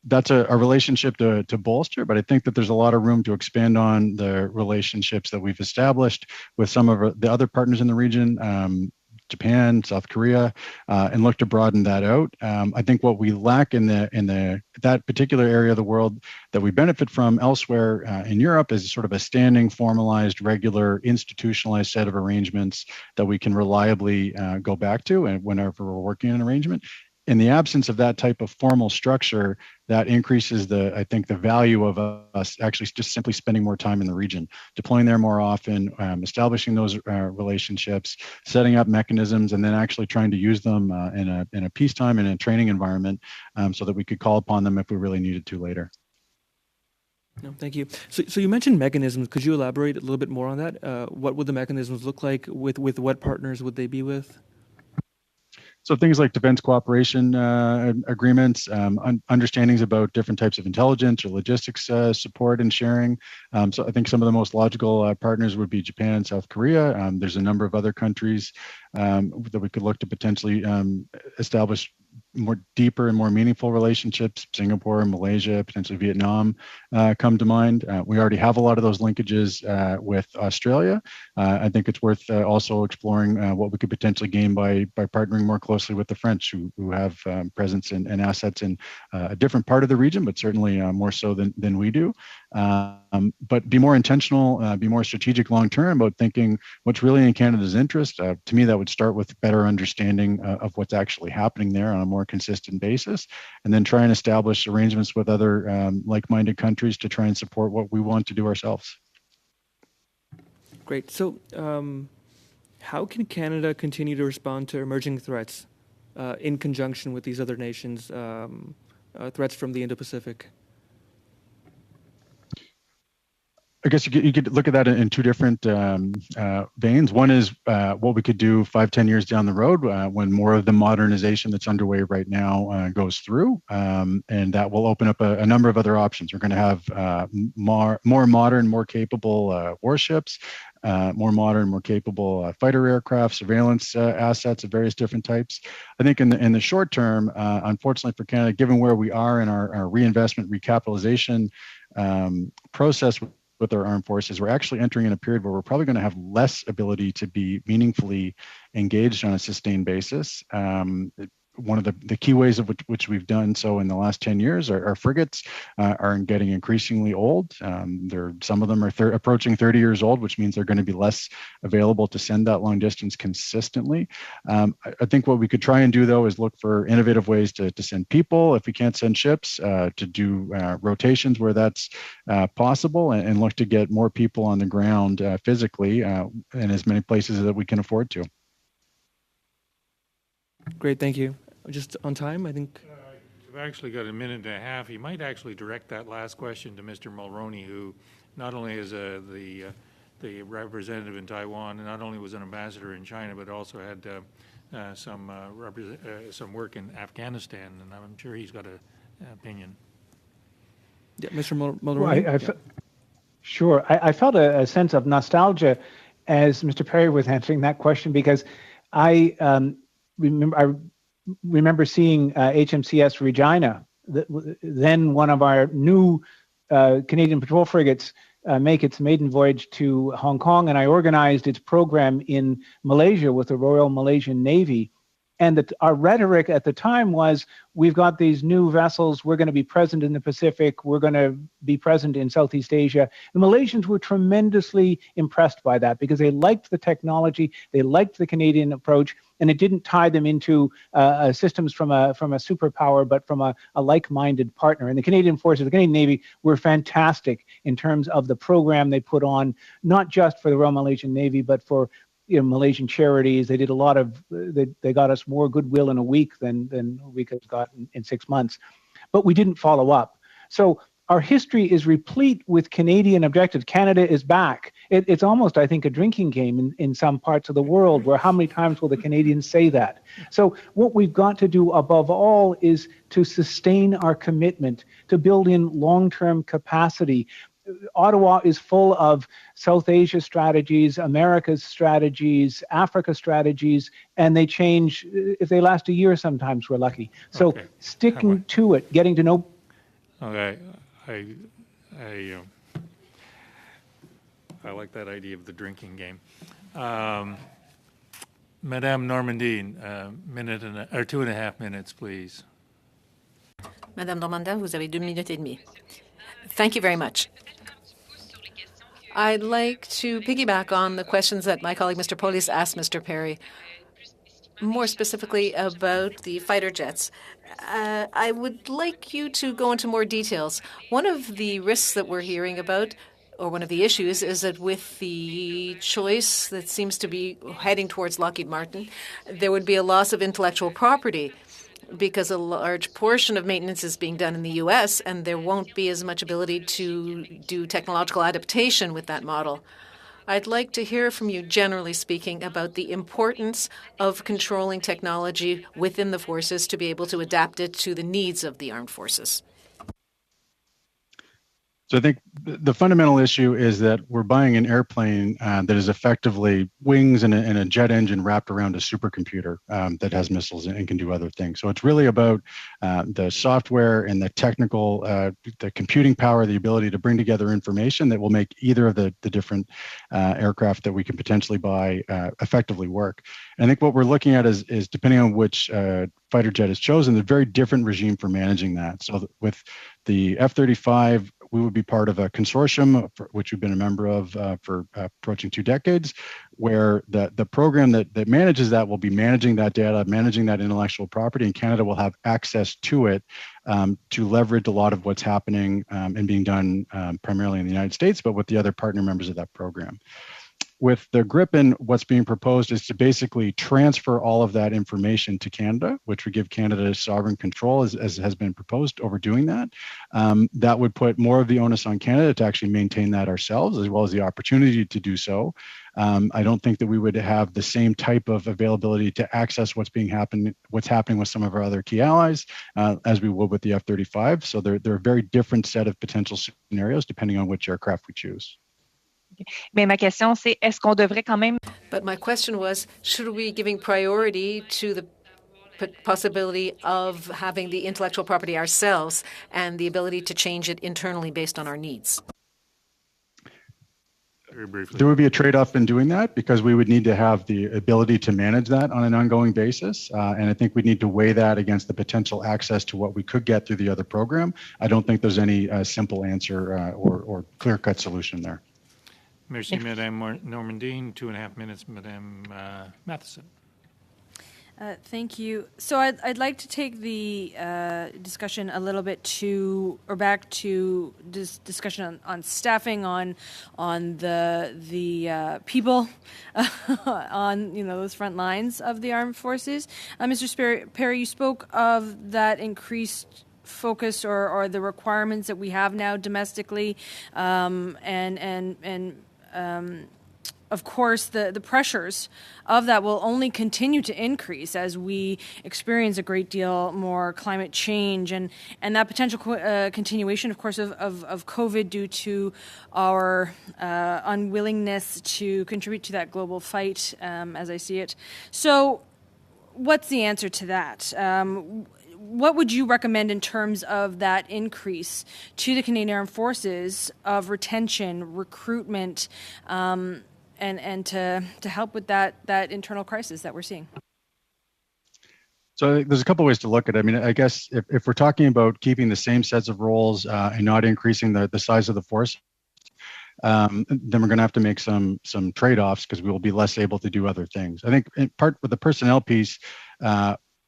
[SPEAKER 14] That's a relationship to bolster, but I think that there's a lot of room to expand on the relationships that we've established with some of the other partners in the region. Japan, South Korea, and look to broaden that out. I think what we lack in that particular area of the world that we benefit from elsewhere in Europe is sort of a standing, formalized, regular, institutionalized set of arrangements that we can reliably go back to, and whenever we're working an arrangement. In the absence of that type of formal structure, that increases I think the value of us actually just simply spending more time in the region, deploying there more often, establishing those relationships, setting up mechanisms, and then actually trying to use them in a peacetime and a training environment so that we could call upon them if we really needed to later.
[SPEAKER 20] No, thank you. So you mentioned mechanisms. Could you elaborate a little bit more on that? What would the mechanisms look like? With what partners would they be with?
[SPEAKER 14] So things like defense cooperation agreements, understandings about different types of intelligence or logistics support and sharing. So I think some of the most logical partners would be Japan and South Korea. There's a number of other countries that we could look to potentially establish more deeper and more meaningful relationships. Singapore, Malaysia, potentially Vietnam come to mind. We already have a lot of those linkages with Australia. I think it's worth also exploring what we could potentially gain by partnering more closely with the French, who have presence and assets in a different part of the region, but certainly more so than we do. But be more intentional, be more strategic long term about thinking what's really in Canada's interest. To me, that would start with better understanding of what's actually happening there on a more consistent basis, and then try and establish arrangements with other like-minded countries to try and support what we want to do ourselves.
[SPEAKER 20] Great. So how can Canada continue to respond to emerging threats in conjunction with these other nations, threats from the Indo-Pacific?
[SPEAKER 14] I guess you could look at that in two different veins. One is what we could do 5-10 years down the road when more of the modernization that's underway right now goes through, and that will open up a number of other options. We're going to have more modern, more capable warships, more modern, more capable fighter aircraft, surveillance assets of various different types. I think in the short term, unfortunately for Canada, given where we are in our reinvestment, recapitalization process with our armed forces, we're actually entering in a period where we're probably going to have less ability to be meaningfully engaged on a sustained basis. one of the key ways of which we've done so in the last 10 years, our frigates are getting increasingly old. Some of them are approaching 30 years old, which means they're going to be less available to send that long distance consistently. I think what we could try and do, though, is look for innovative ways to send people if we can't send ships, to do rotations where that's possible, and look to get more people on the ground physically in as many places that we can afford to.
[SPEAKER 20] Great, thank you. Just on time, I think.
[SPEAKER 1] We've actually got a minute and a half. You might actually direct that last question to Mr. Mulroney, who not only is the representative in Taiwan, and not only was an ambassador in China, but also had some work in Afghanistan, and I'm sure he's got an opinion.
[SPEAKER 20] Yeah, Mr. Mulroney.
[SPEAKER 3] Sure. I felt a sense of nostalgia as Mr. Perry was answering that question, because I remember seeing HMCS Regina, then one of our new Canadian patrol frigates, make its maiden voyage to Hong Kong, and I organized its program in Malaysia with the Royal Malaysian Navy. And our rhetoric at the time was, we've got these new vessels, we're going to be present in the Pacific, we're going to be present in Southeast Asia. The Malaysians were tremendously impressed by that, because they liked the technology, they liked the Canadian approach, and it didn't tie them into systems from a superpower, but from a like-minded partner. And the Canadian forces, the Canadian Navy, were fantastic in terms of the program they put on, not just for the Royal Malaysian Navy, but for Malaysian charities. They did a lot of, they got us more goodwill in a week than we could have gotten in 6 months. But we didn't follow up. So our history is replete with Canadian objectives. Canada is back. It's almost, I think, a drinking game in some parts of the world, where how many times will the Canadians say that? So what we've got to do above all is to sustain our commitment, to build in long-term capacity. Ottawa is full of South Asia strategies, America's strategies, Africa strategies, and they change. If they last a year, sometimes we're lucky. So sticking to it, getting to know.
[SPEAKER 1] Okay, I like that idea of the drinking game. Madame Normandine, minute or 2.5 minutes, please.
[SPEAKER 4] Madame Normandin, vous avez 2 minutes et demie. Thank you very much. I'd like to piggyback on the questions that my colleague Mr. Polis asked Mr. Perry, more specifically about the fighter jets. I would like you to go into more details. One of the risks that we're hearing about, or one of the issues, is that with the choice that seems to be heading towards Lockheed Martin, there would be a loss of intellectual property, because a large portion of maintenance is being done in the U.S., and there won't be as much ability to do technological adaptation with that model. I'd like to hear from you, generally speaking, about the importance of controlling technology within the forces to be able to adapt it to the needs of the armed forces.
[SPEAKER 14] So I think the fundamental issue is that we're buying an airplane that is effectively wings and a jet engine wrapped around a supercomputer that has missiles and can do other things. So it's really about the software and the technical, the computing power, the ability to bring together information that will make either of the different aircraft that we can potentially buy effectively work. And I think what we're looking at is depending on which fighter jet is chosen, a very different regime for managing that. So with the F-35, we would be part of a consortium, which we've been a member of for approaching 2 decades, where the program that manages that will be managing that data, managing that intellectual property, and Canada will have access to it to leverage a lot of what's happening and being done primarily in the United States, but with the other partner members of that program. With the Gripen, what's being proposed is to basically transfer all of that information to Canada, which would give Canada sovereign control, as has been proposed over doing that. That would put more of the onus on Canada to actually maintain that ourselves, as well as the opportunity to do so. I don't think that we would have the same type of availability to access what's happening with some of our other key allies as we would with the F-35. So they're a very different set of potential scenarios depending on which aircraft we choose.
[SPEAKER 7] Mais ma question, c'est est-ce qu'on devrait quand même...
[SPEAKER 4] But my question was, should we be giving priority to the possibility of having the intellectual property ourselves and the ability to change it internally based on our needs?
[SPEAKER 1] Very briefly.
[SPEAKER 14] There would be a trade-off in doing that because we would need to have the ability to manage that on an ongoing basis. And I think we need to weigh that against the potential access to what we could get through the other program. I don't think there's any simple answer or clear-cut solution there.
[SPEAKER 1] Merci, Madame Normandine. 2.5 minutes, Madame Matheson.
[SPEAKER 8] Thank you. So I'd like to take the discussion a little bit back to discussion on staffing, on the people on those front lines of the armed forces. Mr. Perry, you spoke of that increased focus or the requirements that we have now domestically, of course, the pressures of that will only continue to increase as we experience a great deal more climate change and that potential continuation, of course, of COVID due to our unwillingness to contribute to that global fight, as I see it. So what's the answer to that? What would you recommend in terms of that increase to the Canadian Armed Forces of retention, recruitment, and to help with that internal crisis that we're seeing?
[SPEAKER 14] So there's a couple ways to look at it. I mean, I guess if we're talking about keeping the same sets of roles and not increasing the size of the force, then we're going to have to make some trade-offs because we will be less able to do other things. I think in part with the personnel piece,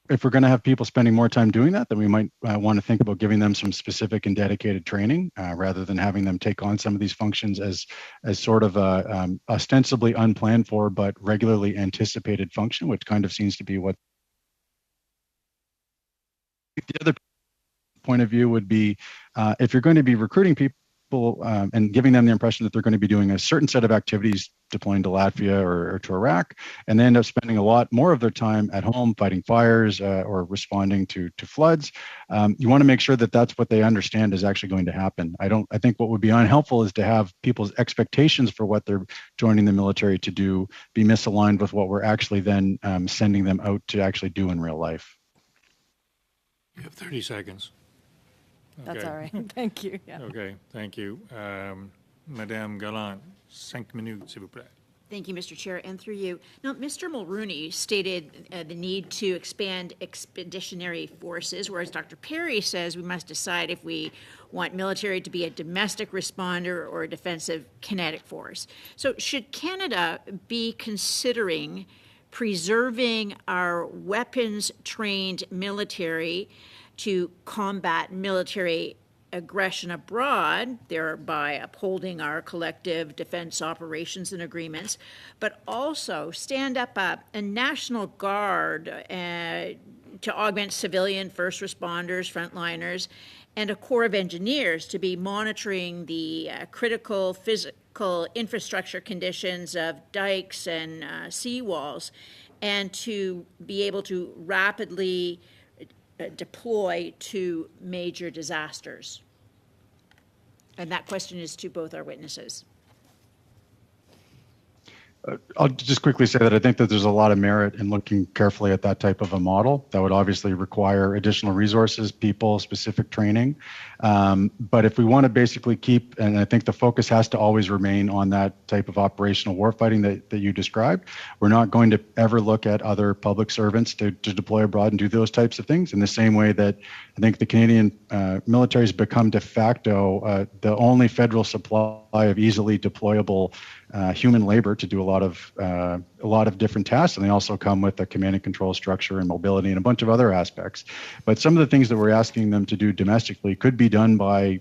[SPEAKER 14] if we're going to have people spending more time doing that, then we might want to think about giving them some specific and dedicated training rather than having them take on some of these functions as sort of a ostensibly unplanned for but regularly anticipated function, which kind of seems to be what the other point of view would be. If you're going to be recruiting people and giving them the impression that they're going to be doing a certain set of activities, deploying to Latvia or to Iraq, and they end up spending a lot more of their time at home fighting fires or responding to floods, you want to make sure that that's what they understand is actually going to happen. I think what would be unhelpful is to have people's expectations for what they're joining the military to do be misaligned with what we're actually then sending them out to actually do in real life.
[SPEAKER 1] You have 30 seconds.
[SPEAKER 8] That's all right. Thank you. Yeah.
[SPEAKER 1] Okay, thank you. Madame Galland, 5 minutes, s'il vous plaît.
[SPEAKER 11] Thank you, Mr. Chair, and through you. Now, Mr. Mulrooney stated the need to expand expeditionary forces, whereas Dr. Perry says we must decide if we want military to be a domestic responder or a defensive kinetic force. So should Canada be considering preserving our weapons-trained military to combat military aggression abroad, thereby upholding our collective defense operations and agreements, but also stand up a National Guard to augment civilian first responders, frontliners, and a Corps of Engineers to be monitoring the critical physical infrastructure conditions of dikes and seawalls, and to be able to rapidly deploy to major disasters? And that question is to both our witnesses.
[SPEAKER 14] I'll just quickly say that I think that there's a lot of merit in looking carefully at that type of a model. That would obviously require additional resources, people, specific training. But if we want to basically keep, and I think the focus has to always remain on that type of operational warfighting that you described, we're not going to ever look at other public servants to deploy abroad and do those types of things in the same way that I think the Canadian military has become de facto the only federal supply of easily deployable human labor to do a lot of different tasks, and they also come with a command and control structure and mobility and a bunch of other aspects. But some of the things that we're asking them to do domestically could be done by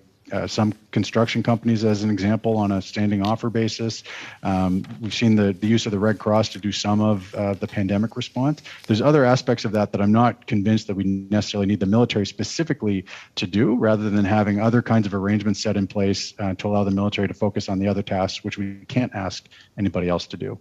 [SPEAKER 14] some construction companies, as an example, on a standing offer basis. We've seen the use of the Red Cross to do some of the pandemic response. There's other aspects of that I'm not convinced that we necessarily need the military specifically to do, rather than having other kinds of arrangements set in place to allow the military to focus on the other tasks, which we can't ask anybody else to do.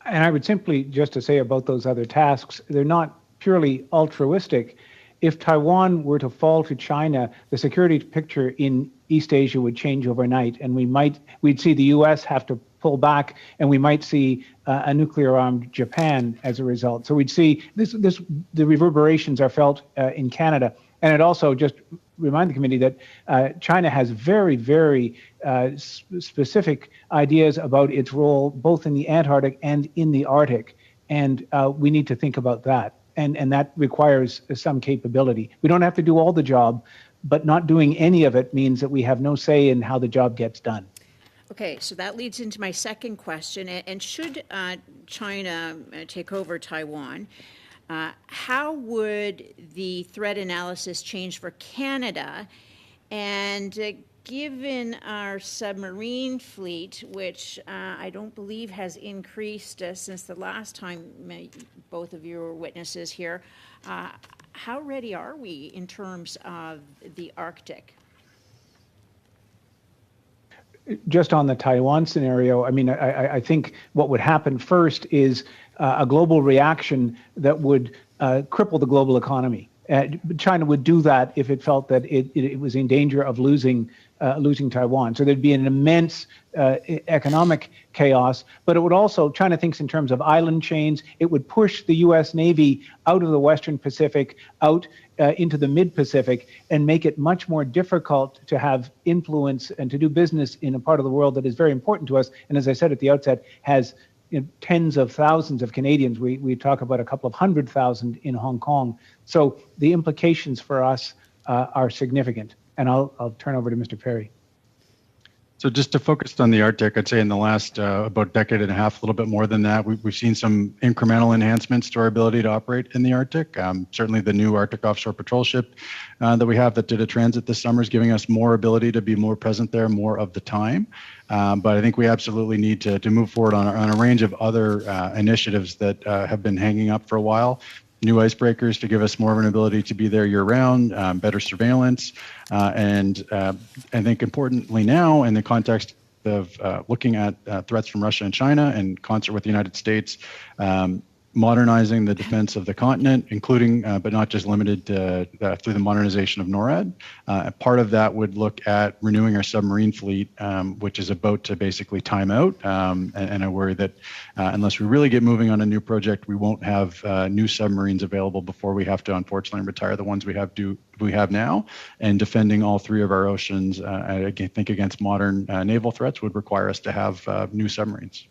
[SPEAKER 13] And I would simply, just to say about those other tasks, they're not purely altruistic. If Taiwan were to fall to China, the security picture in East Asia would change overnight, and we'd see the U.S. have to pull back, and we might see a nuclear-armed Japan as a result. So we'd see the reverberations are felt in Canada And it also just remind the committee that China has very, very specific ideas about its role both in the Antarctic and in the Arctic. And we need to think about that. And that requires some capability. We don't have to do all the job, but not doing any of it means that we have no say in how the job gets done.
[SPEAKER 11] Okay, so that leads into my second question. And should China take over Taiwan, how would the threat analysis change for Canada? And given our submarine fleet, which I don't believe has increased since the last time both of you were witnesses here, how ready are we in terms of the Arctic?
[SPEAKER 13] Just on the Taiwan scenario, I mean, I think what would happen first is a global reaction that would cripple the global economy. China would do that if it felt that it was in danger of losing Taiwan. So there'd be an immense economic chaos, but it would also, China thinks in terms of island chains, it would push the US Navy out of the Western Pacific, out into the mid-Pacific, and make it much more difficult to have influence and to do business in a part of the world that is very important to us. And as I said at the outset, has tens of thousands of Canadians. We talk about a couple of 100,000 in Hong Kong. So the implications for us are significant. And I'll turn over to Mr. Perry.
[SPEAKER 14] So just to focus on the Arctic, I'd say in the last about decade and a half, a little bit more than that, we've seen some incremental enhancements to our ability to operate in the Arctic. Certainly the new Arctic offshore patrol ship that we have that did a transit this summer is giving us more ability to be more present there more of the time. But I think we absolutely need to move forward on a range of other initiatives that have been hanging up for a while. New icebreakers to give us more of an ability to be there year-round, better surveillance, and I think importantly now in the context of looking at threats from Russia and China in concert with the United States, modernizing the defense of the continent, including but not just limited through the modernization of NORAD. Part of that would look at renewing our submarine fleet, which is about to basically time out. And I worry that unless we really get moving on a new project, we won't have new submarines available before we have to unfortunately retire the ones we have now. And defending all three of our oceans, I think against modern naval threats would require us to have new submarines.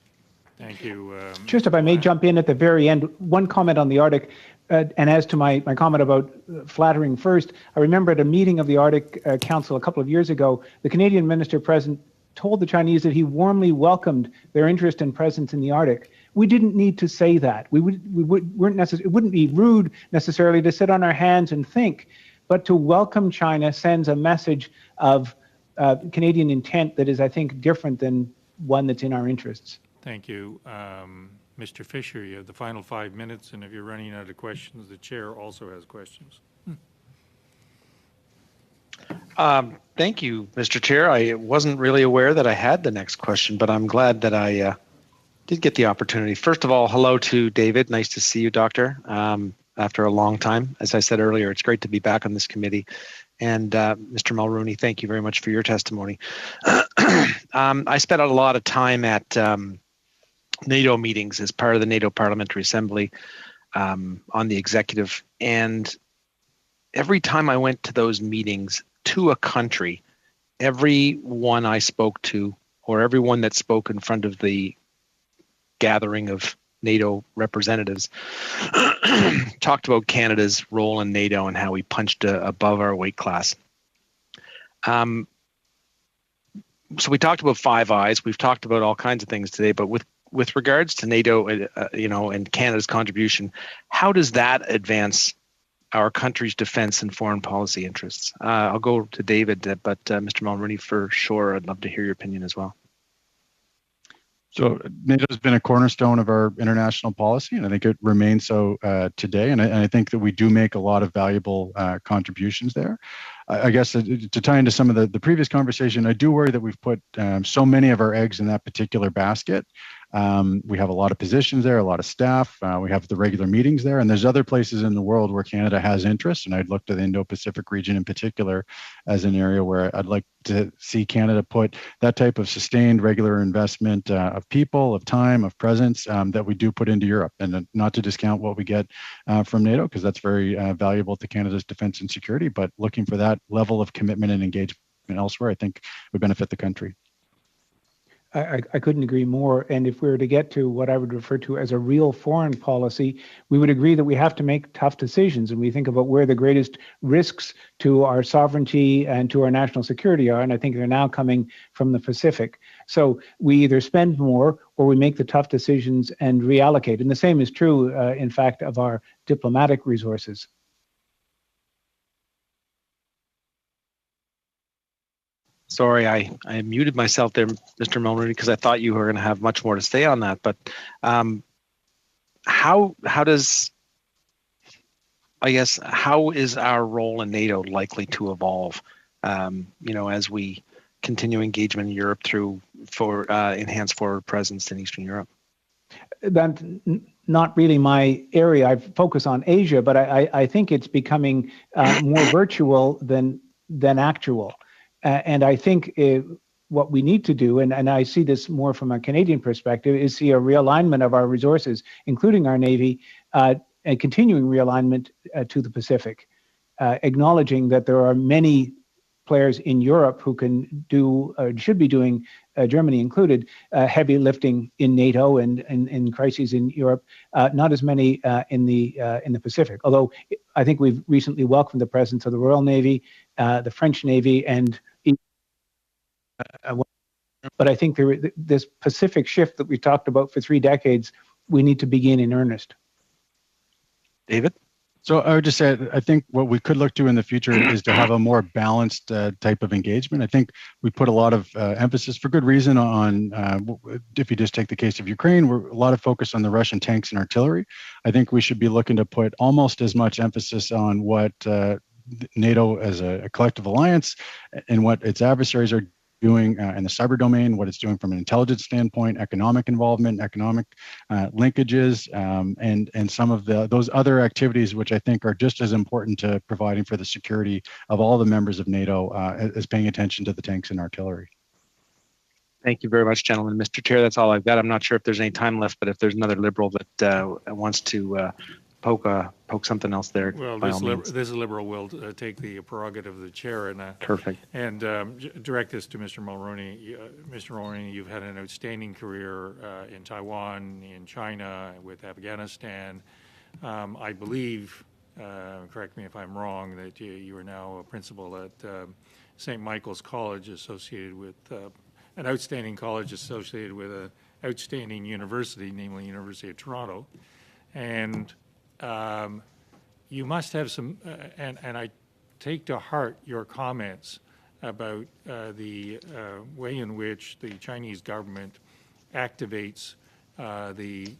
[SPEAKER 1] Thank you.
[SPEAKER 13] Just if I may jump in at the very end, one comment on the Arctic, and as to my comment about flattering first, I remember at a meeting of the Arctic Council a couple of years ago, the Canadian minister present told the Chinese that he warmly welcomed their interest and presence in the Arctic. We didn't need to say that. It wouldn't be rude necessarily to sit on our hands and think, but to welcome China sends a message of Canadian intent that is, I think, different than one that's in our interests.
[SPEAKER 1] Thank you. Mr. Fisher, you have the final 5 minutes, and if you're running out of questions, the chair also has questions.
[SPEAKER 6] Thank you, Mr. Chair. I wasn't really aware that I had the next question, but I'm glad that I did get the opportunity. First of all, hello to David. Nice to see you, Doctor, after a long time. As I said earlier, it's great to be back on this committee. And Mr. Mulrooney, thank you very much for your testimony. I spent a lot of time at NATO meetings as part of the NATO Parliamentary Assembly on the executive. And every time I went to those meetings to a country, everyone I spoke to, or everyone that spoke in front of the gathering of NATO representatives, talked about Canada's role in NATO and how we punched above our weight class. So we talked about Five Eyes. We've talked about all kinds of things today, but with regards to NATO, and Canada's contribution, how does that advance our country's defense and foreign policy interests? I'll go to David, but Mr. Mulrooney, for sure, I'd love to hear your opinion as well.
[SPEAKER 14] So NATO has been a cornerstone of our international policy, and I think it remains so today. And I think that we do make a lot of valuable contributions there. I guess to tie into some of the previous conversation, I do worry that we've put so many of our eggs in that particular basket We have a lot of positions there, a lot of staff. We have the regular meetings there, and there's other places in the world where Canada has interest. And I'd look to the Indo-Pacific region in particular as an area where I'd like to see Canada put that type of sustained regular investment of people, of time, of presence that we do put into Europe. And not to discount what we get from NATO, because that's very valuable to Canada's defense and security, but looking for that level of commitment and engagement elsewhere, I think would benefit the country.
[SPEAKER 13] I couldn't agree more. And if we were to get to what I would refer to as a real foreign policy, we would agree that we have to make tough decisions. And we think about where the greatest risks to our sovereignty and to our national security are. And I think they're now coming from the Pacific. So we either spend more or we make the tough decisions and reallocate. And the same is true, in fact, of our diplomatic resources.
[SPEAKER 6] Sorry, I muted myself there, Mr. Mulroney, because I thought you were going to have much more to say on that. But how is our role in NATO likely to evolve? As we continue engagement in Europe for enhanced forward presence in Eastern Europe.
[SPEAKER 13] That's not really my area. I focus on Asia, but I think it's becoming more virtual than actual. And I think what we need to do, and I see this more from a Canadian perspective, is see a realignment of our resources, including our Navy, and continuing realignment to the Pacific, acknowledging that there are many players in Europe who can do, should be doing, Germany included, heavy lifting in NATO and in crises in Europe, not as many in the Pacific. Although I think we've recently welcomed the presence of the Royal Navy, the French Navy, and but I think this Pacific shift that we talked about for 3 decades, we need to begin in earnest.
[SPEAKER 6] David?
[SPEAKER 14] So I would just say, I think what we could look to in the future is to have a more balanced type of engagement. I think we put a lot of emphasis, for good reason, on, if you just take the case of Ukraine, we're a lot of focus on the Russian tanks and artillery. I think we should be looking to put almost as much emphasis on what NATO as a collective alliance and what its adversaries are doing in the cyber domain, what it's doing from an intelligence standpoint, economic involvement, economic linkages, and some of those other activities, which I think are just as important to providing for the security of all the members of NATO as paying attention to the tanks and artillery.
[SPEAKER 6] Thank you very much, gentlemen. Mr. Chair, that's all I've got. I'm not sure if there's any time left, but if there's another Liberal that wants to poke something else there.
[SPEAKER 1] Well, this Liberal will take the prerogative of the chair and
[SPEAKER 6] perfect
[SPEAKER 1] and direct this to Mr. Mulroney. Mr. Mulroney, you've had an outstanding career in Taiwan, in China, with Afghanistan. I believe, correct me if I'm wrong, that you are now a principal at St. Michael's College, associated with an outstanding college associated with an outstanding university, namely University of Toronto, and you must have some, and I take to heart your comments about the way in which the Chinese government activates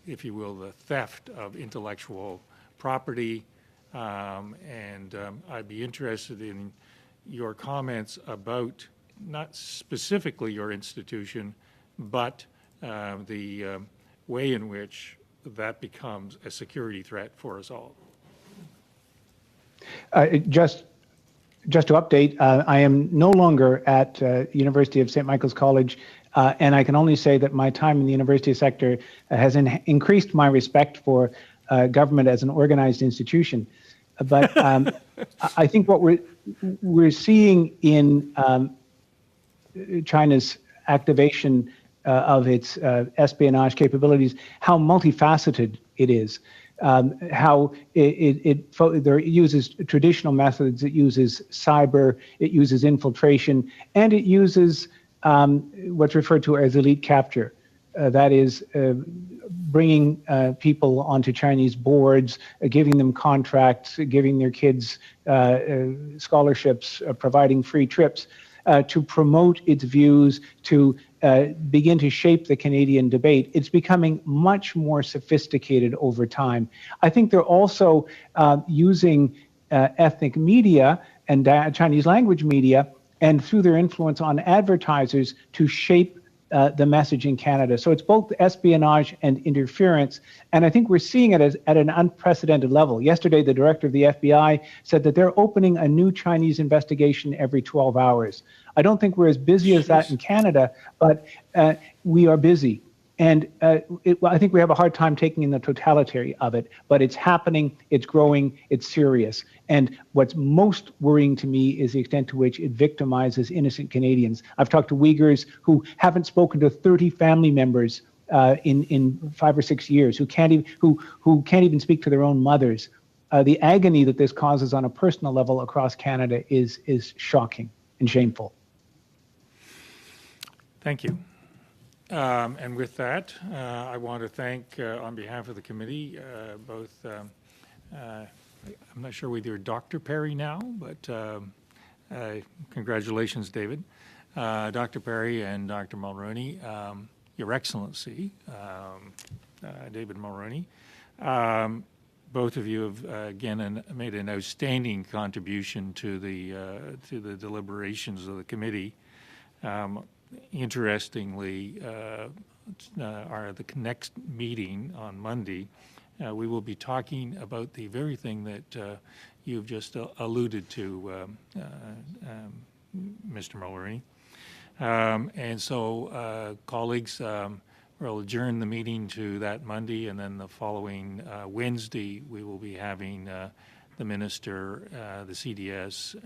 [SPEAKER 1] if you will, the theft of intellectual property. And I'd be interested in your comments about not specifically your institution, but the way in which that becomes a security threat for us all.
[SPEAKER 13] Just to update, I am no longer at University of St. Michael's College, and I can only say that my time in the university sector has increased my respect for government as an organized institution. But I think what we're seeing in China's activation of its espionage capabilities, how multifaceted it is, how it uses traditional methods, it uses cyber, it uses infiltration, and it uses what's referred to as elite capture. That is bringing people onto Chinese boards, giving them contracts, giving their kids scholarships, providing free trips to promote its views, to begin to shape the Canadian debate. It's becoming much more sophisticated over time. I think they're also using ethnic media and Chinese language media, and through their influence on advertisers, to shape the message in Canada. So it's both espionage and interference, and I think we're seeing it as, at an unprecedented level. Yesterday, the director of the FBI said that they're opening a new Chinese investigation every 12 hours. I don't think we're as busy as that in Canada, but we are busy. And I think we have a hard time taking in the totality of it, but it's happening, it's growing, it's serious. And what's most worrying to me is the extent to which it victimizes innocent Canadians. I've talked to Uyghurs who haven't spoken to 30 family members in 5 or 6 years, who can't even speak to their own mothers. The agony that this causes on a personal level across Canada is shocking and shameful.
[SPEAKER 1] Thank you. And with that, I want to thank, on behalf of the committee, both, I'm not sure whether you're Dr. Perry now, but congratulations, David. Dr. Perry and Dr. Mulroney, Your Excellency, David Mulroney. Both of you have, again, made an outstanding contribution to the deliberations of the committee. Interestingly, the next meeting on Monday, we will be talking about the very thing that you've just alluded to, Mr. Mulroney. And so, colleagues, we'll adjourn the meeting to that Monday, and then the following Wednesday, we will be having the minister, the CDS,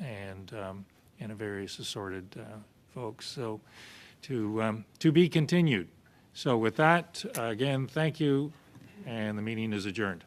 [SPEAKER 1] and various assorted folks. So to be continued. So with that, again, thank you, and the meeting is adjourned.